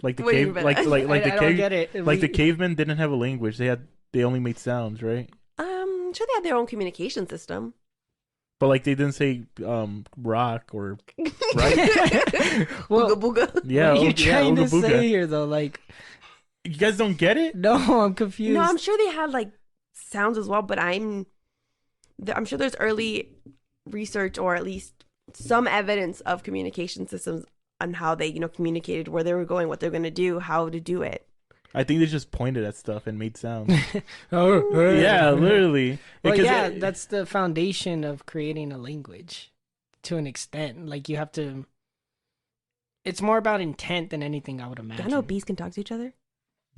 Like the What do you cave, mean like by that? the I don't cave, get it. like the cavemen didn't have a language. They only made sounds, right? I'm sure they had their own communication system. But like they didn't say rock or right. Well, Booga booga. Yeah, what are you yeah, trying to ooga booga. say here, though? Like, You guys don't get it? no, I'm confused. No, I'm sure they had like sounds as well, but I'm sure there's early research or at least some evidence of communication systems on how they, communicated, where they were going, what they're going to do, how to do it. I think they just pointed at stuff and made sounds. Oh, Yeah, literally. Well, Because yeah, that's the foundation of creating a language to an extent. Like, you have to. It's more about intent than anything, I would imagine. I know bees can talk to each other.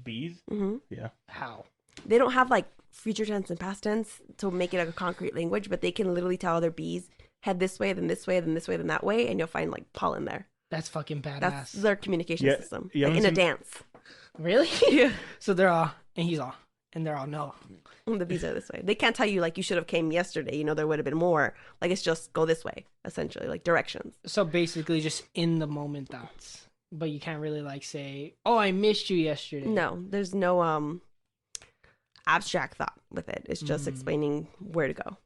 bees. Mm-hmm. Yeah. How? They don't have like future tense and past tense to make it like a concrete language, but they can literally tell other bees head this way, then this way, then this way, then that way, and you'll find like pollen there. That's fucking badass. That's their communication Yeah, system, you like haven't in a seen- dance. Really? Yeah. So they're all, and he's all, and they're all, no. The bees are this way. They can't tell you like you should have came yesterday. There would have been more. Like it's just go this way, essentially, like directions. So basically, just in the moment thoughts. But you can't really like say, "Oh, I missed you yesterday." No, there's no abstract thought with it. It's just explaining where to go.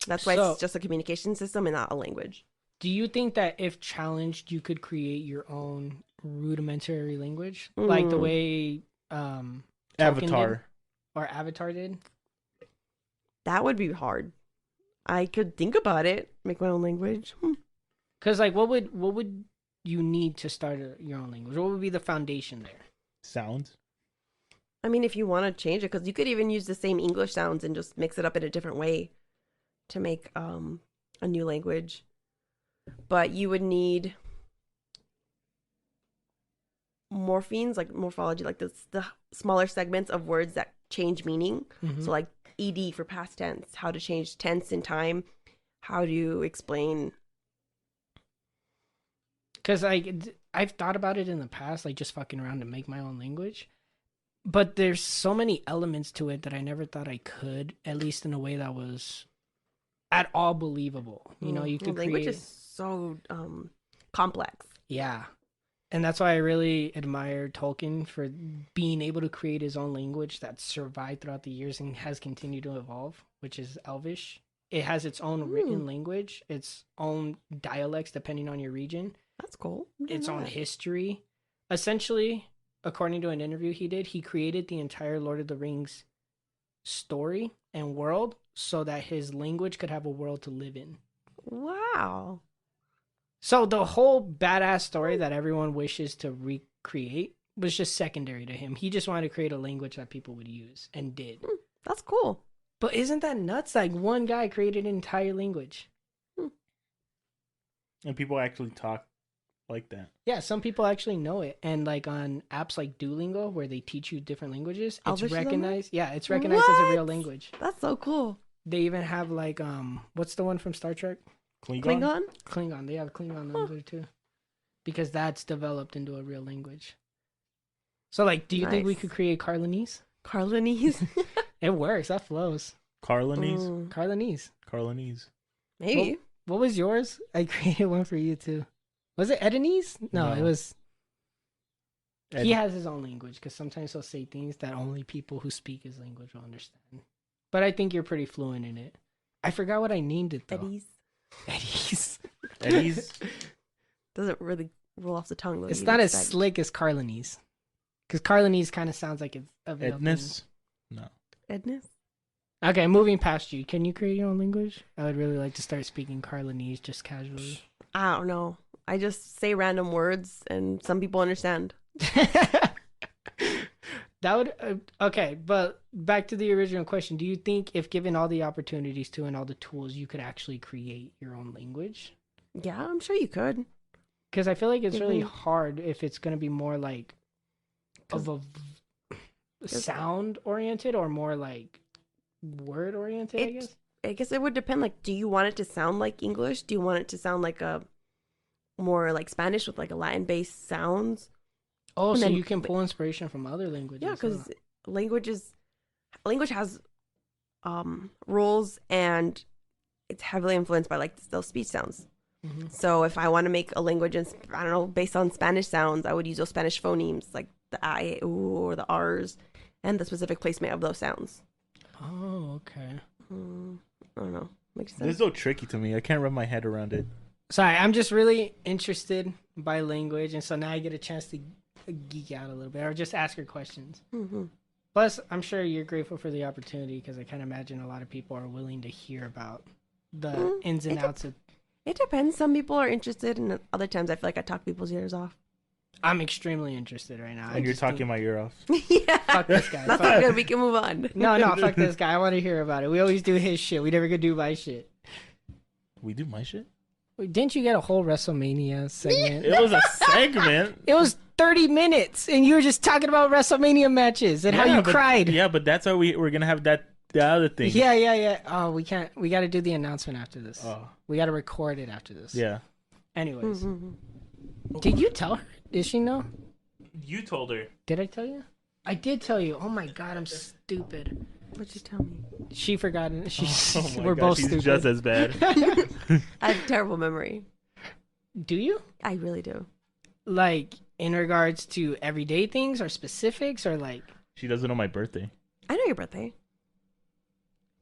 That's why So- it's just a communication system and not a language. Do you think that if challenged, you could create your own rudimentary language, like the way Tolkien Avatar. did, or Avatar did? That would be hard. I could think about it, make my own language. Because like, what would you need to start your own language? What would be the foundation there? Sounds. I mean, if you want to change it, because you could even use the same English sounds and just mix it up in a different way to make a new language. But you would need morphemes, like morphology, like the smaller segments of words that change meaning. So like ed for past tense, how to change tense in time, how to explain. Because I've thought about it in the past, like just fucking around to make my own language. But there's so many elements to it that I never thought I could, at least in a way that was at all believable. You could language create. is so complex. Yeah. And that's why I really admire Tolkien for being able to create his own language that survived throughout the years and has continued to evolve, which is Elvish. It has its own written language, its own dialects depending on your region, That's cool. its own history. Essentially, according to an interview he did, he created the entire Lord of the Rings story and world so that his language could have a world to live in. Wow. So the whole badass story that everyone wishes to recreate was just secondary to him. He just wanted to create a language that people would use and did. That's cool. But isn't that nuts? Like one guy created an entire language. And people actually talk like that. Yeah, some people actually know it. And like on apps like Duolingo where they teach you different languages, it's Elvish is on there? recognized. Yeah, it's recognized as a real language. That's so cool. They even have like what's the one from Star Trek? Klingon? Klingon. They have Klingon on there too. Because that's developed into a real language. So like, do you think we Nice. could create Carlinese? Carlinese? It works. That flows. Carlinese? Carlinese. Carlinese. Maybe. What was yours? I created one for you too. Was it Edenese? No, it No. was. He has his own language because sometimes he'll say things that only people who speak his language will understand. But I think you're pretty fluent in it. I forgot what I named it though. Eddies. Eddie's. Eddie's. Doesn't really roll off the tongue though. It's you'd not as expect. slick as Carlinese. Because Carlinese kind of sounds like it's available. Edness? No. Edness? Okay, moving past you. Can you create your own language? I would really like to start speaking Carlinese just casually. I don't know. I just say random words and some people understand. That would okay, but back to the original question. Do you think if given all the opportunities to and all the tools, you could actually create your own language? Yeah, I'm sure you could. Because I feel like it's really Mhm. hard if it's going to be more like of a sound oriented or more like word oriented, I guess. I guess it would depend. Like, do you want it to sound like English? Do you want it to sound like a more like Spanish with like a Latin based sounds? Oh, And so then- you can pull inspiration from other languages. Yeah, because huh? language has rules and it's heavily influenced by like those speech sounds. Mhm. So if I want to make a language in, I don't know, based on Spanish sounds, I would use those Spanish phonemes like the I, ooh, or the R's and the specific placement of those sounds. Oh, okay. I don't know. Makes This sense. is so tricky to me. I can't wrap my head around it. Sorry, I'm just really interested by language, and so now I get a chance to geek out a little bit or just ask her questions. Mm-hmm. Plus, I'm sure you're grateful for the opportunity because I can't imagine a lot of people are willing to hear about the ins and outs of. It depends. Some people are interested, and other times I feel like I talk people's ears off. I'm extremely interested right now. I And you're just talking think- my ear off. Yeah. Fuck this guy. That's Fuck- not good. We can move on. No, fuck this guy. I want to hear about it. We always do his shit. We never could do my shit. We do my shit? Wait, didn't you get a whole WrestleMania segment? It was a segment. It was 30 minutes, and you were just talking about WrestleMania matches and how you but- cried. Yeah, but that's how we're going to have the other thing. Yeah. Oh, we can't. We got to do the announcement after this. Oh. We got to record it after this. Yeah. Anyways, Mm-hmm. did you tell her? Did she know? You told her. Did I tell you? I did tell you. Oh my god, I'm stupid. What'd you tell me? She forgot. She's. Oh my we're God, both she's stupid. just as bad. I have terrible memory. Do you? I really do. Like in regards to everyday things or specifics or like? She doesn't know my birthday. I know your birthday.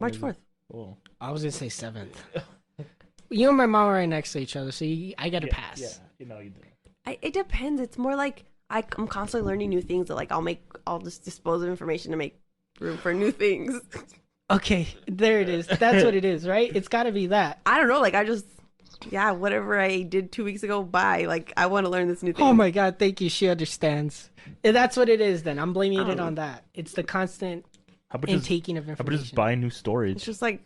March 4th. Oh. I was gonna say 7th. You and my mom are right next to each other, so I got to pass. Yeah, you know you do. It depends. It's more like I'm constantly learning new things that like I'll just dispose of information to make room for new things. Okay, there it is. That's what it is, right? It's got to be that. I don't know. Like I just, whatever I did 2 weeks ago, bye. Like I want to learn this new thing. Oh my god, thank you. She understands. And that's what it is then. I'm blaming it Oh. on that. It's the constant How about just, intaking of how information. about just buy new It's storage? just like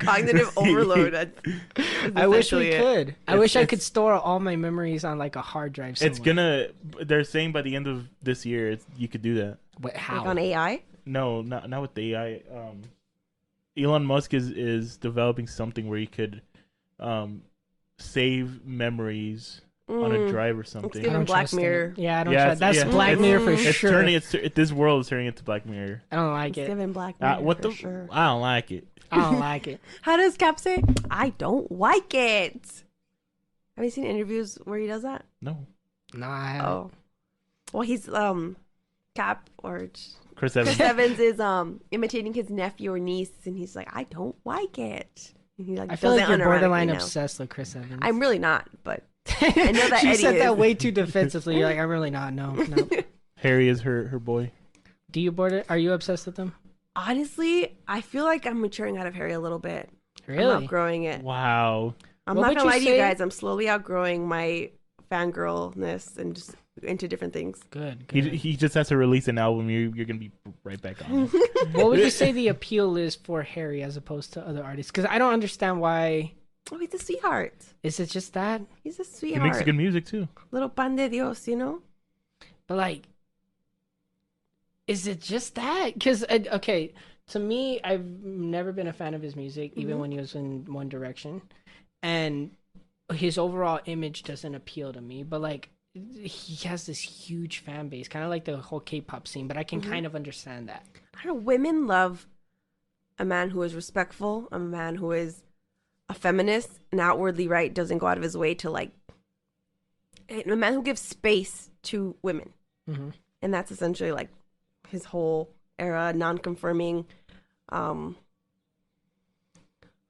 cognitive overload. That's I wish essentially we it. could. I wish I it's- could store all my memories on like a hard drive somewhere. It's gonna. They're saying by the end of this year, you could do that. But how? Like on AI. No, not with the AI. Elon Musk is developing something where you could save memories on a drive or something. given I don't Black trust in it. Mirror. Yeah, I don't Yeah, trust. That's yeah. Black Mirror for It's sure. turning. This world is turning into Black Mirror. I don't like It's it. given Black Mirror. What for the? Sure. I don't like it. I don't like it. How does Cap say? I don't like it. Have you seen interviews where he does that? No. No, I haven't. Oh, well, he's Cap or Chris Evans. Chris Evans is imitating his nephew or niece, and he's like, I don't like it. And he like I feel does like it you're borderline unironically now. obsessed with Chris Evans. I'm really not, but I know that She Eddie said is. that way too defensively. You're like, I'm really not. No. Harry is her boy. Do you Are you obsessed with him? Honestly, I feel like I'm maturing out of Harry a little bit. Really? I'm outgrowing it. Wow. I'm What not would gonna you lie to you say- guys. I'm slowly outgrowing my fangirlness and just into different things. Good. He just has to release an album. You're gonna be right back on. What would you say the appeal is for Harry as opposed to other artists? Because I don't understand why. Oh, he's a sweetheart. Is it just that? He's a He sweetheart. makes good music too. Little pan de Dios, you know? But like, is it just that? Because okay, to me, I've never been a fan of his music, even when he was in One Direction, and his overall image doesn't appeal to me. But like, he has this huge fan base, kind of like the whole K-pop scene. But I can kind of understand that. I don't know. Women love a man who is respectful, a man who is a feminist and outwardly right, doesn't go out of his way to like, a man who gives space to women. Mm-hmm. And that's essentially like his whole era, non-conforming.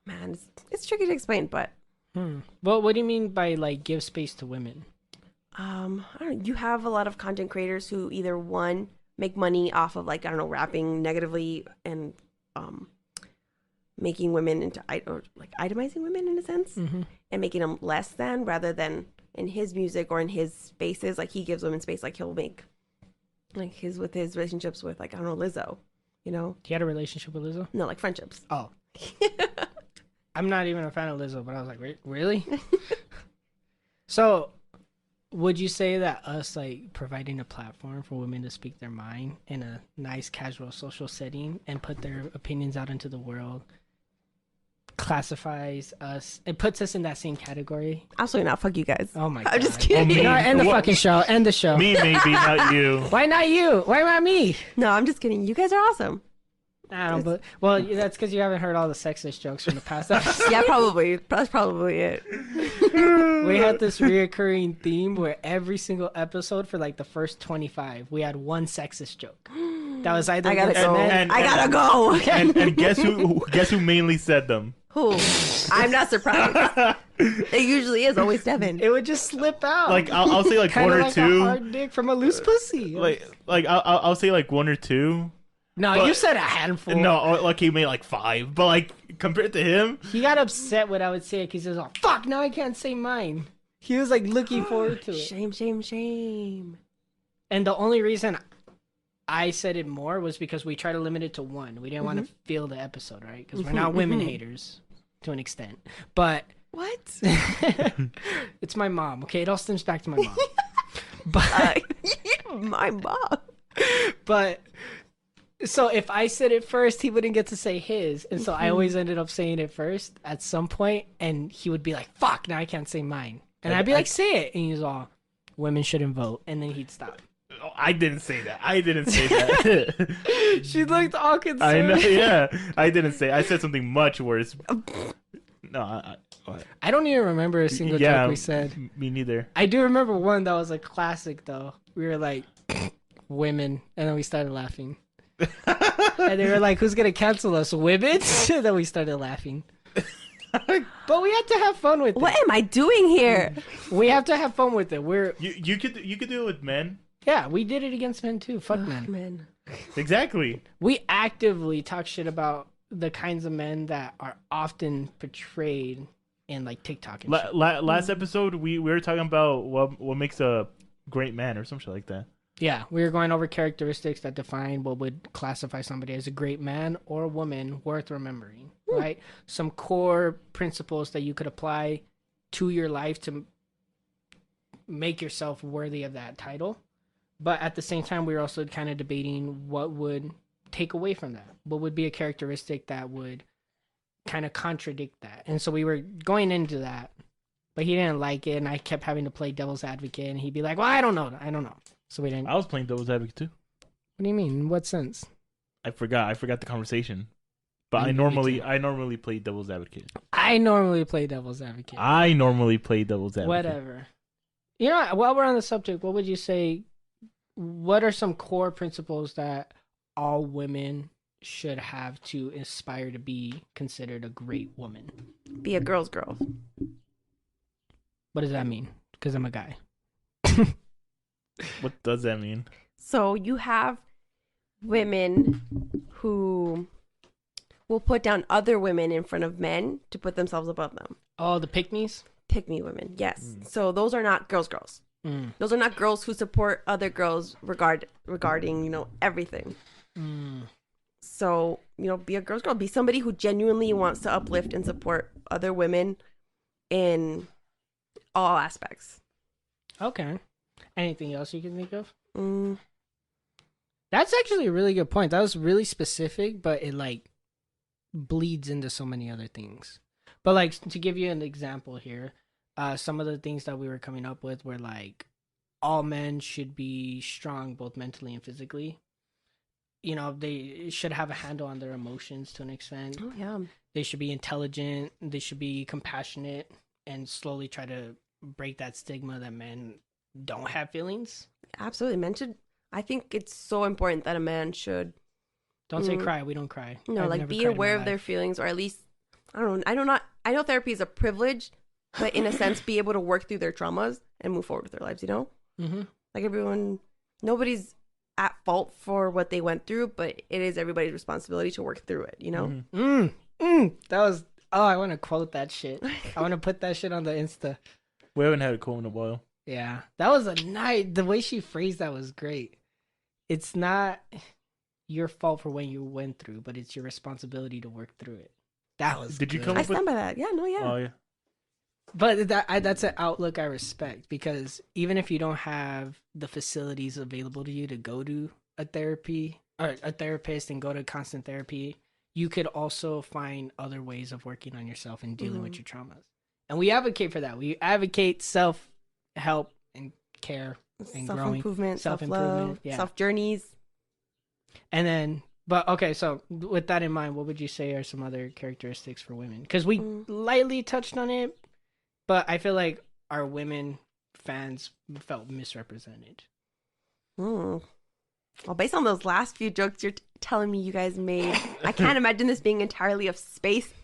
Man, it's tricky to explain, but Well, what do you mean by like give space to women? I don't know. You have a lot of content creators who either one make money off of like, I don't know, rapping negatively and making women into or like itemizing women in a sense and making them less than, rather than in his music or in his spaces, like he gives women space, like he'll make like with his relationships with like, I don't know, Lizzo, you know? He had a relationship with Lizzo? No, like friendships. Oh. I'm not even a fan of Lizzo, but I was like, really? So, would you say that us like providing a platform for women to speak their mind in a nice, casual, social setting and put their opinions out into the world classifies us? It puts us in that same category. Absolutely not. Fuck you guys. Oh my god! I'm just kidding. me. No, end the What? fucking show. End the show. Me maybe, not you. Why not you? Why not me? No, I'm just kidding. You guys are awesome. I don't. But well, that's because you haven't heard all the sexist jokes from the past episode. Yeah, probably. That's probably it. We had this reoccurring theme where every single episode for like the first 25, we had one sexist joke. That was either I gotta against go. men- I gotta go. And guess who mainly said them? Who? I'm not surprised. It usually is always Devyn. It would just slip out. Like I'll say like Kinda one or like two. a hard dick from a loose pussy. Like I'll say like one or two. no, but- you said a handful. No, like he made like 5, but like compared to him, He got upset when I would say it because he was like, fuck, now I can't say mine. He was like looking forward to it. Shame, shame, shame. And the only reason I said it more was because we try to limit it to one. We didn't want to fill the episode, right? Because we're not women haters to an extent. But What? it's my mom, okay? It all stems back to my mom. But My mom. but so if I said it first, he wouldn't get to say his. And so I always ended up saying it first at some point, and he would be like, fuck, now I can't say mine. And I'd be like, say it. And he's all, women shouldn't vote. And then he'd stop. I didn't say that. I didn't say that. She looked all concerned. I know. Yeah, I didn't say. I said something much worse. No, I don't even remember a single joke we said. Me neither. I do remember one that was a classic, though. We were like, women. And then we started laughing. And they were like, who's going to cancel us? Women? And then we started laughing. But we had to have fun with it. What am I doing here? We have to have fun with it. You could do it with men. Yeah, we did it against men too. Fuck men. Man. Exactly. We actively talk shit about the kinds of men that are often portrayed in like TikTok and shit. Last episode we were talking about what makes a great man or some shit like that. Yeah, we were going over characteristics that define what would classify somebody as a great man or woman worth remembering, right? Some core principles that you could apply to your life to make yourself worthy of that title. But at the same time, we were also kind of debating what would take away from that. What would be a characteristic that would kind of contradict that? And so we were going into that, but he didn't like it, and I kept having to play devil's advocate, and he'd be like, well, I don't know. So we didn't. I was playing devil's advocate too. What do you mean? In what sense? I forgot the conversation. But Me I normally too. play devil's advocate. I normally play devil's advocate. I normally play devil's advocate. Whatever. You know, while we're on the subject, what would you say? What are some core principles that all women should have to aspire to be considered a great woman? Be a girl's girl. What does that mean? Because I'm a guy. What does that mean? So you have women who will put down other women in front of men to put themselves above them. Oh, the pick-me's? Pick me women, yes. So those are not girls. Those are not girls who support other girls regarding, you know, everything. So, you know, be a girl's girl. Be somebody who genuinely wants to uplift and support other women in all aspects. Okay. Anything else you can think of? That's actually a really good point. That was really specific, but it like bleeds into so many other things. But like, to give you an example here, some of the things that we were coming up with were like, all men should be strong both mentally and physically. You know, they should have a handle on their emotions to an extent. Oh yeah. They should be intelligent. They should be compassionate, and slowly try to break that stigma that men don't have feelings. Absolutely. Men should. I think it's so important that a man should. Don't say cry. We don't cry. No, I've like never be cried in my aware of life. their feelings, or at least I know therapy is a privilege, but in a sense, be able to work through their traumas and move forward with their lives. You know, like nobody's at fault for what they went through, but it is everybody's responsibility to work through it. You know. That was. Oh, I want to quote that shit. I want to put that shit on the Insta. We haven't had a quote in a while. Yeah, that was a night. The way she phrased that was great. It's not your fault for what you went through, but it's your responsibility to work through it. That was. Did you good. come I up with? stand by that. Yeah. No. Yeah. Oh yeah. But that's an outlook I respect, because even if you don't have the facilities available to you to go to a therapy or a therapist and go to constant therapy, you could also find other ways of working on yourself and dealing with your traumas. And we advocate for that. We advocate self-help and care and Self-improvement, self-improvement, self-love, self-journeys. And then, but okay, so with that in mind, what would you say are some other characteristics for women? Because we lightly touched on it, but I feel like our women fans felt misrepresented. Well, based on those last few jokes you're telling me you guys made, I can't imagine this being entirely a safe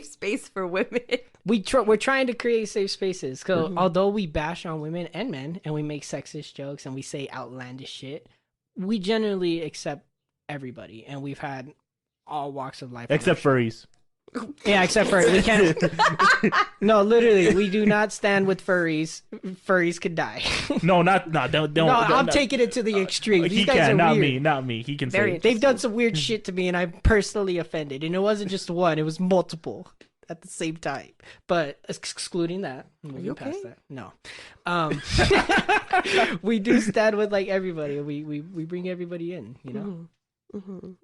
space for women. We're trying to create safe spaces. So although we bash on women and men and we make sexist jokes and we say outlandish shit, we generally accept everybody, and we've had all walks of life Except furries. Yeah, except for we can't. No, literally, we do not stand with furries. Furries could die. No, don't. No, I'm taking it to the extreme. These He guys can, are not weird. me. He can Very say. They've done some weird shit to me, and I'm personally offended. And it wasn't just one; it was multiple at the same time. But excluding that, moving past that, no. We do stand with like everybody. We bring everybody in, you know.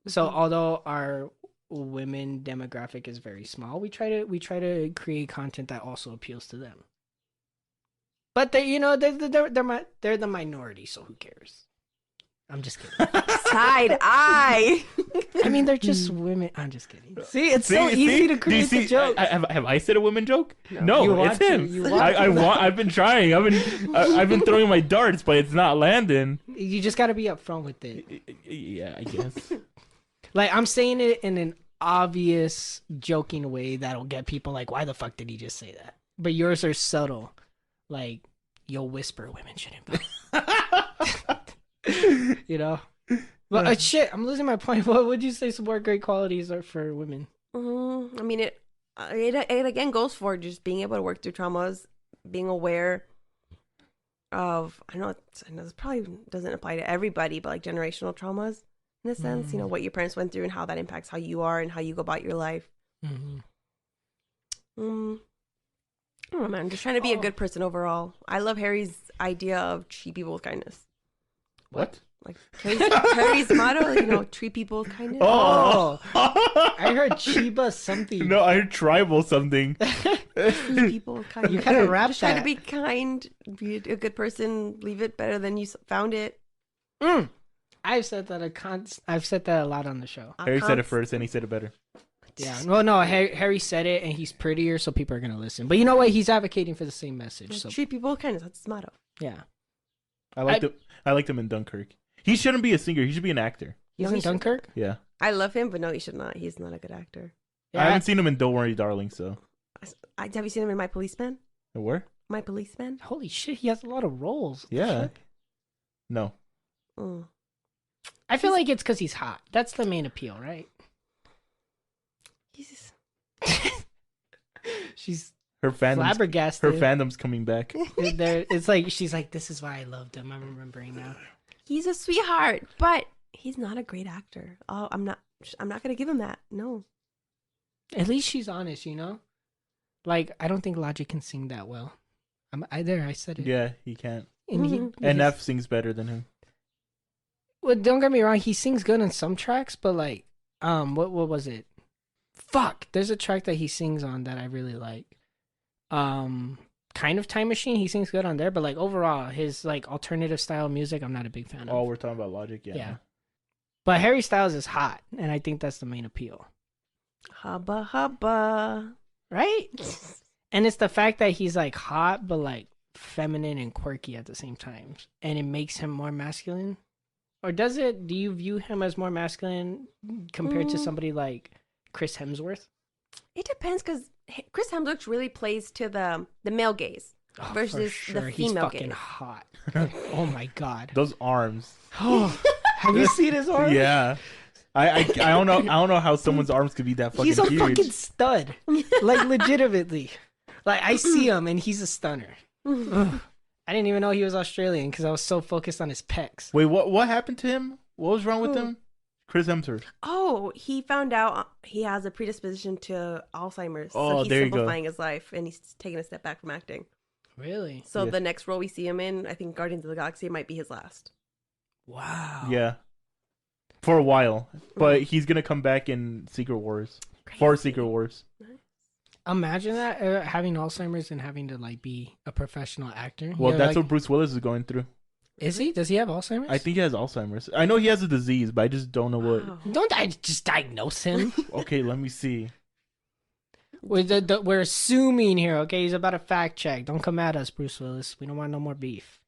So although our women demographic is very small, we try to create content that also appeals to them. But they're the minority, so who cares? I'm just kidding. Side eye. I mean, they're just women. I'm just kidding. See, it's so easy to create the joke. Have I said a women joke? No, You want it's to, him. you want I've been trying. I've been throwing my darts, but it's not landing. You just got to be upfront with it. Yeah, I guess. Like, I'm saying it in an obvious joking way that'll get people like, why the fuck did he just say that? But yours are subtle. Like, you'll whisper women shouldn't be. You know? But shit, I'm losing my point. What would you say some more great qualities are for women? I mean, it again goes for just being able to work through traumas, being aware of, I know this probably doesn't apply to everybody, but like generational traumas in a sense, you know, what your parents went through and how that impacts how you are and how you go about your life. I don't know, man. Just trying to be a good person overall. I love Harry's idea of treat people with kindness. What? Like Harry's motto, you know, treat people with kindness. Oh, I heard Chiba something. No, I heard tribal something. Treat people with kindness. You kind of rap Just try that. to be kind, be a good person, leave it better than you found it. I've said that I've said that a lot on the show. Harry said it first, and he said it better. Yeah, well, no, Harry said it, and he's prettier, so people are gonna listen. But you know what? He's advocating for the same message. So Treat people with kindness. That's his motto. Yeah. I liked him in Dunkirk. He shouldn't be a singer. He should be an actor. He's in Dunkirk? Yeah. I love him, but no, he should not. He's not a good actor. Yeah. I haven't seen him in Don't Worry, Darling. So. Have you seen him in My Policeman? Where? My Policeman? Holy shit, he has a lot of roles. Yeah. No. Mm. I feel like it's because he's hot. That's the main appeal, right? He's... She's Her flabbergasted. Her fandom's coming back. It's like she's like, this is why I loved him. I'm remembering now. He's a sweetheart, but he's not a great actor. Oh, I'm not gonna give him that. No. At least she's honest, you know? Like, I don't think Logic can sing that well. I said it. Yeah, he can't. And NF sings better than him. Well, don't get me wrong, he sings good on some tracks, but like, what was it? Fuck, there's a track that he sings on that I really like. Kind of Time Machine, he sings good on there, but like overall, his like alternative style music, I'm not a big fan of. Oh, we're talking about Logic, yeah. But Harry Styles is hot, and I think that's the main appeal. Hubba hubba. Right? And it's the fact that he's like hot, but like feminine and quirky at the same time. And it makes him more masculine. Or does it? Do you view him as more masculine compared to somebody like Chris Hemsworth? It depends, because Chris Hemsworth really plays to the male gaze versus the female He's fucking gaze. hot. Oh my god. Those arms. Have you seen his arms? Yeah. I don't know. I don't know how someone's arms could be that fucking He's a huge. fucking stud. Like, legitimately. Like, I see him and he's a stunner. Ugh. I didn't even know he was Australian because I was so focused on his pecs. Wait, what happened to him? What was wrong with him? Chris Hemsworth. Oh, he found out he has a predisposition to Alzheimer's. Oh, so he's there you go. simplifying his life, and he's taking a step back from acting. Really? So Yeah. the next role we see him in, I think Guardians of the Galaxy, might be his last. Wow. Yeah. For a while. But he's going to come back in Secret Wars. For Secret Wars. Imagine that, having Alzheimer's and having to like be a professional actor. Well, Yeah, that's like, what Bruce Willis is going through. Is he? Does he have Alzheimer's? I think he has Alzheimer's. I know he has a disease, but I just don't know what. Wow. Don't I just diagnose him? Okay, let me see. We're assuming here, okay? He's about to fact check. Don't come at us, Bruce Willis. We don't want no more beef.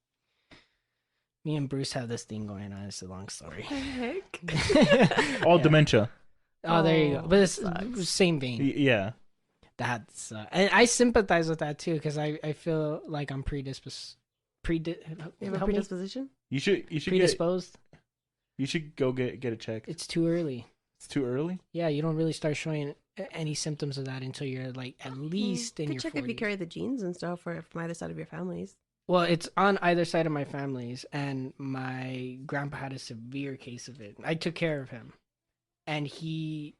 Me and Bruce have this thing going on. It's a long story. Heck? All Yeah. dementia. Oh, there you go. But it's sucks. same vein. Yeah. That's and I sympathize with that too because I feel like I'm predisposed. You have a predisposition? You should Predisposed. you should go get it checked. It's too early. It's too early. Yeah, you don't really start showing any symptoms of that until you're like at least in You your could check 40s. if you carry the genes and stuff from either side of your families. Well, it's on either side of my families, and my grandpa had a severe case of it. I took care of him, and he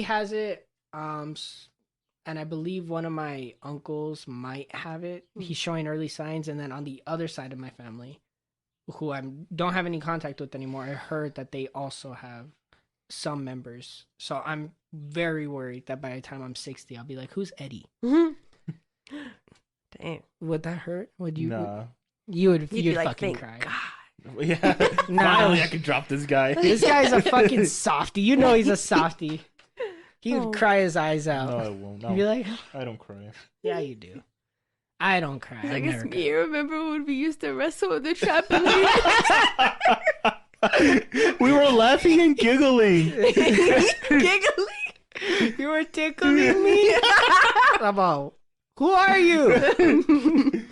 has it. And I believe one of my uncles might have it. He's showing early signs, and then on the other side of my family, who I don't have any contact with anymore, I heard that they also have some members. So I'm very worried that by the time I'm 60, I'll be like, "Who's Eddie?" Dang. Would that hurt? Would you? Nah. You'd You'd be like, fucking thank cry. God. Yeah. Nah. Finally, I can drop this guy. This guy's a fucking softie. You know he's a softie. He would Oh. cry his eyes out. No, I won't. You'd be like, I don't cry. yeah, you do. I don't cry. I Like, it's never me. cry. Remember when we used to wrestle with the trampoline? We were laughing and giggling. Giggling. You were tickling me. About who are you?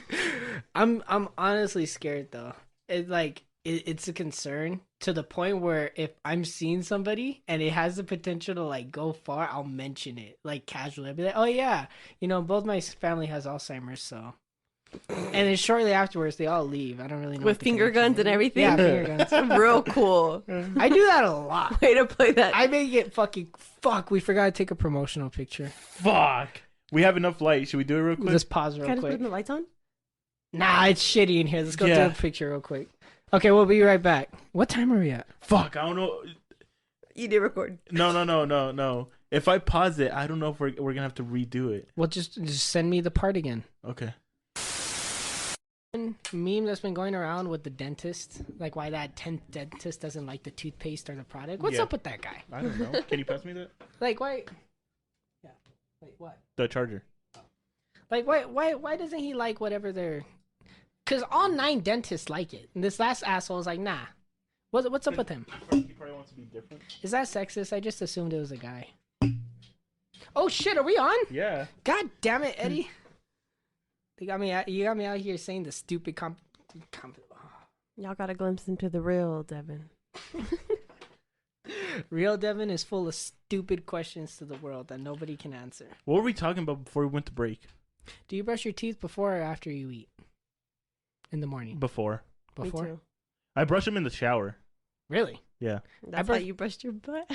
I'm honestly scared though. It's a concern to the point where if I'm seeing somebody and it has the potential to like go far, I'll mention it like casually. I'll be like, "Oh yeah, both my family has Alzheimer's, so." And then shortly afterwards, they all leave. I don't really know With what the finger connection guns and is. everything? Yeah, finger guns. Real cool. I do that a lot. Way to play that. I make it fucking fuck. We forgot to take a promotional picture. Fuck. We have enough light. Should we do it real quick? Let's pause real Can I just quick. put the lights on? Nah, it's shitty in here. Let's go Yeah. do a picture real quick. Okay, we'll be right back. What time are we at? Fuck. I don't know. You did record. No. If I pause it, I don't know if we're gonna have to redo it. Well, just send me the part again. Okay. Meme that's been going around with the dentist, like why that 10th dentist doesn't like the toothpaste or the product. What's Yeah. up with that guy? I don't know. Can you pass me that? Like why? Yeah. Wait, what? The charger. Like why doesn't he like whatever they're Because all 9 dentists like it. And this last asshole is like, nah. What's up with him? He probably wants to be different. Is that sexist? I just assumed it was a guy. Oh shit, are we on? Yeah. God damn it, Eddie. You got me out here saying the stupid Y'all got a glimpse into the real Devyn. Real Devyn is full of stupid questions to the world that nobody can answer. What were we talking about before we went to break? Do you brush your teeth before or after you eat? In the morning. Before. Me too. I brush them in the shower. Really? Yeah. That's why you brushed your butt.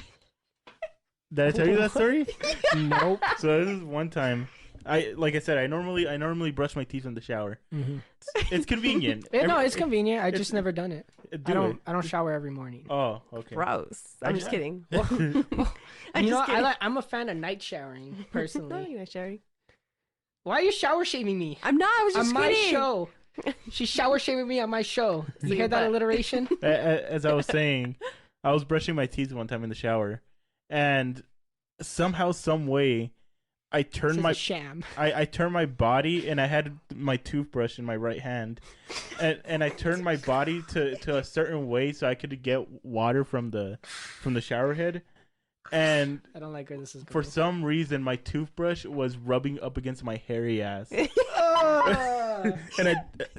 Did I tell you that story? Nope. So this is one time. I normally brush my teeth in the shower. Mm-hmm. It's convenient. No, it's convenient. I just never done it. I Do don't shower every morning. Oh, okay. Gross. I'm just kidding. I'm a fan of night showering personally. Night showering. Why are you shower shaming me? I'm not. I was just on kidding. my show. She's shower shaming me on my show. You hear that alliteration? As I was saying, I was brushing my teeth one time in the shower, and somehow, some way, I turned my sham. I turned my body, and I had my toothbrush in my right hand, and I turned my body to a certain way so I could get water from the shower head. And I don't like where this is going. For some reason, my toothbrush was rubbing up against my hairy ass. And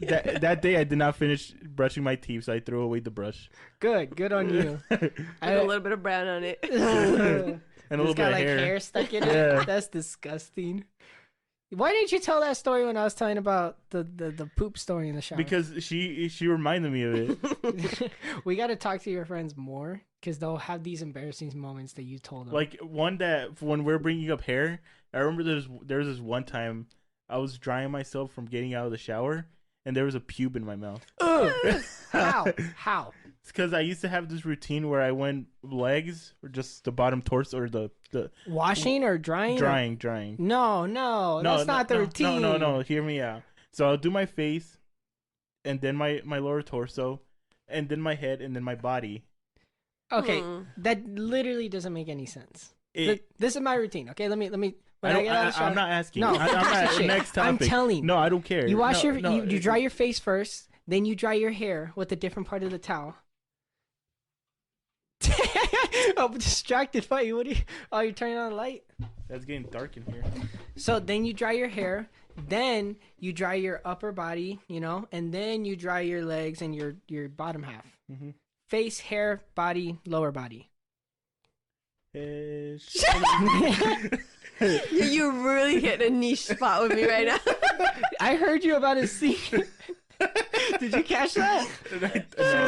that day, I did not finish brushing my teeth, so I threw away the brush. Good on you. I had a little bit of brown on it. And a little bit of hair stuck in it. Yeah. That's disgusting. Why didn't you tell that story when I was telling about the poop story in the shower? Because she reminded me of it. We got to talk to your friends more because they'll have these embarrassing moments that you told them. Like one that when we're bringing up hair, I remember there was this one time I was drying myself from getting out of the shower, and there was a pube in my mouth. How? It's because I used to have this routine where I went legs or just the bottom torso or the washing or drying. Drying. No, that's not the routine. No. Hear me out. So I'll do my face, and then my lower torso, and then my head, and then my body. Okay, that literally doesn't make any sense. This is my routine. Okay, let me. When I get out of the shower, I'm not asking. No, I'm not. Next topic. I'm telling you. No, I don't care. You wash you dry your face first, then you dry your hair with a different part of the towel. I'm distracted by you. You're turning on the light? That's getting dark in here. So then you dry your hair, then you dry your upper body, and then you dry your legs and your bottom half. Mm-hmm. Face, hair, body, lower body. You're really hitting a niche spot with me right now. I heard you about his scene. Did you catch that? She was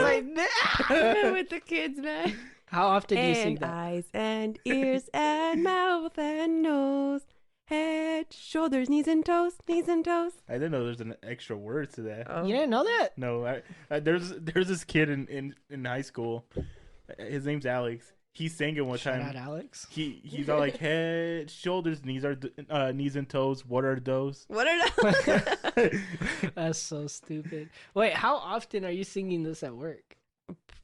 like, nah. With the kids, man. How often do you sing And that? eyes and ears and mouth and nose, head, shoulders, knees and toes. I didn't know there's an extra word to that. Oh. You didn't know that? No, there's this kid in high school. His name's Alex. He sang it one time. Shout out Alex. He's all like head, shoulders, knees and toes. What are those? What are those? That's so stupid. Wait, how often are you singing this at work?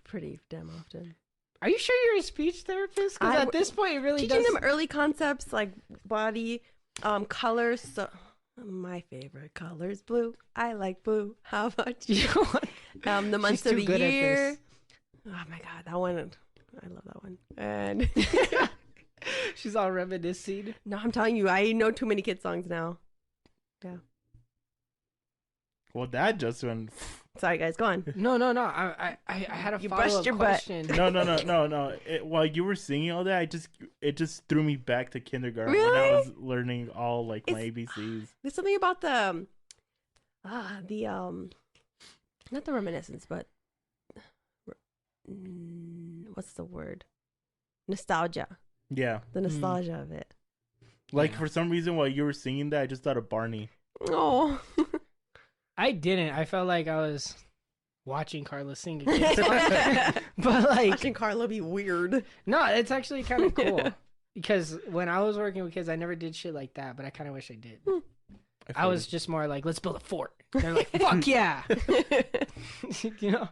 Pretty damn often. Are you sure you're a speech therapist? Because at this point, it really teaching does. them early concepts like body, colors. So my favorite color is blue. I like blue. How about you? The months of the year. Oh my god, that one. I love that one. And she's all reminiscing. No, I'm telling you, I know too many kid songs now. Yeah. Well, that just went. Sorry, guys, go on. No. I had a you follow-up brushed your question. No. While you were singing all that, it just threw me back to kindergarten really? when I was learning all my ABCs. There's something about the not the reminiscence, but what's the word? Nostalgia. Yeah. The nostalgia of it. Like for some reason, while you were singing that, I just thought of Barney. Oh. I didn't. I felt like I was watching Karla sing again. But like watching Karla be weird. No, it's actually kind of cool because when I was working with kids, I never did shit like that. But I kind of wish I did. I was just more like, let's build a fort. They're like, fuck yeah. Do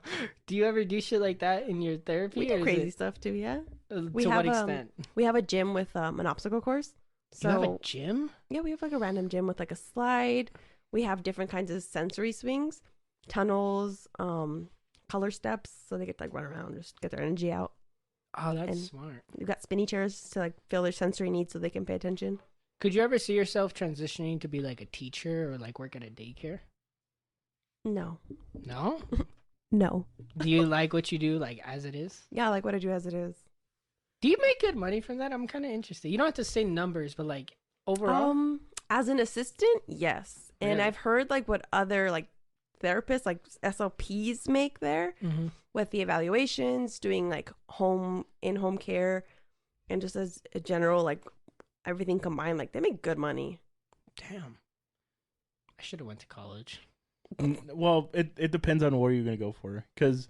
you ever do shit like that in your therapy? We do crazy stuff too, yeah. To what extent? We have a gym with an obstacle course. So you have a gym? Yeah, we have like a random gym with like a slide. We have different kinds of sensory swings. tunnels, color steps, so they get to like run around, just get their energy out. Oh, that's And smart. We've got spinny chairs to like fill their sensory needs so they can pay attention. Could you ever see yourself transitioning to be like a teacher or like work at a daycare? No. No? No. Do you like what you do like as it is? Yeah, I like what I do as it is. Do you make good money from that? I'm kind of interested. You don't have to say numbers, but like overall. As an assistant, yes. And Really? I've heard like what other like therapists, like SLPs make there Mhm. with the evaluations, doing like in-home care, and just as a general like everything combined, like they make good money. Damn. I should have went to college. Well, it depends on where you're gonna go for, because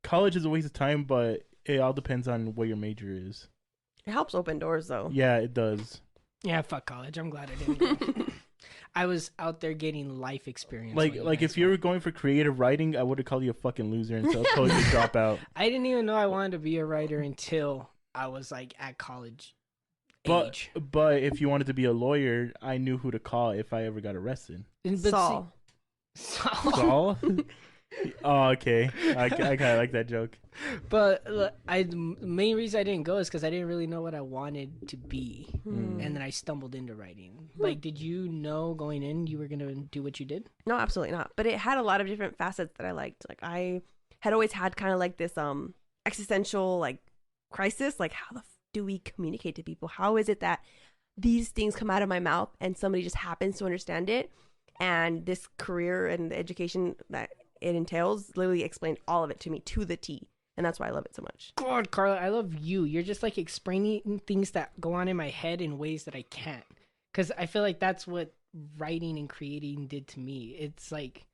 college is a waste of time, but it all depends on what your major is. It helps open doors though. Yeah, it does. Yeah, fuck college. I'm glad I didn't go. I was out there getting life experience. Like while you guys if you were going for creative writing, I would have called you a fucking loser and told you to drop out. I didn't even know I wanted to be a writer until I was like at college age. But if you wanted to be a lawyer, I knew who to call if I ever got arrested. But see- Saul. Saul? Oh, okay. I kind of like that joke. But look, the main reason I didn't go is because I didn't really know what I wanted to be, and then I stumbled into writing. Like, did you know going in you were gonna do what you did? No, absolutely not. But it had a lot of different facets that I liked. Like I had always had kind of like this existential like crisis. Like how the do we communicate to people? How is it that these things come out of my mouth and somebody just happens to understand it? And this career and the education that it entails literally explained all of it to me to the T. And that's why I love it so much. God, Karla, I love you. You're just like explaining things that go on in my head in ways that I can't. Because I feel like that's what writing and creating did to me. It's like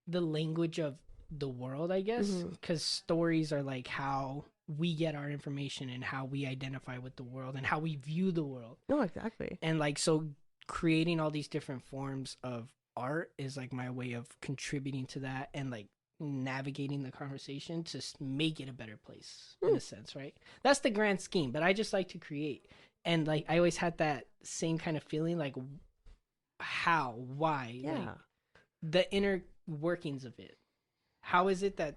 the language of the world, I guess. Because stories are like how we get our information and how we identify with the world and how we view the world. No, exactly. And like, so creating all these different forms of art is like my way of contributing to that and like navigating the conversation to make it a better place in a sense, right? That's the grand scheme, but I just like to create. And like I always had that same kind of feeling, like how, why, like the inner workings of it. How is it that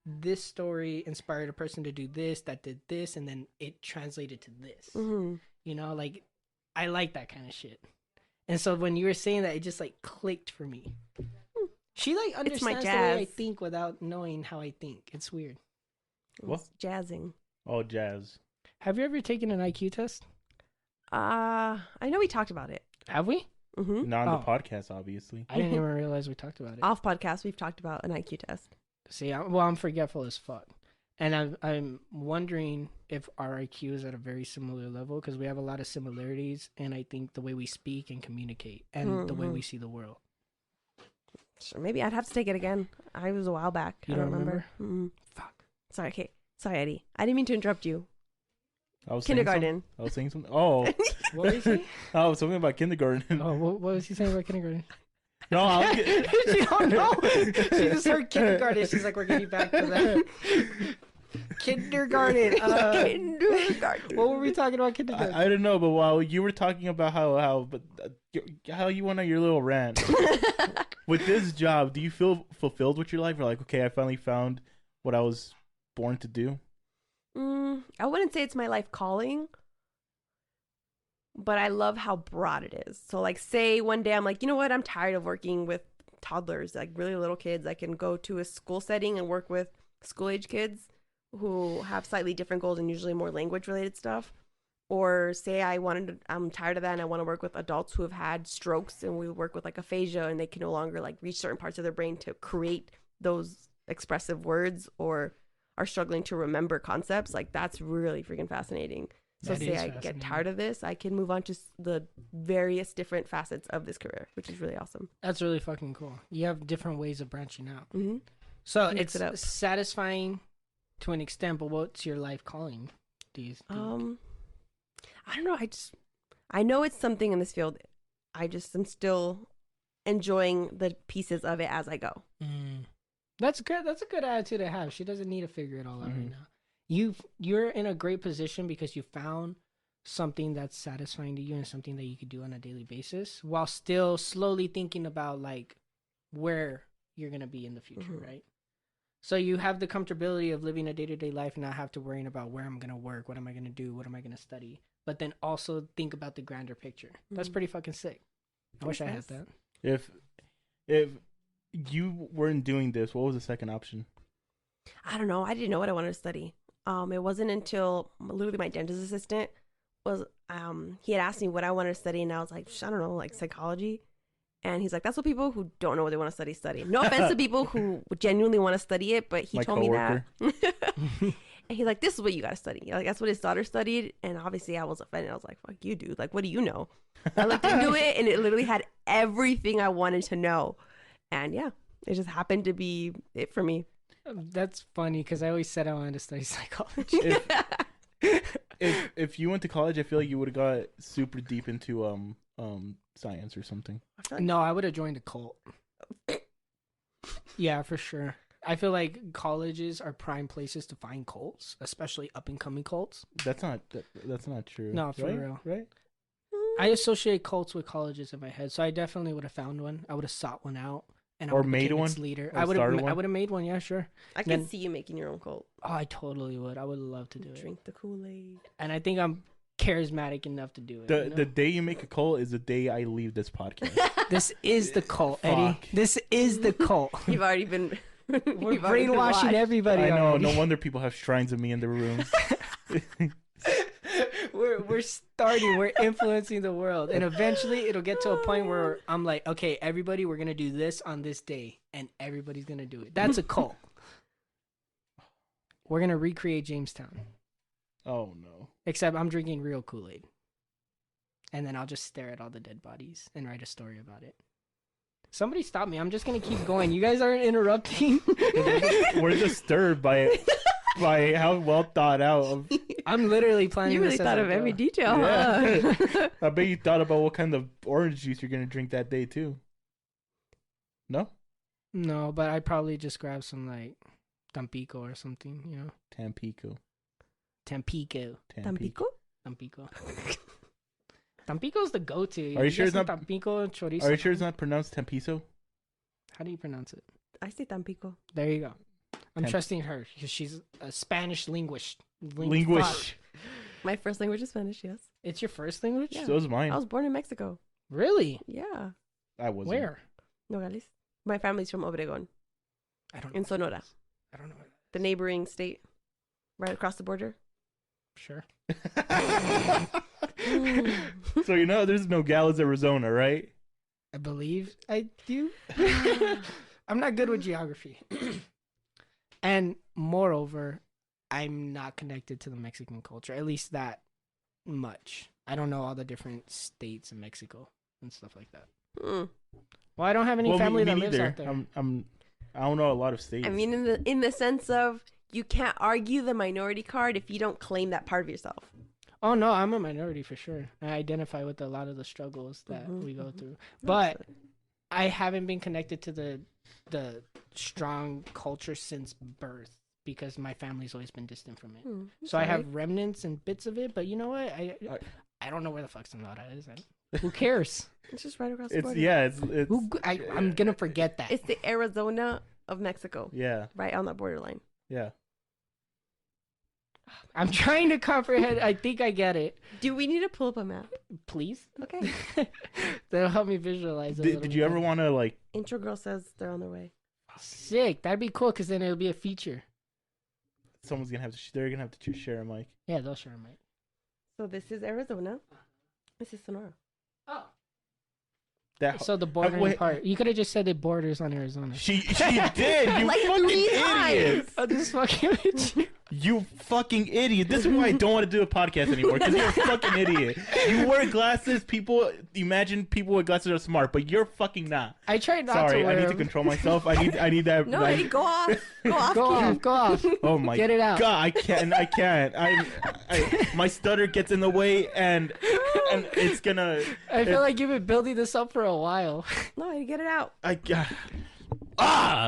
this story inspired a person to do this, that did this, and then it translated to this? You know, like I like that kind of shit. And so when you were saying that, it just like clicked for me. She like understands the way I think without knowing how I think. It's weird. What? It's jazzing. Oh, jazz. Have you ever taken an IQ test? I know we talked about it. Have we? Not on the podcast, obviously. I didn't even realize we talked about it. Off podcast, we've talked about an IQ test. See, I'm forgetful as fuck. And I'm wondering if our IQ is at a very similar level because we have a lot of similarities, and I think the way we speak and communicate and the way we see the world. Sure, maybe I'd have to take it again. I was a while back. You I don't don't remember. Fuck. Sorry, okay. Sorry, Eddie. I didn't mean to interrupt you. I was Kindergarten. I was saying something. Oh, What was he saying? oh, something about kindergarten. Oh, what was he saying about kindergarten? No, I'll She don't know. She just heard kindergarten. She's like, we're getting back to that. Kindergarten. Kindergarten. What were we talking about kindergarten? I don't know, but while you were talking about how you went on your little rant with this job, do you feel fulfilled with your life? Or like, okay, I finally found what I was born to do. I wouldn't say it's my life calling, but I love how broad it is. So like say one day I'm like, you know what? I'm tired of working with toddlers, like really little kids. I can go to a school setting and work with school age kids who have slightly different goals and usually more language related stuff. Or say I'm tired of that and I want to work with adults who have had strokes, and we work with like aphasia and they can no longer like reach certain parts of their brain to create those expressive words or are struggling to remember concepts. Like that's really freaking fascinating. So say I get tired of this, I can move on to the various different facets of this career, which is really awesome. That's really fucking cool. You have different ways of branching out. Mm-hmm. So it's satisfying to an extent, but what's your life calling? Do you think? I don't know. I know it's something in this field. I just am still enjoying the pieces of it as I go. That's good. That's a good attitude to have. She doesn't need to figure it all out right now. You're in a great position because you found something that's satisfying to you and something that you could do on a daily basis while still slowly thinking about like where you're gonna be in the future, Mhm. right? So you have the comfortability of living a day-to-day life and not have to worry about where I'm gonna work, what am I gonna do, what am I gonna study, but then also think about the grander picture. That's pretty fucking sick. I wish I had that. If you weren't doing this, what was the second option? I don't know. I didn't know what I wanted to study. It wasn't until literally my dentist assistant was he had asked me what I wanted to study, and I was like, I don't know, like psychology. And he's like, that's what people who don't know what they want to study. No offense to people who genuinely want to study it, but he My told coworker. me that. And he's like, this is what you got to study. Like, that's what his daughter studied. And obviously I was offended. I was like, fuck you, dude. Like, what do you know? I looked into it, and it literally had everything I wanted to know. And yeah, it just happened to be it for me. That's funny because I always said I wanted to study psychology. If you went to college, I feel like you would have got super deep into science or something. No, I would have joined a cult. Yeah, for sure. I feel like colleges are prime places to find cults, especially up and coming cults. That's not true. No, for right? real. Right? I associate cults with colleges in my head, so I definitely would have found one. I would have sought one out, and I Or would've made became one? its leader. Or I would have. started one? I would have made one. Yeah, sure. I can Then- see you making your own cult. Oh, I totally would. I would love to do it, Drink the Kool-Aid. and I think I'm charismatic enough to do it. The you know? the day you make a cult is the day I leave this podcast. This is the cult, Eddie. Fuck. This is the cult. You've already been We're brainwashing everybody. I know. already. No wonder people have shrines of me in their rooms. We're starting. We're influencing the world, and eventually it'll get to a point where I'm like, okay, everybody, we're gonna do this on this day, and everybody's gonna do it. That's a cult. We're gonna recreate Jamestown, Oh no. except I'm drinking real Kool-Aid, and then I'll just stare at all the dead bodies and write a story about it. Somebody stop me! I'm just gonna keep going. You guys aren't interrupting. We're disturbed by how well thought out. I'm literally planning. You really this as thought I of every go. detail, Yeah. huh? I bet you thought about what kind of orange juice you're gonna drink that day too. No? No, but I'd probably just grab some like Tampico or something. You know, Tampico. Tampico. Tampico? Tampico. Tampico's the go-to. Are you sure it's Get not- some Tampico chorizo? Are you sure it's not pronounced Tampiso? How do you pronounce it? I say Tampico. There you go. I'm Tam- trusting her because she's a Spanish linguist. Linguish. My first language is Spanish, yes. It's your first language? Yeah. So is mine. I was born in Mexico. Really? Yeah. I wasn't. Where? Nogales. My family's from Obregón I don't know. in Sonora, I don't know. the neighboring state, right across the border. Sure. So you know there's no Nogales, Arizona, right? I believe I do. I'm not good with geography. And moreover, I'm not connected to the Mexican culture, at least that much. I don't know all the different states in Mexico and stuff like that. Mm. Well, I don't have any Well, family me that lives neither. out there. I don't know a lot of states. I mean, in the sense of you can't argue the minority card if you don't claim that part of yourself. Oh no, I'm a minority for sure. I identify with a lot of the struggles that we go through, but I haven't been connected to the strong culture since birth because my family's always been distant from it. So I have remnants and bits of it, but you know what? I don't know where the fuck Sonora is. Who cares? It's just right across the it's border. yeah, it's I'm gonna forget that. It's the Arizona of Mexico, yeah, right on that borderline. yeah. I'm trying to comprehend. I think I get it. Do we need to pull up a map? Please. Okay. That'll help me visualize it. Did you ever want to like? Intro girl says they're on their way. Sick. That'd be cool because then it'll be a feature. Someone's gonna have to. They're gonna have to share a mic. Yeah, they'll share, mate. So this is Arizona. This is Sonora. Oh. That So the bordering wait. part. You could have just said it borders on Arizona. she did. You Like fucking 3 idiot. times. I'm just fucking with you. You fucking idiot. This is why I don't want to do a podcast anymore, because you're a fucking idiot. You wear glasses, people imagine people with glasses are smart, but you're fucking not. I tried not Sorry, to wear I need to them. control myself. I need that. No, Eddie, go off. Go off. Go Keith. off, go off. Oh my Get it out. God, I can't. My stutter gets in the way, and it's gonna. I feel like you've been building this up for a while. No, Eddie, get it out.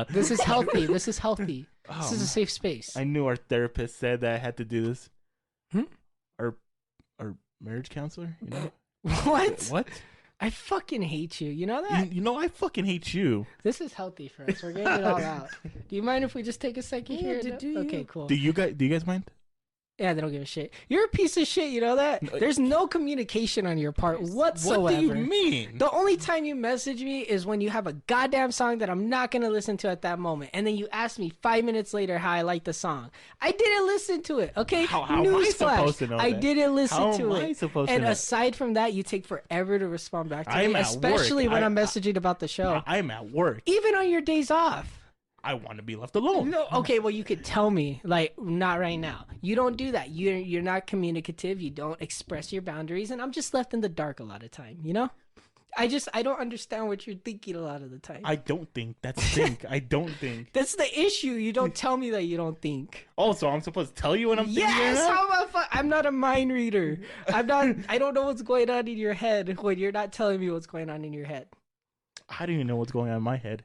This is healthy. This is healthy. This is a safe space. I knew our therapist said that I had to do this. Hmm? Our marriage counselor, you know? What? What? I fucking hate you. You know that? You know I fucking hate you. This is healthy for us. We're getting it all out. Do you mind if we just take a second here? Okay, cool. Do you guys mind? Yeah, they don't give a shit. You're a piece of shit, you know that? There's no communication on your part whatsoever. What do you mean? The only time you message me is when you have a goddamn song that I'm not going to listen to at that moment. And then you ask me 5 minutes later how I like the song. I didn't listen to it, okay? How am I supposed to know I that? didn't listen How to am it. I supposed to and know? aside from that, you take forever to respond back to I'm me, at especially work. when I'm messaging about the show. I'm at work. Even on your days off. I want to be left alone. No, okay, well you could tell me, like, not right now. You don't do that. You're not communicative. You don't express your boundaries, and I'm just left in the dark a lot of time. You know, I don't understand what you're thinking a lot of the time. I don't think. That's think. I don't think. That's the issue. You don't tell me that you don't think. Oh, so I'm supposed to tell you when I'm thinking? Yes, Right I'm not a mind reader. I don't know what's going on in your head when you're not telling me what's going on in your head. How do you know what's going on in my head?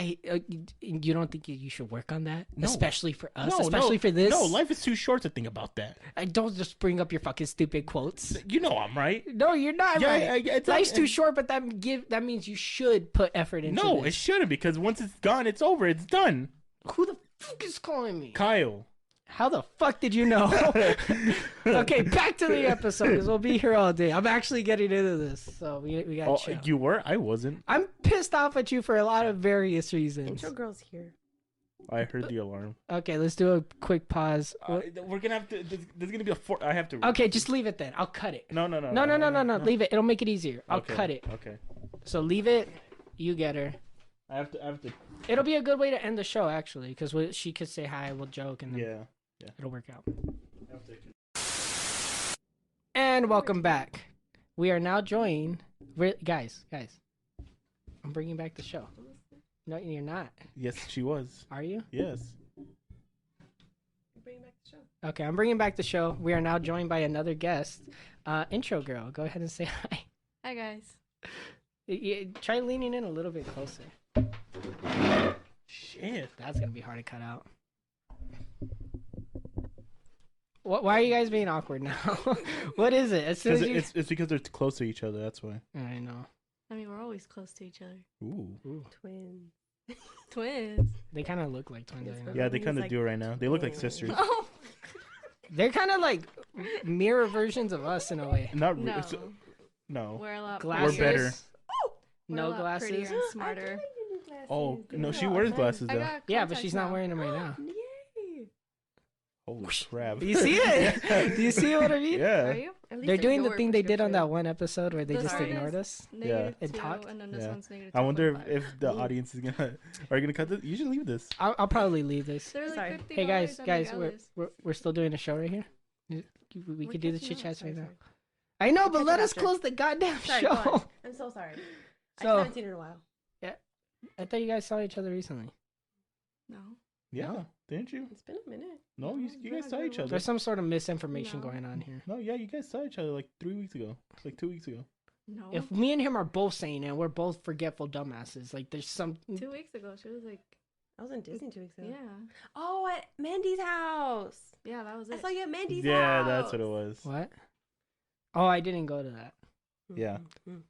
You don't think you should work on that, No. especially for us, No, especially no, for this? No, life is too short to think about that. I don't just bring up your fucking stupid quotes. You know I'm right. No, you're not Yeah, right. it's Life's not- too short, but that means you should put effort into No, it this. shouldn't, because once it's gone, it's over. It's done. Who the fuck is calling me? Kyle. How the fuck did you know? Okay, back to the episode, because we'll be here all day. I'm actually getting into this, so we gotta Oh, chill. you were? I wasn't. I'm pissed off at you for a lot of various reasons. Intro girl's here. I heard the alarm. Okay, let's do a quick pause. We're gonna have to. There's gonna be a I have to. Okay, just leave it then. I'll cut it. No. No. Leave it. It'll make it easier. I'll cut it. Okay. So leave it. You get her. I have to. It'll be a good way to end the show, actually, because she could say hi, we'll joke, and then Yeah. it'll work out. And welcome back. We are now joined. Guys, I'm bringing back the show. No, you're not. Yes, she was. Are you? Yes. Bring back the show. Okay, I'm bringing back the show. We are now joined by another guest. Intro girl, go ahead and say hi. Hi guys. Try leaning in a little bit closer. Shit. That's gonna be hard to cut out. Why are you guys being awkward now? What is it? As soon as you... It's because they're close to each other. That's why. I know. I mean, we're always close to each other. Ooh. Twins. Twins. They kind of look like twins right now. Yeah, they He's kind of like- do right now. They look like sisters. Oh. They're kind of like mirror versions of us in a way. Not No. no. We're a lot Glasses. We're better. We're No a lot glasses. prettier and smarter. Oh no, she wears glasses I though. got Yeah, but contacts she's not now. wearing them right now. Yay! Holy crap! Do you see it? Do you see what I mean? Are Yeah. you? At least They're it's doing the your thing they did on prescription. that one episode where they Those just artists- ignored us. Negative And 2, talked? and then this Yeah. one's negative I wonder 2.5. if the audience is are you gonna cut this? You should leave this. I'll probably leave this. They're like Sorry. $50 Hey guys, on guys, Megallus. we're still doing a show right here. We We're could do the catching chit up. chats Sorry, right now. sorry. I know, but catch let it us after. close the goddamn Sorry, go show. on. I'm so sorry. I So- haven't seen her in a while. I thought you guys saw each other recently. No. Yeah, No. didn't you? It's been a minute. No, you No, guys not saw very each well. other. There's some sort of misinformation No. going on here. No, yeah, you guys saw each other like 3 weeks ago. Like 2 weeks ago. No. If me and him are both saying it, we're both forgetful dumbasses. Like there's some. 2 weeks ago, she was like, I was in Disney 2 weeks ago. yeah. Oh, at Mandy's house. Yeah, that was I it. saw you at Mandy's house. Yeah, that's what it was. What? Oh, I didn't go to that. Yeah. Mhm.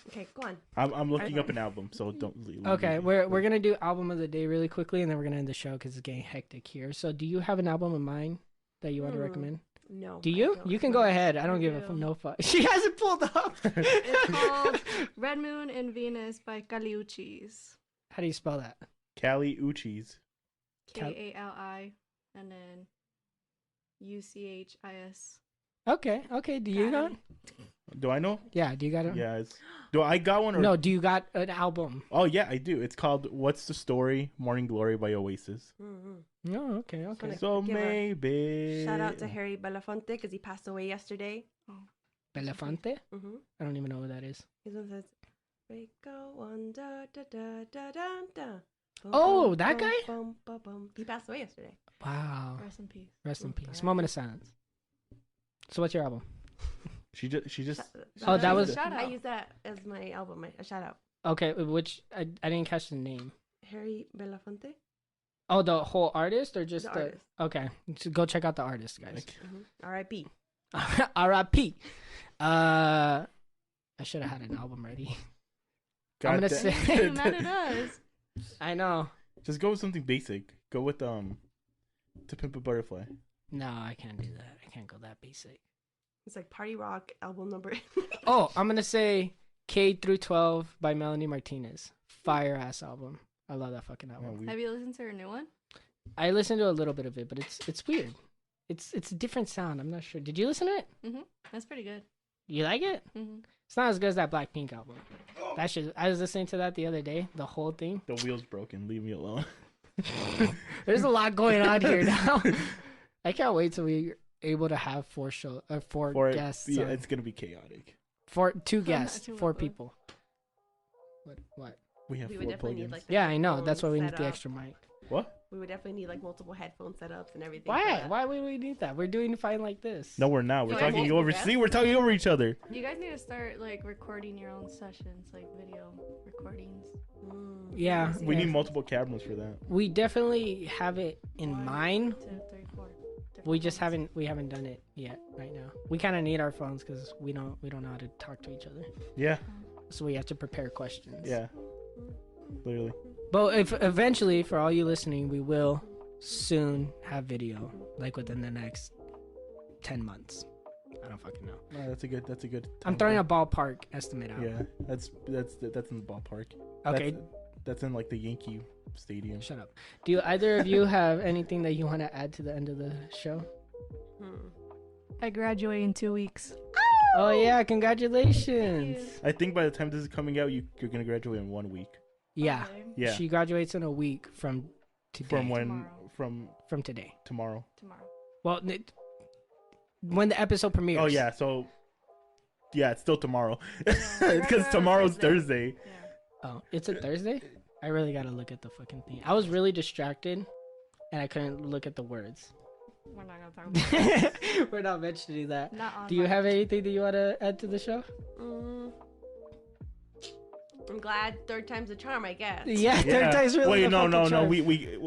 Okay, go on. I'm looking up an album, so don't leave. Okay, we're gonna do album of the day really quickly, and then we're gonna end the show because it's getting hectic here. So, do you have an album in mind that you want to recommend? No. Do I you? don't. You can go ahead. I don't give a do. no fuck. She hasn't pulled up. It's called Red Moon and Venus by Kaliuchis. How do you spell that? Cali Uchis. Kali and then UCHIS. Okay. Do you got? Do I know? Yeah. Do you got it? Yeah. Do I got one or No. Do you got an album? Oh yeah, I do. It's called "What's the Story?" Morning Glory by Oasis. Mhm. No. Okay. Wanna So give a maybe. Shout out to Harry Belafonte because he passed away yesterday. Belafonte. Mm-hmm. I don't even know what that is. His one says, "Breako one da da da da da da." Bum, Oh, bum, that bum, guy? bum, bum, bum. He passed away yesterday. Wow. Rest in peace. Rest in Mm, peace. alright. Moment of silence. So, what's your album? She just. Oh, that was- Shout I out. use that as my album, a shout out. Okay. Which I didn't catch the name. Harry Belafonte. Oh, the whole artist or just The the? artist. Okay. So go check out the artist, guys. Mm-hmm. R.I.P. R.I.P. I should have had an album ready. God I'm gonna damn. say. You mad at us? I know. Just go with something basic. Go with To Pimp a Butterfly. No, I can't do that. I can't go that basic. It's like Party Rock album number. Oh, I'm gonna say K through 12 by Melanie Martinez. Fire ass album. I love that fucking album. Have you listened to her new one? I listened to a little bit of it, but it's weird. It's a different sound. I'm not sure. Did you listen to it? Mhm. That's pretty good. You like it? Mhm. It's not as good as that Blackpink album. That shit. I was listening to that the other day. The whole thing. The wheel's broken. Leave me alone. There's a lot going on here now. I can't wait till we're able to have four guests. Yeah, it's gonna be chaotic. Two guests, Too four much. people. What? We have We would 4 definitely need plugins. like. The Yeah, I know. That's why we need headphones the set extra mic. What? We would definitely need like multiple headphone setups and everything. Why? for that. Why would we need that? We're doing fine like this. No, we're not. We're You guys talking need over. guests? See, we're talking over each other. You guys need to start like recording your own sessions, like video recordings. Yeah, We need multiple cameras for that. we definitely have it in One, mind. 2, 3, 4. different We just ones. haven't done it yet right now. We kind of need our phones because we don't know how to talk to each other. Yeah, So we have to prepare questions. yeah. Literally. But if eventually, for all you listening, we will soon have video, like within the next 10 months. I don't fucking know. No, that's a good. I'm throwing a ballpark estimate out. Yeah, that's in the ballpark. Okay. That's in like the Yankee Stadium. Shut up. Do either of you have anything that you want to add to the end of the show? I graduate in 2 weeks. Oh yeah, congratulations. I think by the time this is coming out, you're gonna graduate in 1 week. Yeah. Yeah. She graduates in a week from today. From when? Tomorrow. From today. Tomorrow. Tomorrow. Well, when the episode premieres. Oh yeah. So. Yeah, it's still tomorrow. Yeah. Because tomorrow's Thursday. Yeah. Oh, it's a Thursday? I really gotta look at the fucking thing. I was really distracted, and I couldn't look at the words. We're not gonna talk about that. We're not meant to do that. Not on Do you mic. have anything that you want to add to the show? I'm glad third time's a charm, I guess. Yeah, third time's really Wait, the no. fucking charm. We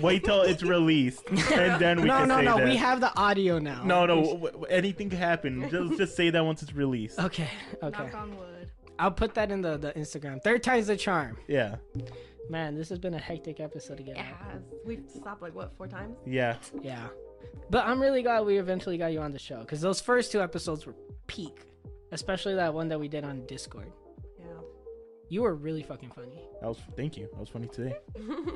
wait till it's released, and then we can say that. We have the audio now. No. Anything can happen. Just say that once it's released. Okay. Knock on wood. I'll put that in the Instagram. Third time's the charm. Yeah. Man, this has been a hectic episode to get It out. has. We've stopped like what, 4 times? Yeah. Yeah. But I'm really glad we eventually got you on the show because those first 2 episodes were peak, especially that one that we did on Discord. Yeah. You were really fucking funny. Thank you. That was funny today.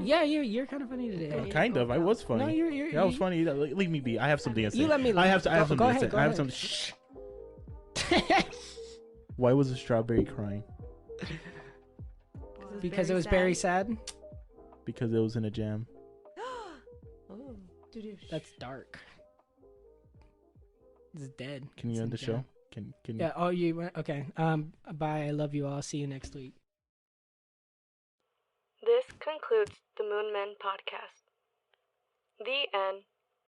Yeah, you're kind of funny today. Kind of. I was funny. No, you're That was funny. Leave me be. I have something to say. You let me. I have something go to ahead, say. go I have ahead. something. Shh. Why was the strawberry crying? Because it was very sad. Because it was in a jam. Oh. That's dark. It's dead. Can you It's end in the jam. show? Can you? Yeah. Oh, you went. Okay. Bye. I love you all. See you next week. This concludes the Moon Men podcast. The end.